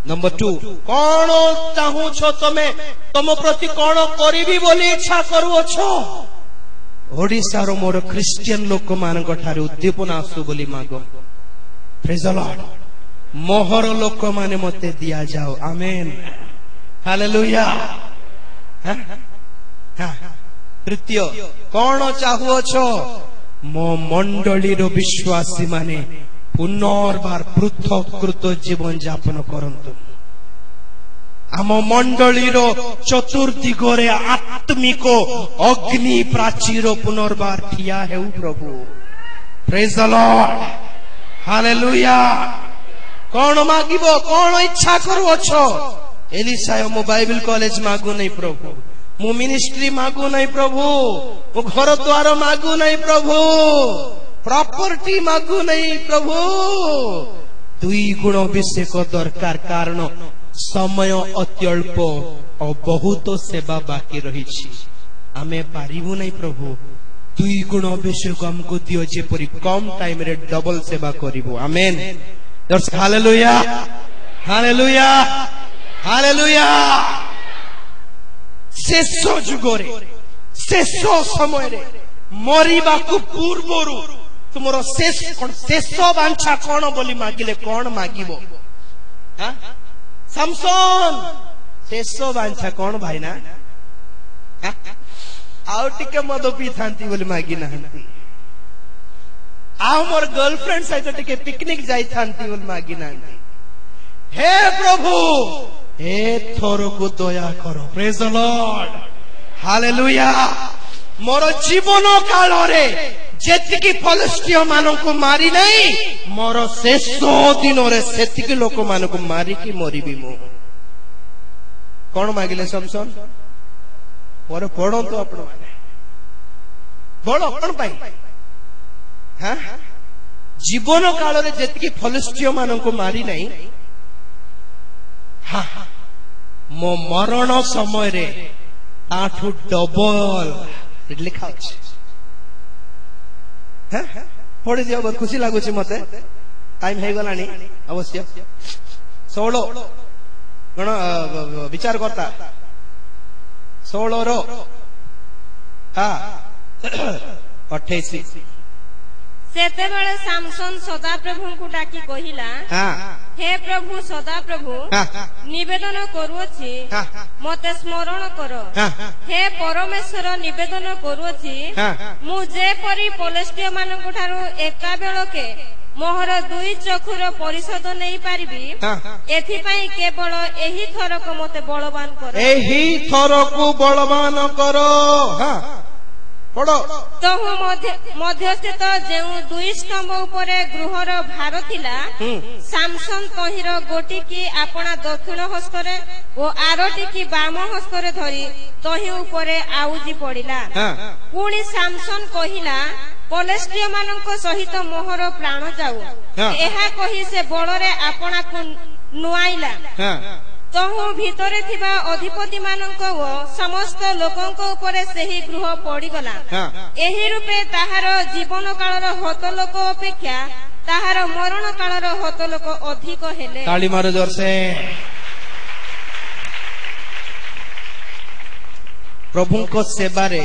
नंबर 2 कौन चाहू छो तमे तुम प्रति कौन करीबी बोली इच्छा करू छो ओडिशार मोर क्रिश्चियन लोक मान उद्दीपना आसु बोली माग। Praise the Lord. मोहर लोक माने मते दिया जाओ। Amen hallelujah. तृतीय कौन चाहुअछ मो मंडली रो विश्वासी माने पुनर्बार पृथकृत जीवन जापन करंतु। आम मंडली रो चतुर्दिगरे आत्मिक अग्नि प्राचीर पुनर्बार ठिया हेउ प्रभु। Praise the Lord hallelujah. कौन मागिबो कौन इच्छा करूअछ? एलिसा मो बाइबल कॉलेज मागु नहीं प्रभु, मु मिनिस्ट्री मागु नहीं प्रभु, मु घर द्वार मागु नहीं प्रभु, प्रॉपर्टी मागु नहीं प्रभु। दुई गुण अभिषेक दरकार, कारण समय अत्यल्प और बहुत सेवा बाकी रही। आमे पारिबु नहीं प्रभु। दुई गुण अभिषेक हमको दियो जेपरी कम टाइम रे डबल सेवा करिवो। आमेन। Hallelujah hallelujah hallelujah. शेष जुगरे शेष समय रे मरिबा को पूर्वरु तुमरो शेष बांछा कौन बोली मागिले कौन मागिबो? समसन शेष बांछा कौन भाई ना? आउ टिके मद पी थांती बोली मागी नाहंती। आउ मोर गर्लफ्रेंड सहित टिके पिकनिक जाई थांती बोली मागी नाहंती। हे प्रभु ए थोर को दया करो। Praise the Lord hallelujah. मोर जीवन काल रे जेतिकी फलिस्तीय मानन को मारी नहीं, मोर शेष दिन रे सेतिकी लोक मान को मारी की मरिबी मु। कौन मागिले समसन? पर पढ़ो तो आपण माने बड़ो कौन पाई? हां जीवन काल रे जेतिकी फलिस्तीय मानन को मारी नहीं, हाँ मो मरण समय रे आठु डबल लिखा अछि। पढ़ी दियो बहुत खुशी लागुछि मते। टाइम हे गलानी अवश्य 16 गण विचार करता 16 रो 28। सेतेबेले सामसन सदा प्रभु को डाकी कहिला, हे प्रभु सदा प्रभु निवेदन करूछि मते स्मरण करो। हे परमेश्वर निवेदन करूछि मु जे परी फलिस्तीय मानक ठारू एका बेलके मोहर दुई चक्षुर परिशोध नहीं पारिबी, एथि पई केवल एही थरक मते बलवान करो। एही थरकु बलवान करो। तहु मध्यस्थित जेउ दुई स्तंभ उपरे गृहर भार थिला, सामसन तहिर गोटी की आपना दक्षिण हस्तरे ओ आरोटी की बाम हस्तरे धरी तहि उपरे आउजी पड़िला। पुणी सामसन कहिला, फलिस्तीय मानक सहित मोहर प्राण जाऊ। एहा कहि से बड़रे आपना को नुआइला। तहु भितरे थिबा अधिपति मानक ओ समस्त लोकंक उपरे सेही गृह पड़ीगला। एही रूपे ताहार जीवन कालर हत लोक अपेक्षा ताहार मरण कालर हत लोक अधिक हेले। ताली मारो जोर से। प्रभु को सेवा रे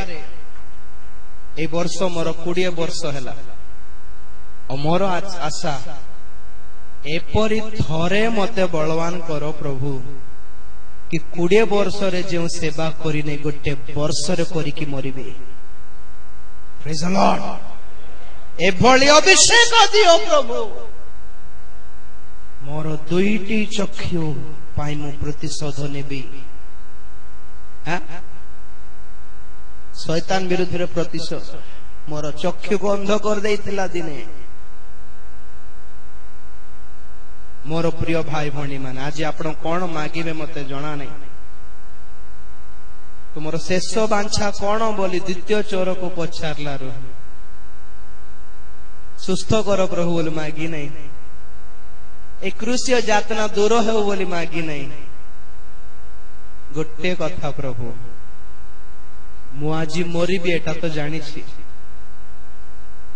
ए वर्ष मोर 20 वर्ष हैला और मोर आशा एपरी थरे मते बलवान करो प्रभु कि 20 वर्ष रे जो सेवा करी ने गोटे वर्ष रे करी की मरिबे। Praise the Lord. ए भली अभिषेक दियो प्रभु। मोर दुईटी चक्षु पाई मु प्रतिशोध नेबी। शैतान विरुद्ध रे प्रतिशोध। मोर चक्षु को अंध कर देइतिला दिने। मोर प्रिय भाई भणी मान आज आपण कौन मागिबे मते जणा नहीं। तुमर शेष बांछा कौन बोली द्वितीय चोर को पचारला रो सुस्थ कर प्रभु बोली मागी नहीं। ए क्रूसीय यातना दूर हो बोली मागी नहीं। गोटे कथा प्रभु मु आज मरिबी एटा तो जानी छी,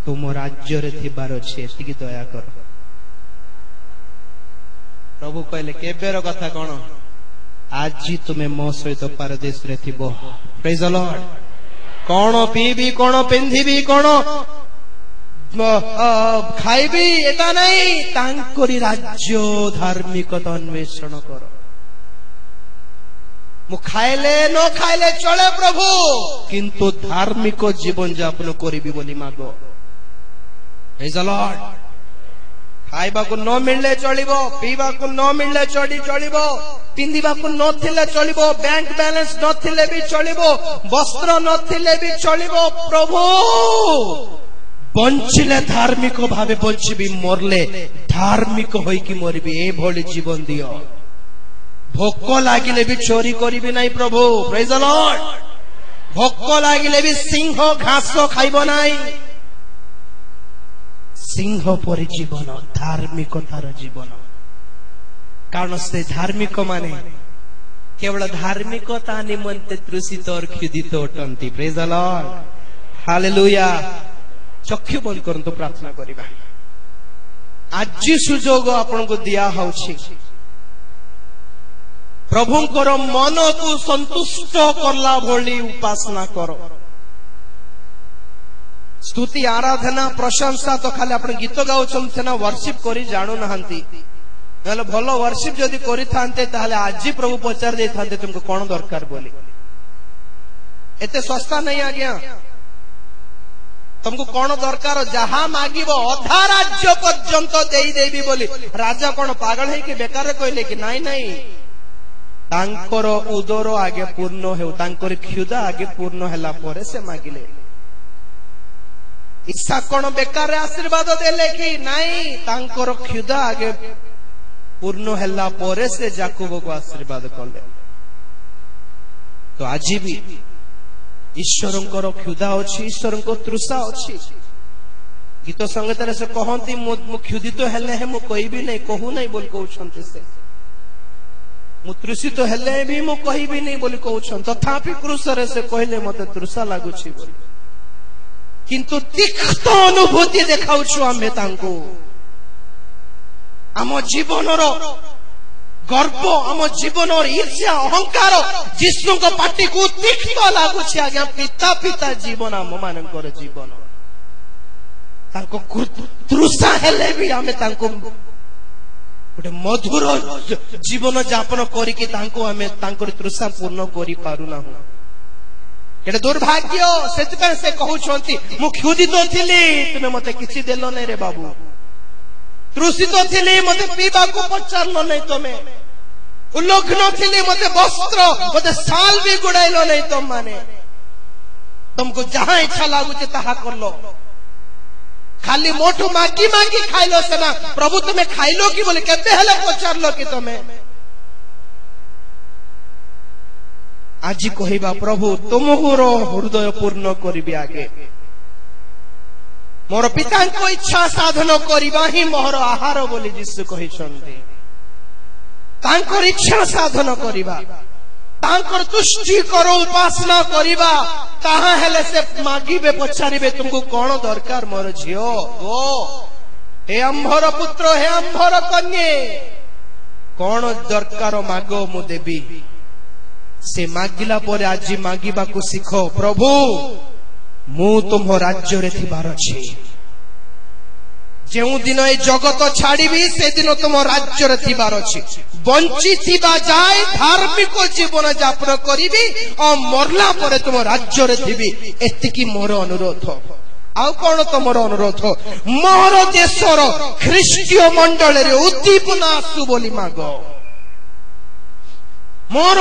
तुम राज्य रे थिबार अछि, एतिकी दया कर। प्रभु कहले केबेर कथा कौन? आज तुम्हें मो सहित परदेश रे थिबो। प्रेज द लॉर्ड कौन पीबी कौन पिंधिबी कौन खाइबी एटा नहीं तांकरी राज्य धार्मिकता अन्वेषण कर मु खाइले न खाइले चले प्रभु किंतु धार्मिक जीवन यापन करिबी बोली मागो प्रेज द लॉर्ड खाइबा को न मिलले चलिबो पीबा को न मिलले चलिबो पिंदिबा को न थिले चलिबो बैंक बैलेंस न थिले भी चलिबो वस्त्र न थिले भी चलिबो प्रभु बंचिले धार्मिक भावे बंचिबी मरले धार्मिक होई कि मरबी ए भली जीवन दियो भोक लागिले भी चोरी करिबी नहीं प्रभु प्रेज द लॉर्ड भोक लागिले भी सिंह घास खाइबो नहीं सिंह परि जीवन धार्मिकतार जीवन कारण से धार्मिक माने केवल धार्मिकता निमंते तृषित और क्षुधित अटंती प्रेज द लॉर्ड हालेलुया चक्षु बंद करंतु प्रार्थना करिबा आज सुजोग आपन को दिया होछि प्रभुंकर मन को संतुष्ट करला भली उपासना करो स्तुति आराधना प्रशंसा तो खाली आपण गीत गाउछन ना वर्शिप करी जानु नहंती नले भलो वर्शिप जदी करि थांते ताले आज प्रभु पचार दे थांते तुमको कोन दरकार बोली एते सस्ता नहीं आ गया तुमको कौन दरकार जहा मागिबो अधा राज्य पर्यंत देई देबी बोली राजा कौन पागल है कि बेकार कहले कि नहीं नहीं तांकर उदर आगे पूर्ण हेउ तांकर क्षुधा आगे पूर्ण हैला परे से मागिले इच्छा कौन बेकार आशीर्वाद देले कि नहीं तांकर क्षुधा आगे पूर्ण हैला परे से याकूब को आशीर्वाद कले तो आज भी ईश्वरंकर क्षुधा अच्छी ईश्वरंकर तृषा अच्छी गीत संगीत से कहती मु क्षुधित हेले है मु कहबी नहीं कहू नहीं बोली कहते से मु तृषित हेले भी मु कहबी नहीं बोली कहते तथापि क्रूस रे से कहले मते तृषा लागुछि बोली किंतु तिक्त अनुभूति देखाउछु आमे तांको आम जीवनर गर्व आम जीवन और ईर्ष्या अहंकार जिष्णु को पार्टी को तीक्ष्ण लागुछि आज्ञा पिता पिता जीवन आम मानकर जीवन तांको तृषा हेले भी आमे तांको गोटे मधुर जीवन यापन करिके तांको आमे तांकर तृषा पूर्ण करि पारु ना केडे दुर्भाग्य सेतपे से कहउछंती मु क्षुधित थिली तुमे मते किछि देलो नै रे बाबू तृषित थिली मते पीबा को पचारलो नै तमे उल्लग्न थिली मते वस्त्र मते साल भी गुडाइलो नै तुम माने तुमको जहां इच्छा लागुचे ताहा करलो खाली मोठो मागी मागी खाइलो सेना प्रभु तुमे खाइलो कि बोले केबे हेले पचारलो कि तुमे आज कहिबा प्रभु तुमहर हृदय पूर्ण करिबि आगे मोर पिता को इच्छा साधन करिबा ही मोर आहार बोली यीशु कहिसंती तांकर इच्छा साधन करिबा तांकर तुष्टि करो उपासना करिबा ताहा हेले से मागिबे पछारिबे तुमको कोन दरकार मोर झियो ओ हे अंभर पुत्र हे अंभर कन्ये कोन दरकार मागो मु देबी से मागिला परे आज मागिबा को सिखो प्रभु मु तुम राज्य रे थिबार अछि जेउ दिन ए जगत छाड़ीबी से दिन तुम राज्य रे थिबार अछि बंची थिबा जाय धार्मिक जीवन यापन करिबी और मरला परे तुम राज्य रे थिबी एतिकी मोर अनुरोध आउ कोन तुमर अनुरोध मोर देशर ख्रीष्टीय मंडल रे उद्दीपना आसु बोली मागो मोर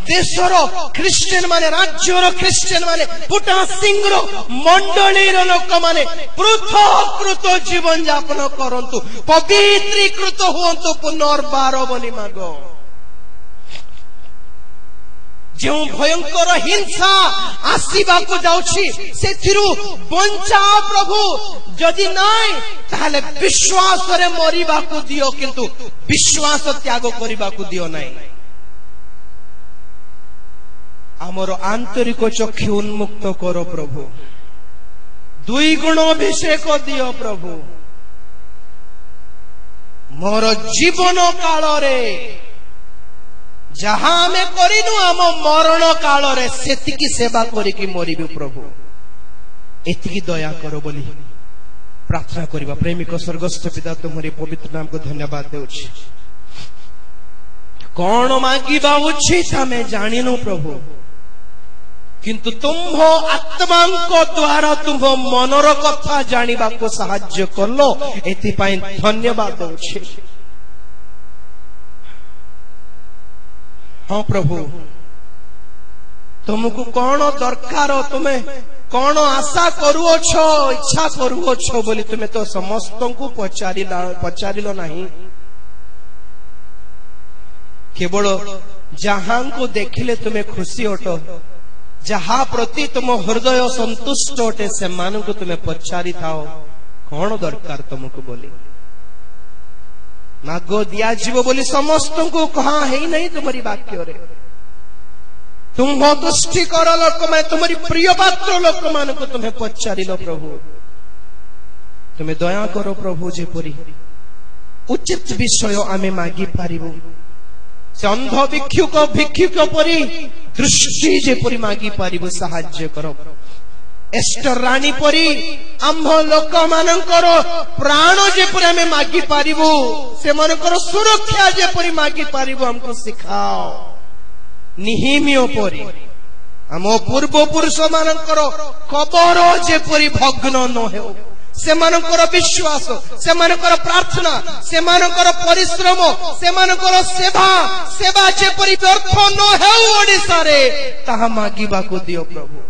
देशर ख्रीस्टियन माने राज्यर ख्रीस्टियन माने पुटा सिंहर मंडलीर लोक माने पृथकृत जीवन यापन करंतु पवित्रीकृत हुअंतु पुनर्बार बोली मागो जो भयंकर हिंसा आसीबा को जाउछि सेथिरु बंचा प्रभु जदि नाय ताले विश्वास रे मरिबा को दियो किंतु विश्वास त्याग करिबा को दियो नाय आमर आंतरिक चक्षु उन्मुक्त करो प्रभु दुई गुण अभिषेक दियो प्रभु मोर जीवन काल रे जहा आमे करिनु आम मरण काल रे सेतिकी सेवा करिकी मरिबु प्रभु एतिकी दया करो बोली प्रार्थना करिबा। प्रेमिक स्वर्गस्थ पिता तुम्हारी पवित्र नाम को धन्यवाद देउछि। कौन मांगिबा उचित हमें जानिनु प्रभु, किंतु तुम्भ आत्मा द्वारा तुम्भ मनर कथा जानिबा को साहाय्य करलो एति पाई धन्यवाद देउछि। हाँ प्रभु, तुमको कौन दरकार, तुम्हें कौन आशा करुअछ, इच्छा करुअछ बोली तुम्हें तो समस्त को पचारिल नहीं। केवल जहां को देखिले तुम्हें खुशी अट, जहा प्रति तुम हृदय संतुष्ट अटे से मान को तुम्हें पचारि थाओ कौन दरकार तुमको बोली। माग दिया जीव बोली समस्त को कहा है नहीं तुम्हारी वाक्य रे। तुम तुष्टि कर लोक में तुम्हारी प्रिय पात्र लोक मान को तुम्हें पचारिल प्रभु, तुम्हें दया करो प्रभु। जेपरी उचित विषय आमे मागी पारिबु, से अंध भिक्षुक परी दृष्टि जेपरी मागी पारिबु साहाय्य करो। एस्टर रानी परी आम्भ लोक मानकर प्राण जेपरी आमे मागी पारिबु, से मानकर सुरक्षा जेपरी मागी पारिबु हमको सिखाओ। निहिमियो परी आम पूर्व पुरुष मानकर कबर जेपरी भग्न न हो, से मानकर विश्वास, से मानकर प्रार्थना, से मानकर परिश्रम, से मानकर सेवा जेपरी व्यर्थ न हो ओडिसा रे ताहा मागिबा को दियो प्रभु।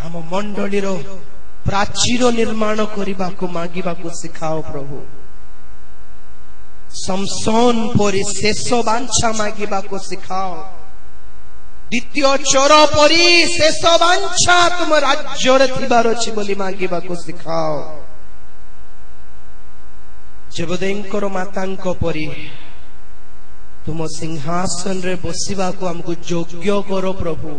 आम मंडली प्राचीर निर्माण करने को मांगिबा को सिखाओ प्रभु। समसन परी शेष वांछा मांगिबा को सिखाओ। द्वितीय चोर परी शेष वांछा तुम राज्य थिबार अछि बोली मांगिबा को सिखाओ। जबदेंकर मातांक परी तुम सिंहासन रे बसिबा को हमको योग्य करो प्रभु।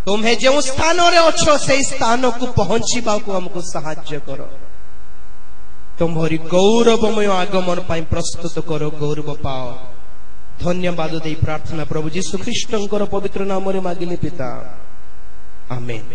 तुम्हें जो स्थान रे अच्छो से स्थान को पहुंचीबा को हमको साहाय्य करो। तुम्हारी गौरवमय आगमन पाई प्रस्तुत करो, गौरव पाओ। धन्यवाद दे प्रार्थना प्रभु यीशु ख्रीष्टंकर पवित्र नाम रे मागिले पिता, आमेन।